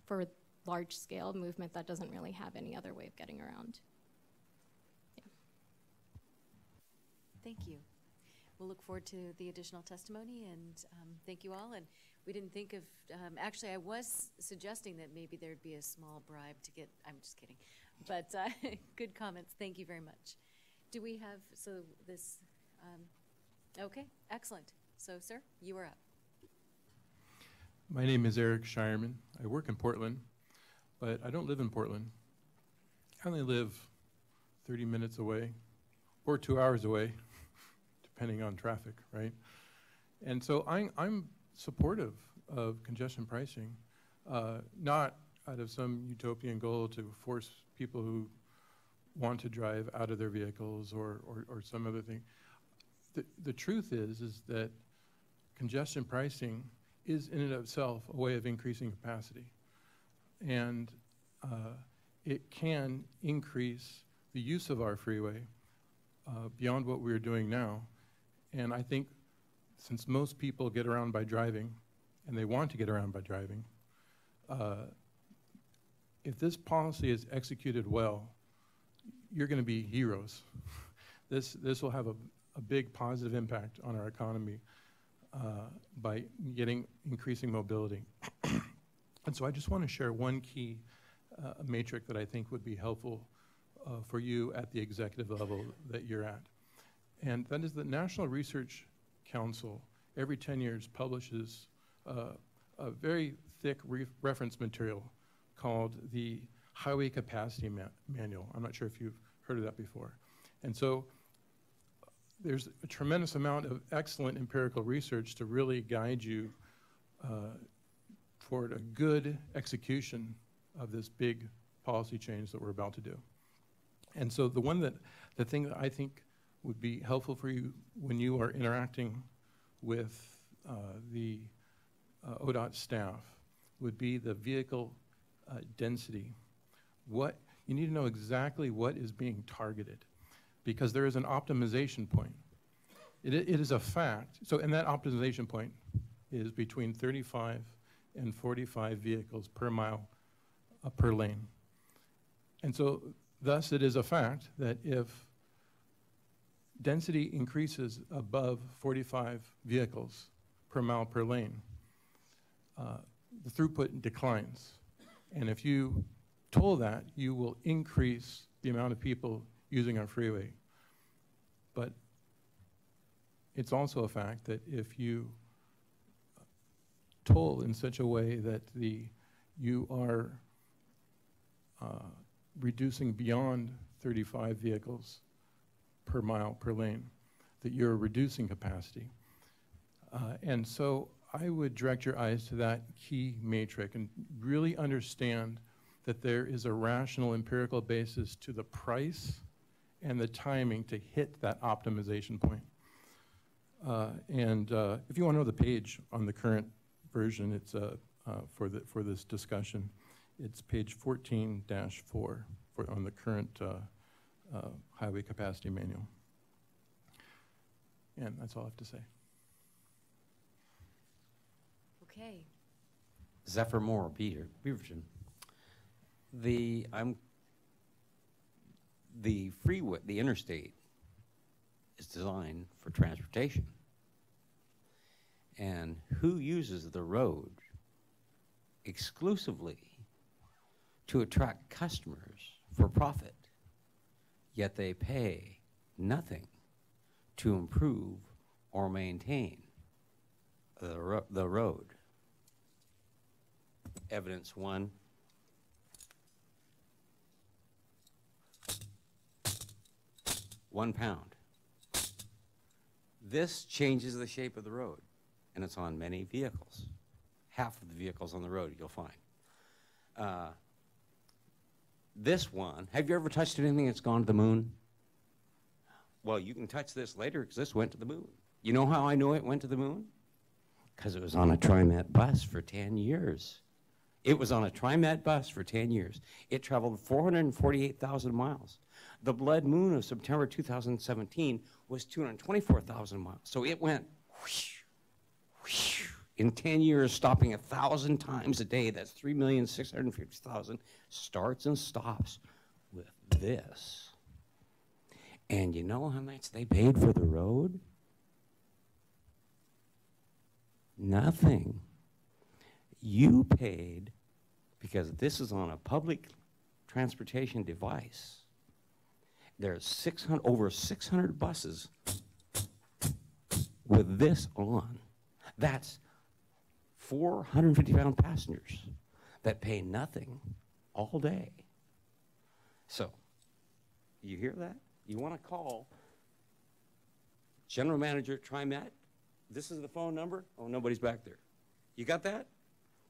large-scale movement that doesn't really have any other way of getting around. Yeah. Thank you. We'll look forward to the additional testimony, and thank you all. And we didn't think of, actually I was suggesting that maybe there'd be a small bribe to get, I'm just kidding, but good comments, thank you very much. Do we have, okay, excellent. So sir, you are up. My name is Eric Shireman. I work in Portland, but I don't live in Portland. I only live 30 minutes away or 2 hours away, depending on traffic, right? And so I'm supportive of congestion pricing, not out of some utopian goal to force people who want to drive out of their vehicles or some other thing. The truth is that congestion pricing is in and of itself a way of increasing capacity. And it can increase the use of our freeway beyond what we're doing now. And I think since most people get around by driving, and they want to get around by driving, if this policy is executed well, you're going to be heroes. This will have a big positive impact on our economy by increasing mobility. And so I just want to share one key matrix that I think would be helpful for you at the executive level that you're at. And that is the National Research Council every 10 years publishes a very thick reference material called the Highway Capacity Manual. I'm not sure if you've heard of that before. And so there's a tremendous amount of excellent empirical research to really guide you toward a good execution of this big policy change that we're about to do. And so the thing that I think would be helpful for you when you are interacting with the ODOT staff would be the vehicle density. You need to know exactly what is being targeted, because there is an optimization point. It is a fact. So, and that optimization point is between 35 and 45 vehicles per mile per lane. And so, thus, it is a fact that if density increases above 45 vehicles per mile per lane, the throughput declines. And if you toll that, you will increase the amount of people using our freeway. But it's also a fact that if you toll in such a way that you are reducing beyond 35 vehicles per mile per lane, that you're reducing capacity. And so I would direct your eyes to that key matrix and really understand that there is a rational empirical basis to the price and the timing to hit that optimization point. If you want to know the page on the current version, it's for this discussion, it's page 14-4 on the current highway capacity manual. And that's all I have to say. Okay. Zephyr Moore, Beaverton. The freeway, the interstate, is designed for transportation. And who uses the road exclusively to attract customers for profit, yet they pay nothing to improve or maintain the road? Evidence one. £1. This changes the shape of the road, and it's on many vehicles. Half of the vehicles on the road you'll find. This one, have you ever touched anything that's gone to the moon? Well, you can touch this later because this went to the moon. You know how I know it went to the moon? Because it was on a TriMet bus for 10 years. It was on a TriMet bus for 10 years. It traveled 448,000 miles. The blood moon of September 2017 was 224,000 miles. So it went whoosh, whoosh, in 10 years, stopping 1,000 times a day. That's 3,650,000 starts and stops with this. And you know how much they paid for the road? Nothing. You paid, because this is on a public transportation device. There's over 600 buses with this on. That's 450-pound passengers that pay nothing all day. So, you hear that? You want to call General Manager at TriMet. This is the phone number. Oh, nobody's back there. You got that?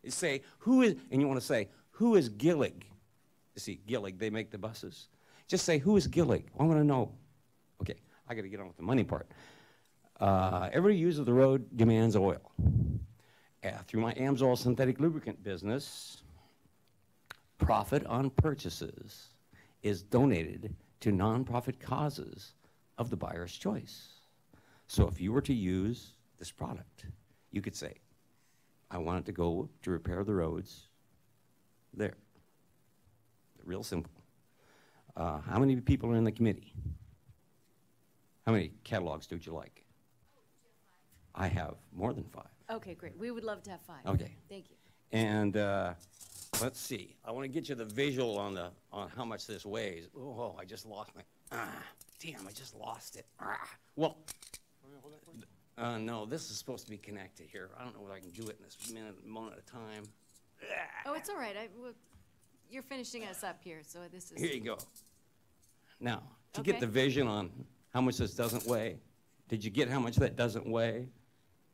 You say, who is, and you want to say, who is Gillig? You see, Gillig, they make the buses. Just say, who is Gillig? I want to know. Okay, I got to get on with the money part. Every user of the road demands oil. Through my Amsoil synthetic lubricant business, profit on purchases is donated to nonprofit causes of the buyer's choice. So if you were to use this product, you could say, I want it to go to repair the roads there. Real simple. How many people are in the committee? How many catalogs would you like? I have more than 5. Okay, great. We would love to have 5. Okay. Thank you. And let's see. I want to get you the visual on how much this weighs. Oh, I just lost my. Damn! I just lost it. Well, no. This is supposed to be connected here. I don't know whether I can do it in this moment at a time. Oh, it's all right. You're finishing us up here, so this is. Here you go. Now, to get the vision on how much this doesn't weigh, did you get how much that doesn't weigh?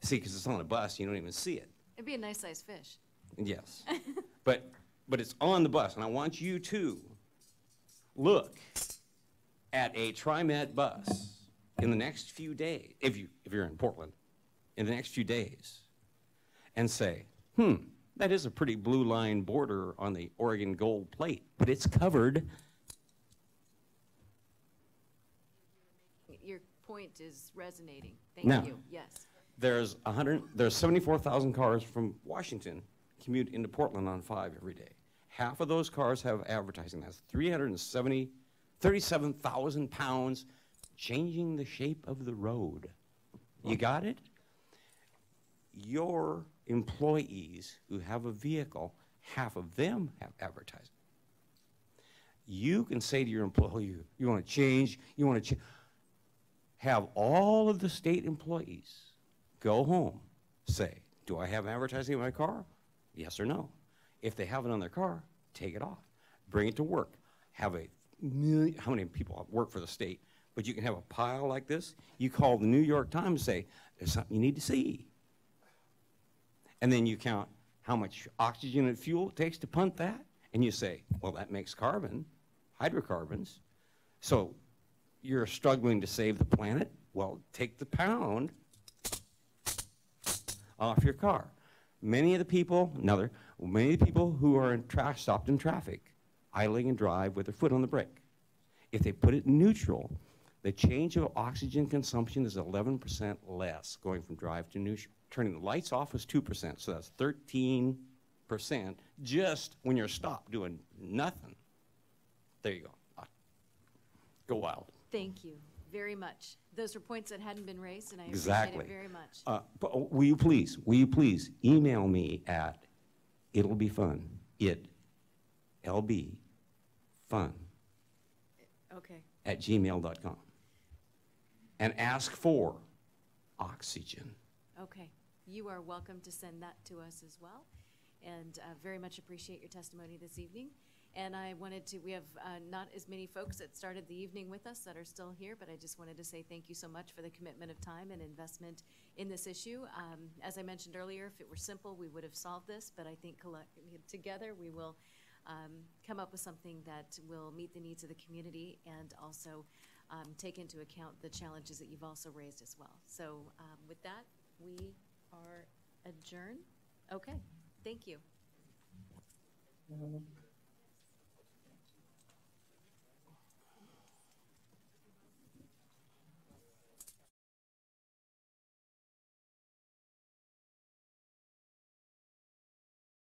See, because it's on a bus, you don't even see it. It'd be a nice sized fish. Yes. but it's on the bus, and I want you to look at a TriMet bus in the next few days, if you're in Portland, in the next few days, and say, that is a pretty blue line border on the Oregon gold plate, but it's covered. You're point is resonating. Now, Thank you, yes. There's 74,000 cars from Washington commute into Portland on 5 every day. Half of those cars have advertising. That's 37,000 pounds changing the shape of the road. You got it? Your employees who have a vehicle, half of them have advertising. You can say to your employee, you want to change, have all of the state employees go home, say, do I have advertising in my car? Yes or no. If they have it on their car, take it off. Bring it to work. Have a million, how many people work for the state? But you can have a pile like this. You call the New York Times and say, there's something you need to see. And then you count how much oxygen and fuel it takes to pump that. And you say, well, that makes carbon, hydrocarbons. So you're struggling to save the planet? Well, take the pound off your car. Many of the people who are stopped in traffic, idling and drive with their foot on the brake. If they put it in neutral, the change of oxygen consumption is 11% less going from drive to neutral. Turning the lights off is 2%, so that's 13% just when you're stopped doing nothing. There you go. Go wild. Thank you very much. Those are points that hadn't been raised, and I Exactly. appreciate it very much. But will you please email me at it'll be fun, lb Okay. at gmail.com and ask for oxygen. Okay. You are welcome to send that to us as well, and very much appreciate your testimony this evening. And I wanted to, we have not as many folks that started the evening with us that are still here, but I just wanted to say thank you so much for the commitment of time and investment in this issue. As I mentioned earlier, if it were simple, we would have solved this, but I think together we will come up with something that will meet the needs of the community and also take into account the challenges that you've also raised as well. So with that, we are adjourned. Okay, thank you.